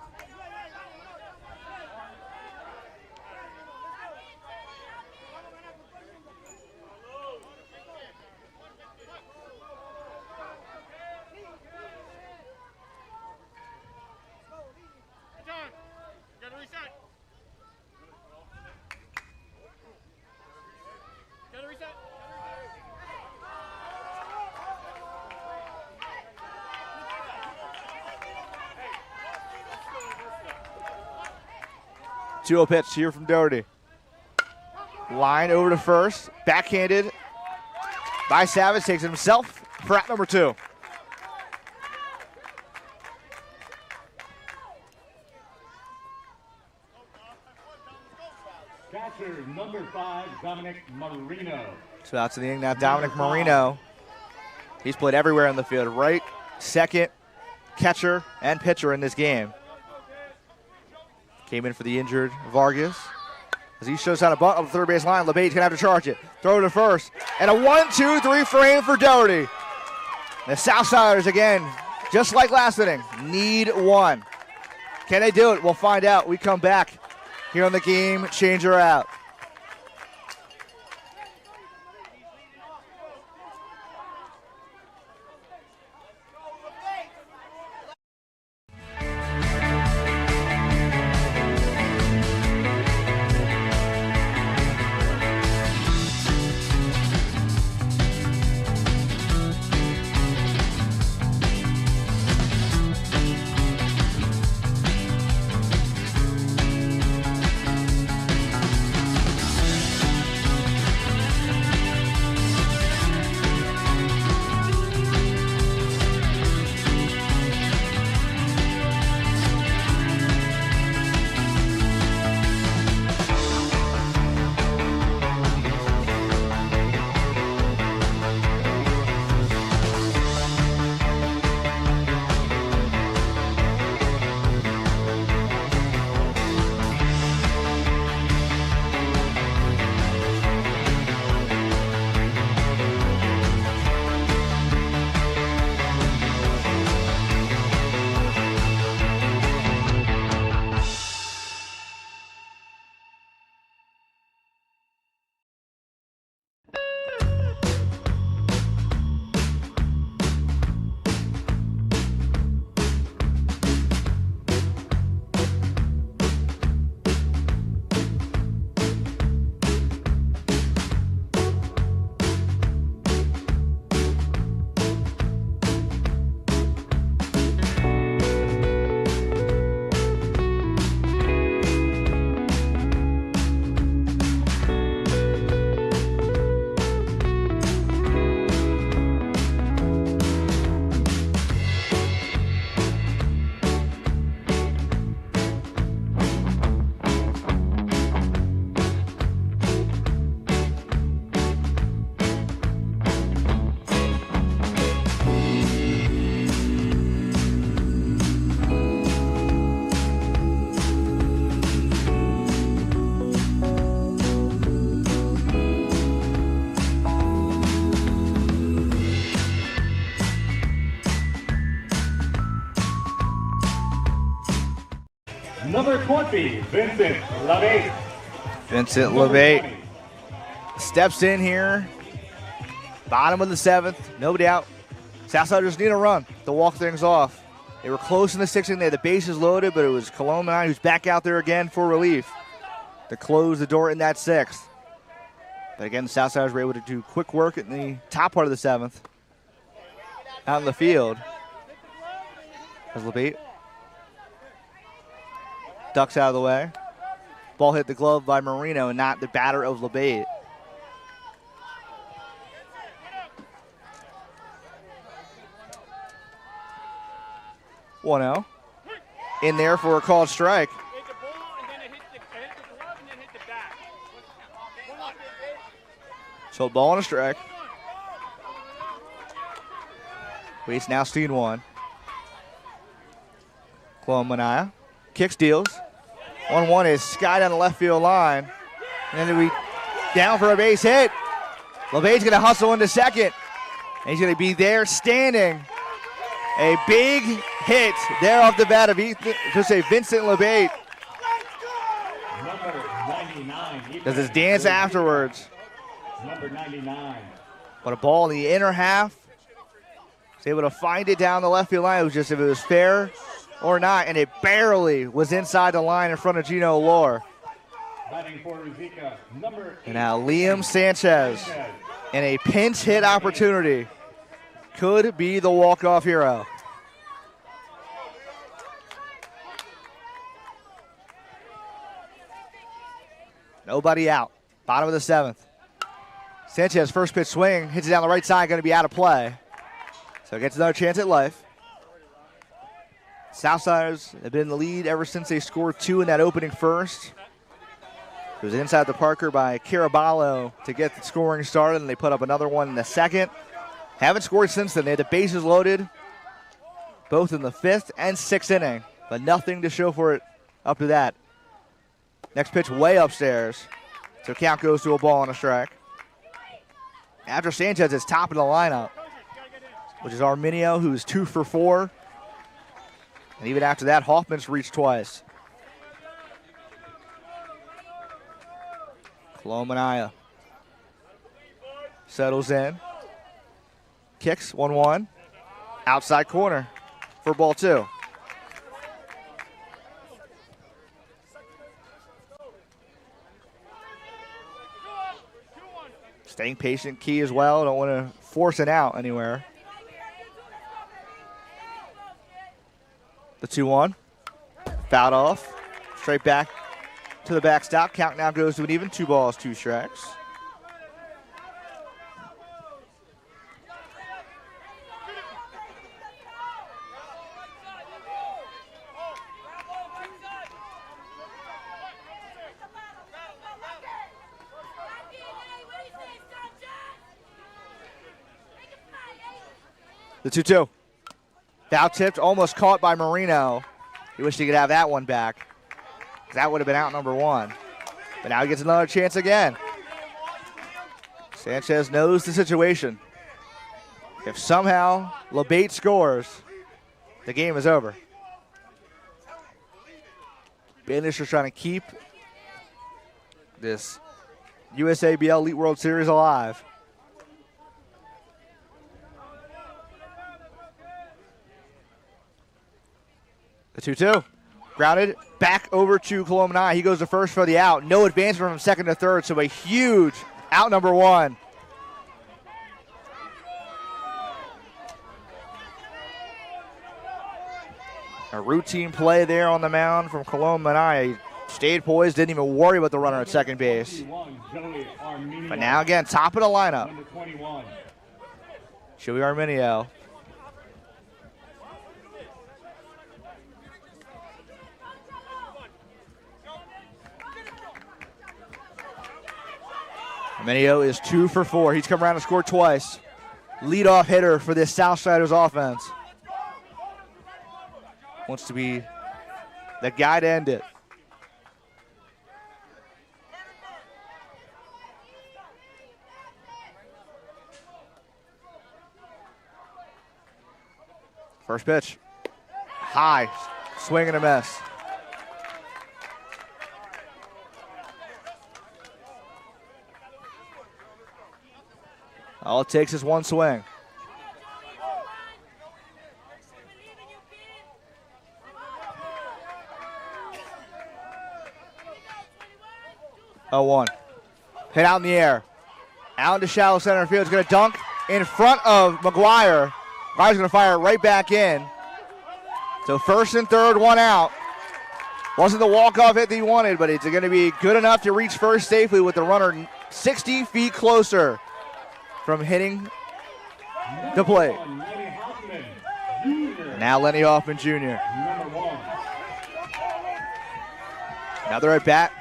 Two-0 pitch here from Doherty. Line over to first, backhanded by Savage, takes it himself for out number 2. Catcher number 5, Dominic Marino. So out to the inning now, Dominic Marino. He's played everywhere in the field, right, second, catcher, and pitcher in this game. Came in for the injured Vargas. As he shows how to bunt up the third base line, LeBate's gonna have to charge it. Throw to first. And a 1-2-3 frame for Doherty. The Southsiders again, just like last inning, need 1. Can they do it? We'll find out. We come back here on the Game Changer out. number 20, Vincent LeBate. Vincent Number LeBate 20. steps in here. Bottom of the 7th, nobody out. Southsiders need a run to walk things off. They were close in the 6th inning. They had the bases loaded, but it was Cologne who's back out there again for relief to close the door in that 6th. But again, the Southsiders were able to do quick work in the top part of the 7th. Out in the field. As LeBate ducks out of the way. Ball hit the glove by Marino and not the batter of LeBate. One-0. In there for a called strike. Hit the ball and then it hit the glove and then hit the bat. Come on. So ball and a strike. Waits now seen one. Cologne kicks, deals. 1-1 is sky down the left field line. And then we down for a base hit. LeBate's going to hustle into second. And he's going to be there standing. A big hit there off the bat of Vincent LeBate. Number 99. Does his dance afterwards. Number 99. But a ball in the inner half. Was able to find it down the left field line. It was just if it was fair or not, and it barely was inside the line in front of Gino Lore. Batting for Rizika, number 8. And now Liam Sanchez in a pinch hit opportunity could be the walk-off hero. Nobody out. Bottom of the 7th. Sanchez first pitch swing, hits it down the right side, going to be out of play. So gets another chance at life. Southsiders have been in the lead ever since they scored 2 in that opening first. It was inside the Parker by Caraballo to get the scoring started, and they put up another one in the 2nd. Haven't scored since then. They had the bases loaded both in the 5th and 6th inning, but nothing to show for it up to that. Next pitch way upstairs. So count goes to a ball and a strike. After Sanchez is top of the lineup, which is Arminio, who's 2 for 4. And even after that, Hoffman's reached twice. Cologne settles in. Kicks 1-1. Outside corner for ball 2. Staying patient, key as well. Don't want to force it out anywhere. The 2-1. Fouled off. Straight back to the backstop. Count now goes to an even 2 balls, 2 strikes. The 2-2. Foul tipped, almost caught by Marino. He wished he could have that one back. That would have been out number 1. But now he gets another chance again. Sanchez knows the situation. If somehow LeBate scores, the game is over. Bandish is trying to keep this USABL Elite World Series alive. The 2-2. Grounded back over to Cologne. He goes to first for the out. No advancement from second to third, so a huge out number 1. A routine play there on the mound from Cologne. He stayed poised, didn't even worry about the runner at second base. But now again, top of the lineup. Joey Arminio. Arminio is 2 for 4. He's come around and scored twice. Leadoff hitter for this Southsiders offense. Wants to be the guy to end it. First pitch. High. Swing and a miss. All it takes is one swing. Oh, 1. Hit out in the air. Out into shallow center field. It's going to dunk in front of McGuire. McGuire's going to fire it right back in. So first and third, 1 out. Wasn't the walk-off hit that he wanted, but it's going to be good enough to reach first safely with the runner 60 feet closer from hitting the plate. Now Lenny Hoffman Jr. Another at bat.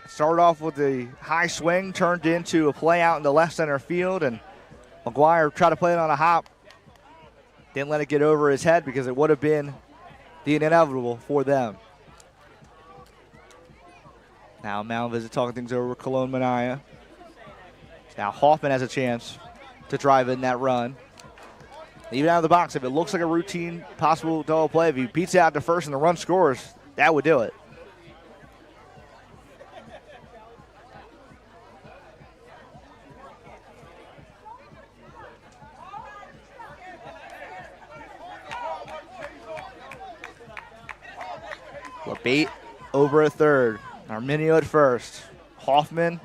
Started off with the high swing, turned into a play out in the left center field, and McGuire tried to play it on a hop. Didn't let it get over his head because it would have been the inevitable for them. Now Mound Visit talking things over with Cologne Minaya. Now Hoffman has a chance to drive in that run. Even out of the box, if it looks like a routine possible double play, if he beats it out to first and the run scores, that would do it. LeBate over at third. Arminio at first. Hoffman.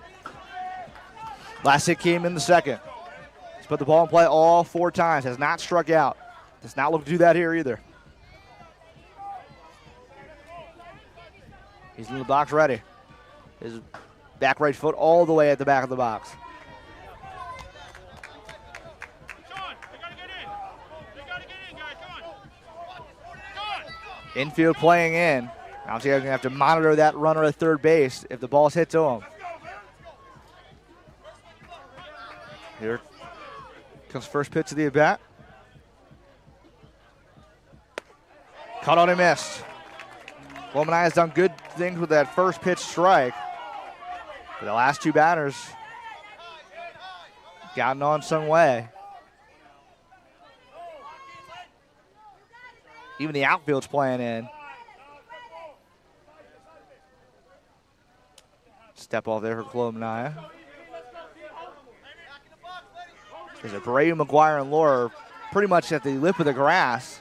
Last hit came in the second. He's put the ball in play all 4 times. Has not struck out. Does not look to do that here either. He's in the box ready. His back right foot all the way at the back of the box. Infield playing in. Obviously, I'm going to have to monitor that runner at third base if the ball's hit to him. Here comes first pitch of the at-bat. Caught on and missed. Womanai has done good things with that first pitch strike. But the last 2 batters gotten on some way. Even the outfield's playing in. Step off there for Cologne Minaya. There's a Brady, McGuire, and Laura pretty much at the lip of the grass.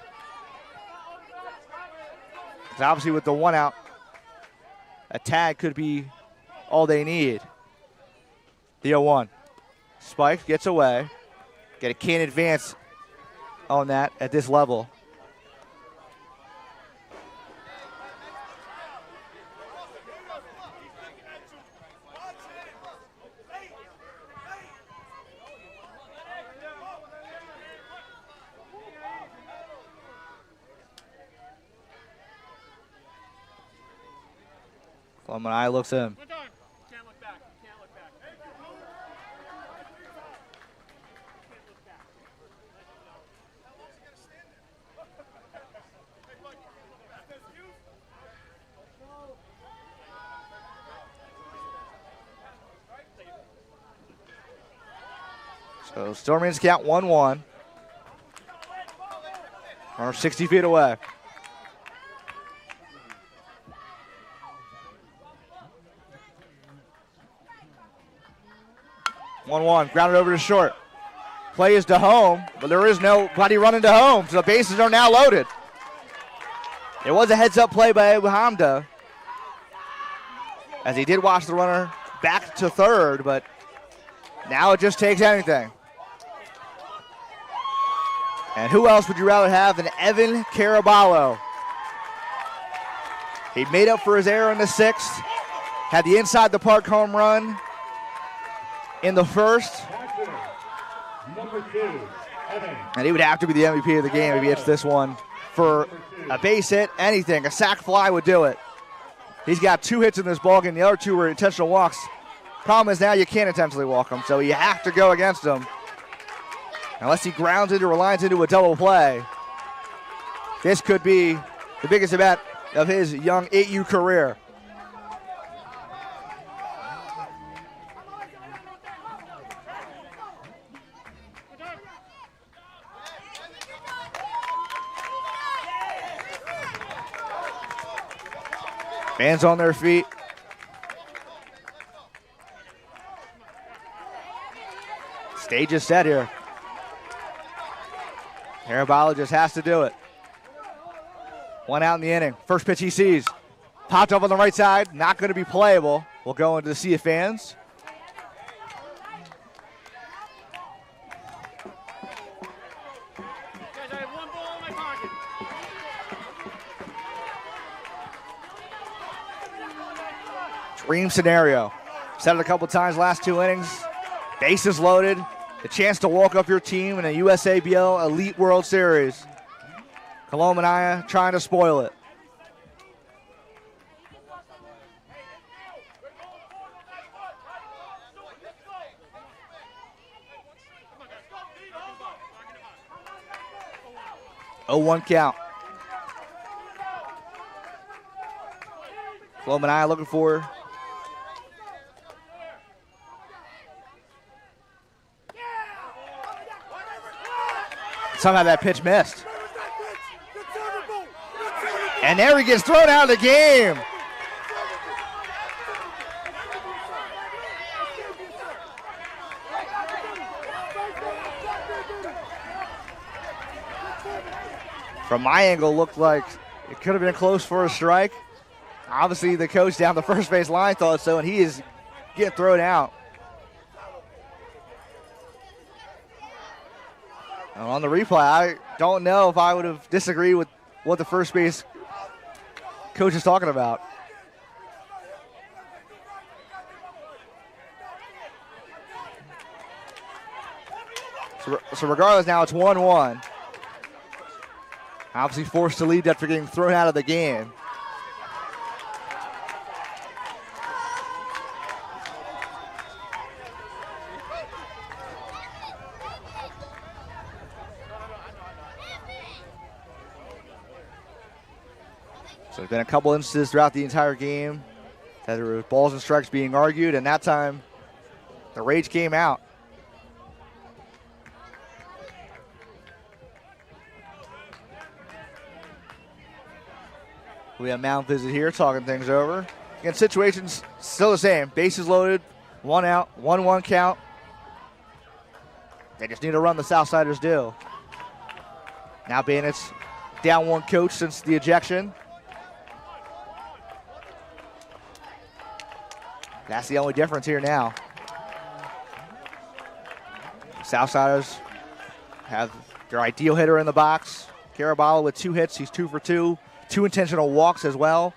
Because obviously with the 1 out, a tag could be all they need. The 0-1. Spike gets away. Get a can't advance on that at this level. Minaya looks in. Can't look back. Can't look back. So still remains count 1-1. Or 60 feet away. Grounded over to short. Play is to home, but there is nobody running to home, so the bases are now loaded. It was a heads-up play by Hamda, as he did watch the runner back to third, but now it just takes anything. And who else would you rather have than Evan Caraballo? He made up for his error in the 6th, had the inside the park home run in the 1st. Number 2, Evan. And he would have to be the MVP of the game if he hits this one for a base hit, anything. A sac fly would do it. He's got 2 hits in this ballgame. The other 2 were intentional walks. Problem is now you can't intentionally walk him, so you have to go against him. Unless he grounds into or lines into a double play. This could be the biggest at-bat of his young 8U career. Fans on their feet. Stage is set here. Garabalo just has to do it. One out in the inning. First pitch he sees. Popped up on the right side. Not going to be playable. We'll go into the sea of fans. Guys, I have one ball in my pocket. Dream scenario. Said it a couple times last 2 innings. Bases loaded. The chance to walk up your team in a USABL Elite World Series. Kolomania trying to spoil it. Oh, 1 count. Kolomania looking for somehow that pitch missed. And there he gets thrown out of the game. From my angle, looked like it could have been close for a strike. Obviously, the coach down the first base line thought so, and he is getting thrown out. On the replay, I don't know if I would have disagreed with what the first base coach is talking about. So regardless, now it's 1-1. Obviously forced to lead after getting thrown out of the game. So there's been a couple instances throughout the entire game that there were balls and strikes being argued, and that time the rage came out. We have mound visit here, talking things over. Again, situation's still the same. Bases loaded, 1 out, 1-1 count. They just need to run, the Southsiders do. Now Bandits down 1 coach since the ejection. That's the only difference here now. Southsiders have their ideal hitter in the box. Garabalo with 2 hits. He's 2 for 2. 2 intentional walks as well.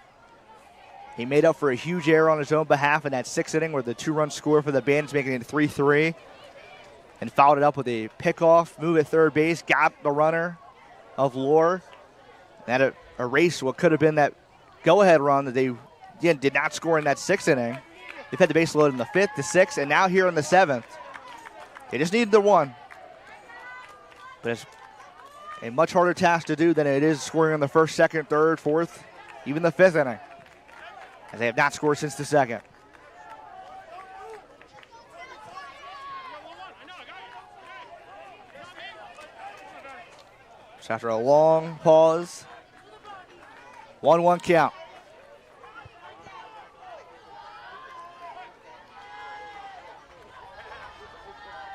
He made up for a huge error on his own behalf in that 6th inning where the 2-run score for the Bandits, making it 3-3. And followed it up with a pickoff move at third base. Got the runner of Lore. That erased what could have been that go-ahead run that they again did not score in that 6th inning. They've had the base loaded in the 5th, the 6th, and now here in the 7th. They just needed the 1. But it's a much harder task to do than it is scoring in the 1st, 2nd, 3rd, 4th, even the 5th inning, as they have not scored since the 2nd. Just after a long pause, 1-1 count.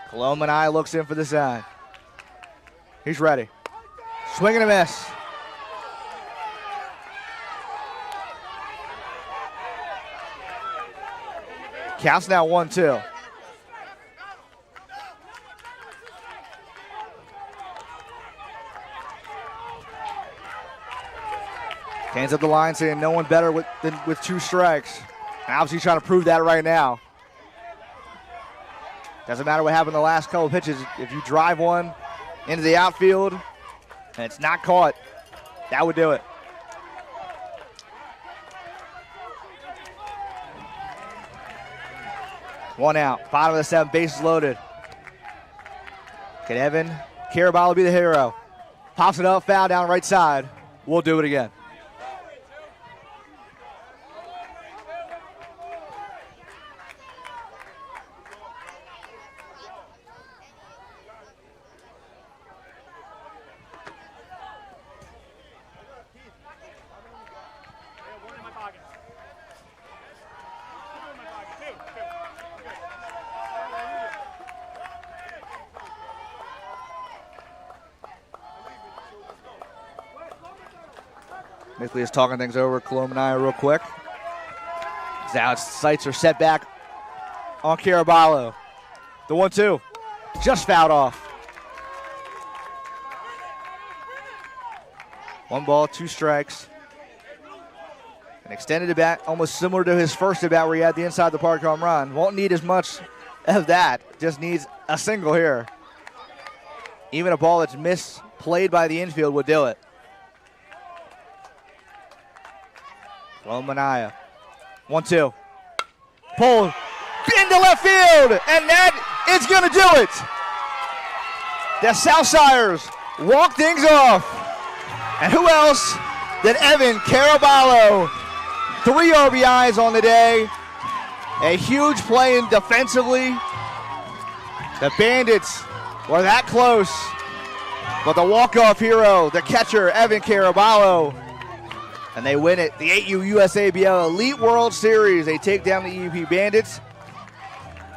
Kolomania looks in for the sign. He's ready. Swing and a miss. Counts now 1-2. Hands up the line saying no one better than with 2 strikes. And obviously trying to prove that right now. Doesn't matter what happened the last couple of pitches. If you drive one into the outfield and it's not caught, that would do it. One out, bottom of the 7th, bases loaded. Can Evan Garabalo be the hero? Pops it up, foul down right side. We'll do it again. Nickley is talking things over Colomania real quick. Zow's sights are set back on Caraballo. The 1-2 just fouled off. 1 ball, 2 strikes. An extended at bat, almost similar to his first at bat where he had the inside the park home run. Won't need as much of that, just needs a single here. Even a ball that's misplayed by the infield would do it. Colomania. 1-2. Pulled into left field, and that is going to do it. The Southsiders walk things off. And who else than Evan Caraballo? 3 RBIs on the day. A huge play in defensively. The Bandits were that close. But the walk-off hero, the catcher, Evan Caraballo, and they win it. The 8U USABL Elite World Series. They take down the EUP Bandits.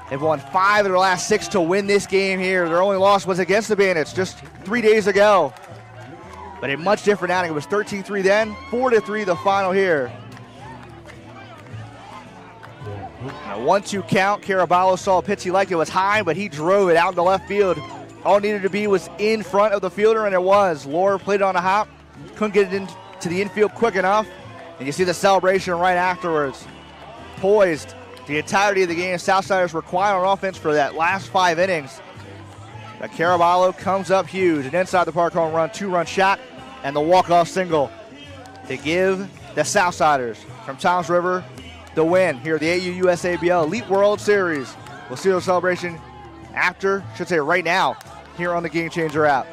They've won 5 of their last 6 to win this game here. Their only loss was against the Bandits just 3 days ago. But a much different outing. It was 13-3 then, 4-3 the final here. And a 1-2 count. Caraballo saw a pitch he liked. It was high, but he drove it out into left field. All it needed to be was in front of the fielder, and it was. Lohr played it on a hop. Couldn't get it into the infield quick enough. And you see the celebration right afterwards. Poised the entirety of the game. Southsiders were quiet on offense for that last 5 innings. But Caraballo comes up huge. An inside the park home run, 2-run shot, and the walk-off single to give the Southsiders from Toms River the win here at the 8U USABL Elite World Series. We'll see the celebration after, should say right now, here on the Gamechanger app.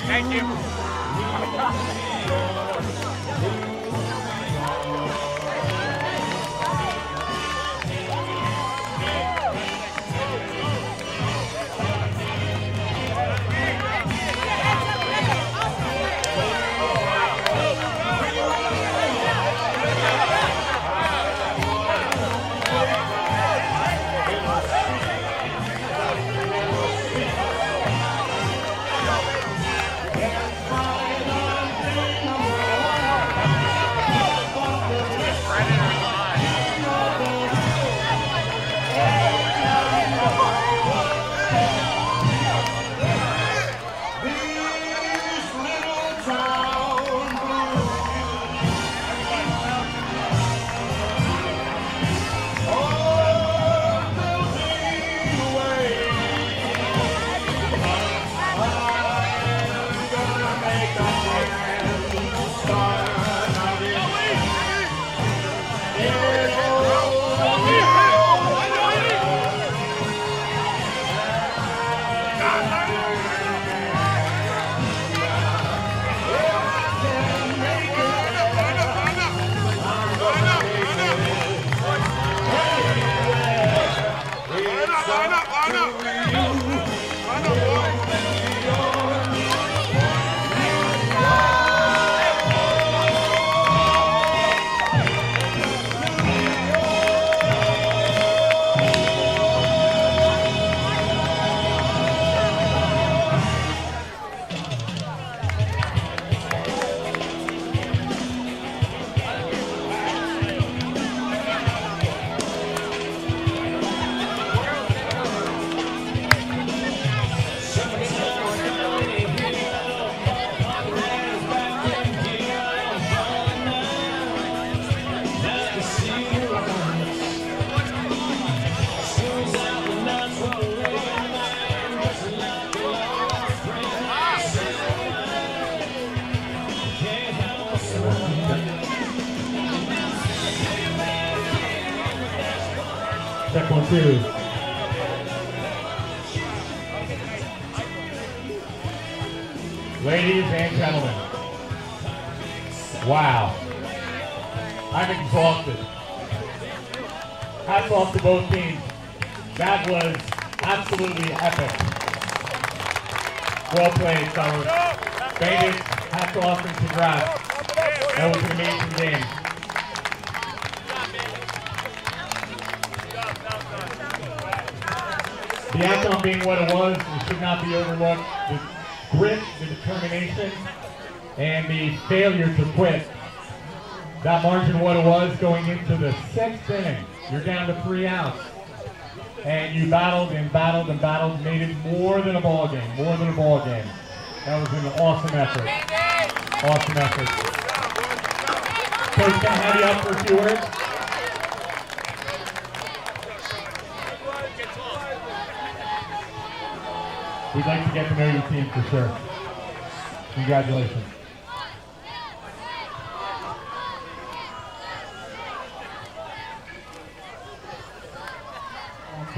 Thank you. Check 1-2. Ladies and gentlemen, wow, I'm exhausted. Hats off to both teams. That was Absolutely epic. Well played, fellas. Bandits, hats off and congrats. That was an amazing game. The outcome being what it was, it should not be overlooked. The grit, the determination, and the failure to quit. That margin what it was going into the 6th inning. You're down to 3 outs. And you battled and battled and battled, made it more than a ball game, more than a ball game. That was an awesome effort. Awesome effort. Coach, can I have you up for a few words? We'd like to get to know your team for sure. Congratulations.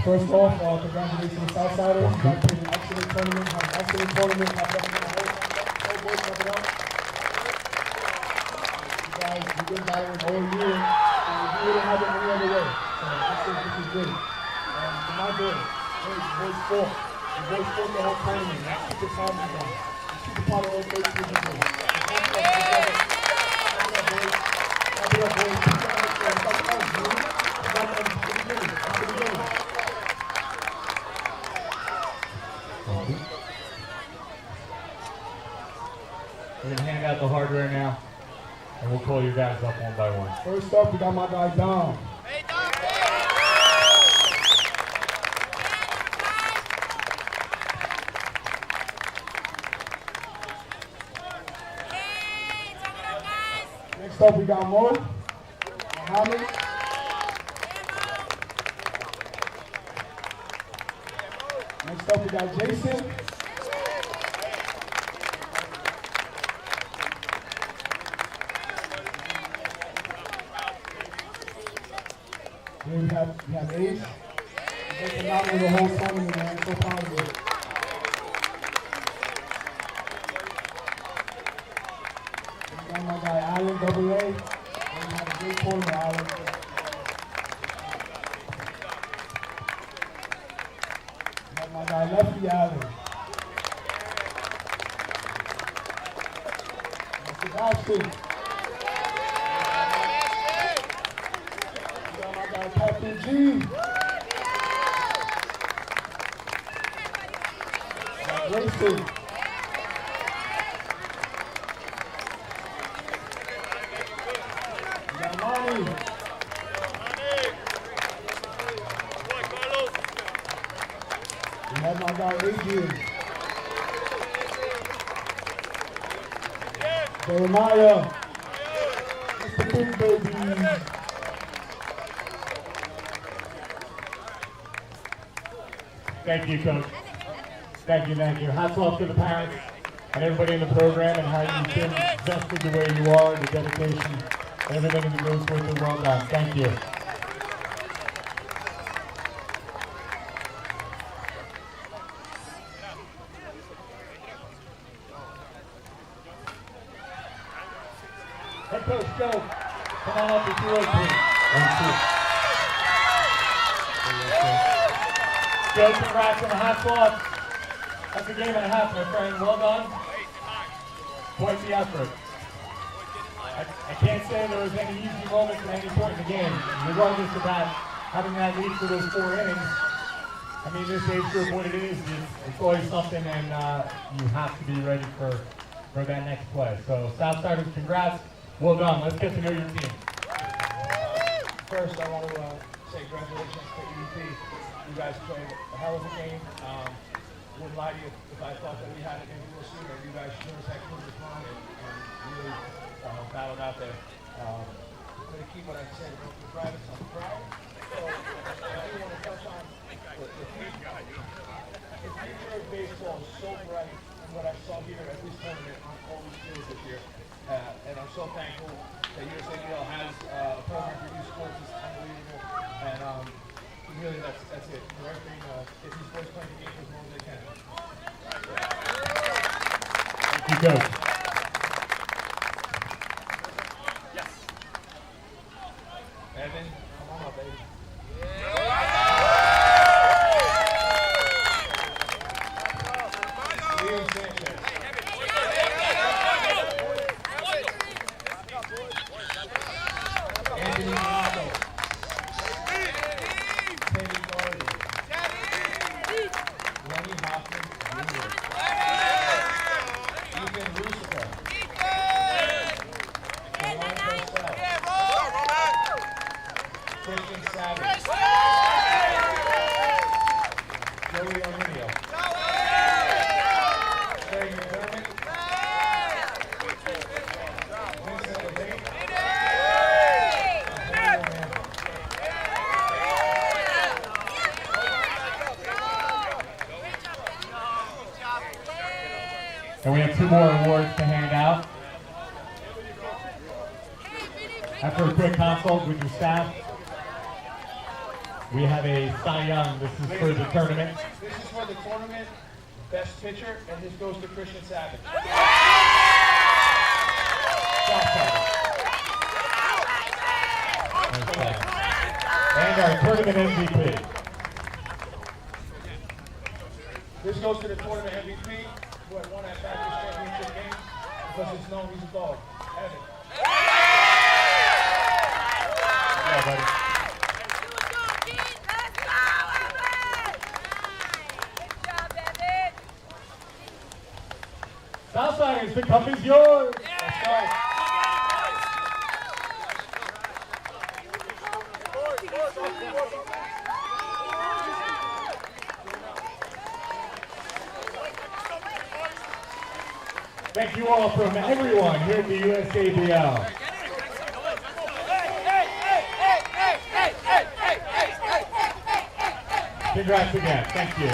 First off, congratulations to Southsiders. You guys played an excellent tournament, had an excellent tournament. You guys, you've been battling all year, and you wouldn't have it any other way. So I think this is good. To my boys, your boys fought. Your boys fought the whole tournament. That's super proud of you guys. You super proud of all 32 of you boys. Clap it up, boys. We're going to hand out the hardware now, and we'll call you guys up one by one. First up, we got my guy Dom. Next up, we got Mo, Mohammed. Next up, we got Jason. Then we have Ace. He's been phenomenal the whole tournament, man. I'm so proud of it. We got my guy Alan, Double A. We had a great tournament, Alan. We got my guy Lefty Allen. Sebastian. Captain G. Grayson. Yamani. We have my guy Adrian. Jeremiah. Mr. Big Baby. Thank you, Coach. Thank you, thank you. Hats off to the parents and everybody in the program and how you've been vested the way you are, the dedication, everything that goes with it. Well done. Thank you. Head coach Joe, come on up if you would, please. Thank you. Joe, congrats on the hats off. That's a game and a half, my friend. Well done. Quite the effort. I can't say there was any easy moments at any point in the game. Regardless of that, having that lead for those 4 innings, I mean, this age group, what it is, it's always something, and you have to be ready for that next play. So, Southsiders, congrats. Well done. Let's get to know your team. First, I want to say congratulations to EDP. You guys played a hell of a game. Wouldn't lie to you if I thought that we had it in the sooner. You guys showed us that close respond and really battled out there. I'm going to keep what I said about the privates on the crowd. So I do want to touch on the future. The future of baseball is so bright, and what I saw here at this tournament on all these fields this year. And I'm so thankful that USABL has a program for youth sports. It's unbelievable. And really, that's it. For everything, get these boys playing the game as long as they can. Thank you, Coach. Yes. Evan, come on up, baby. we have 2 more awards to hand out. After a quick consult with your staff, we have a Cy Young. This is for the tournament. This is for the tournament best pitcher, and this goes to Christian Savage. And our tournament MVP. This goes to the tournament MVP who had won that Baptist championship game because it's known he's a dog. Evan. Yeah, buddy. Southsiders, the cup is yours. Let's go. Thank you all from everyone here at the USABL. Congrats again. Thank you.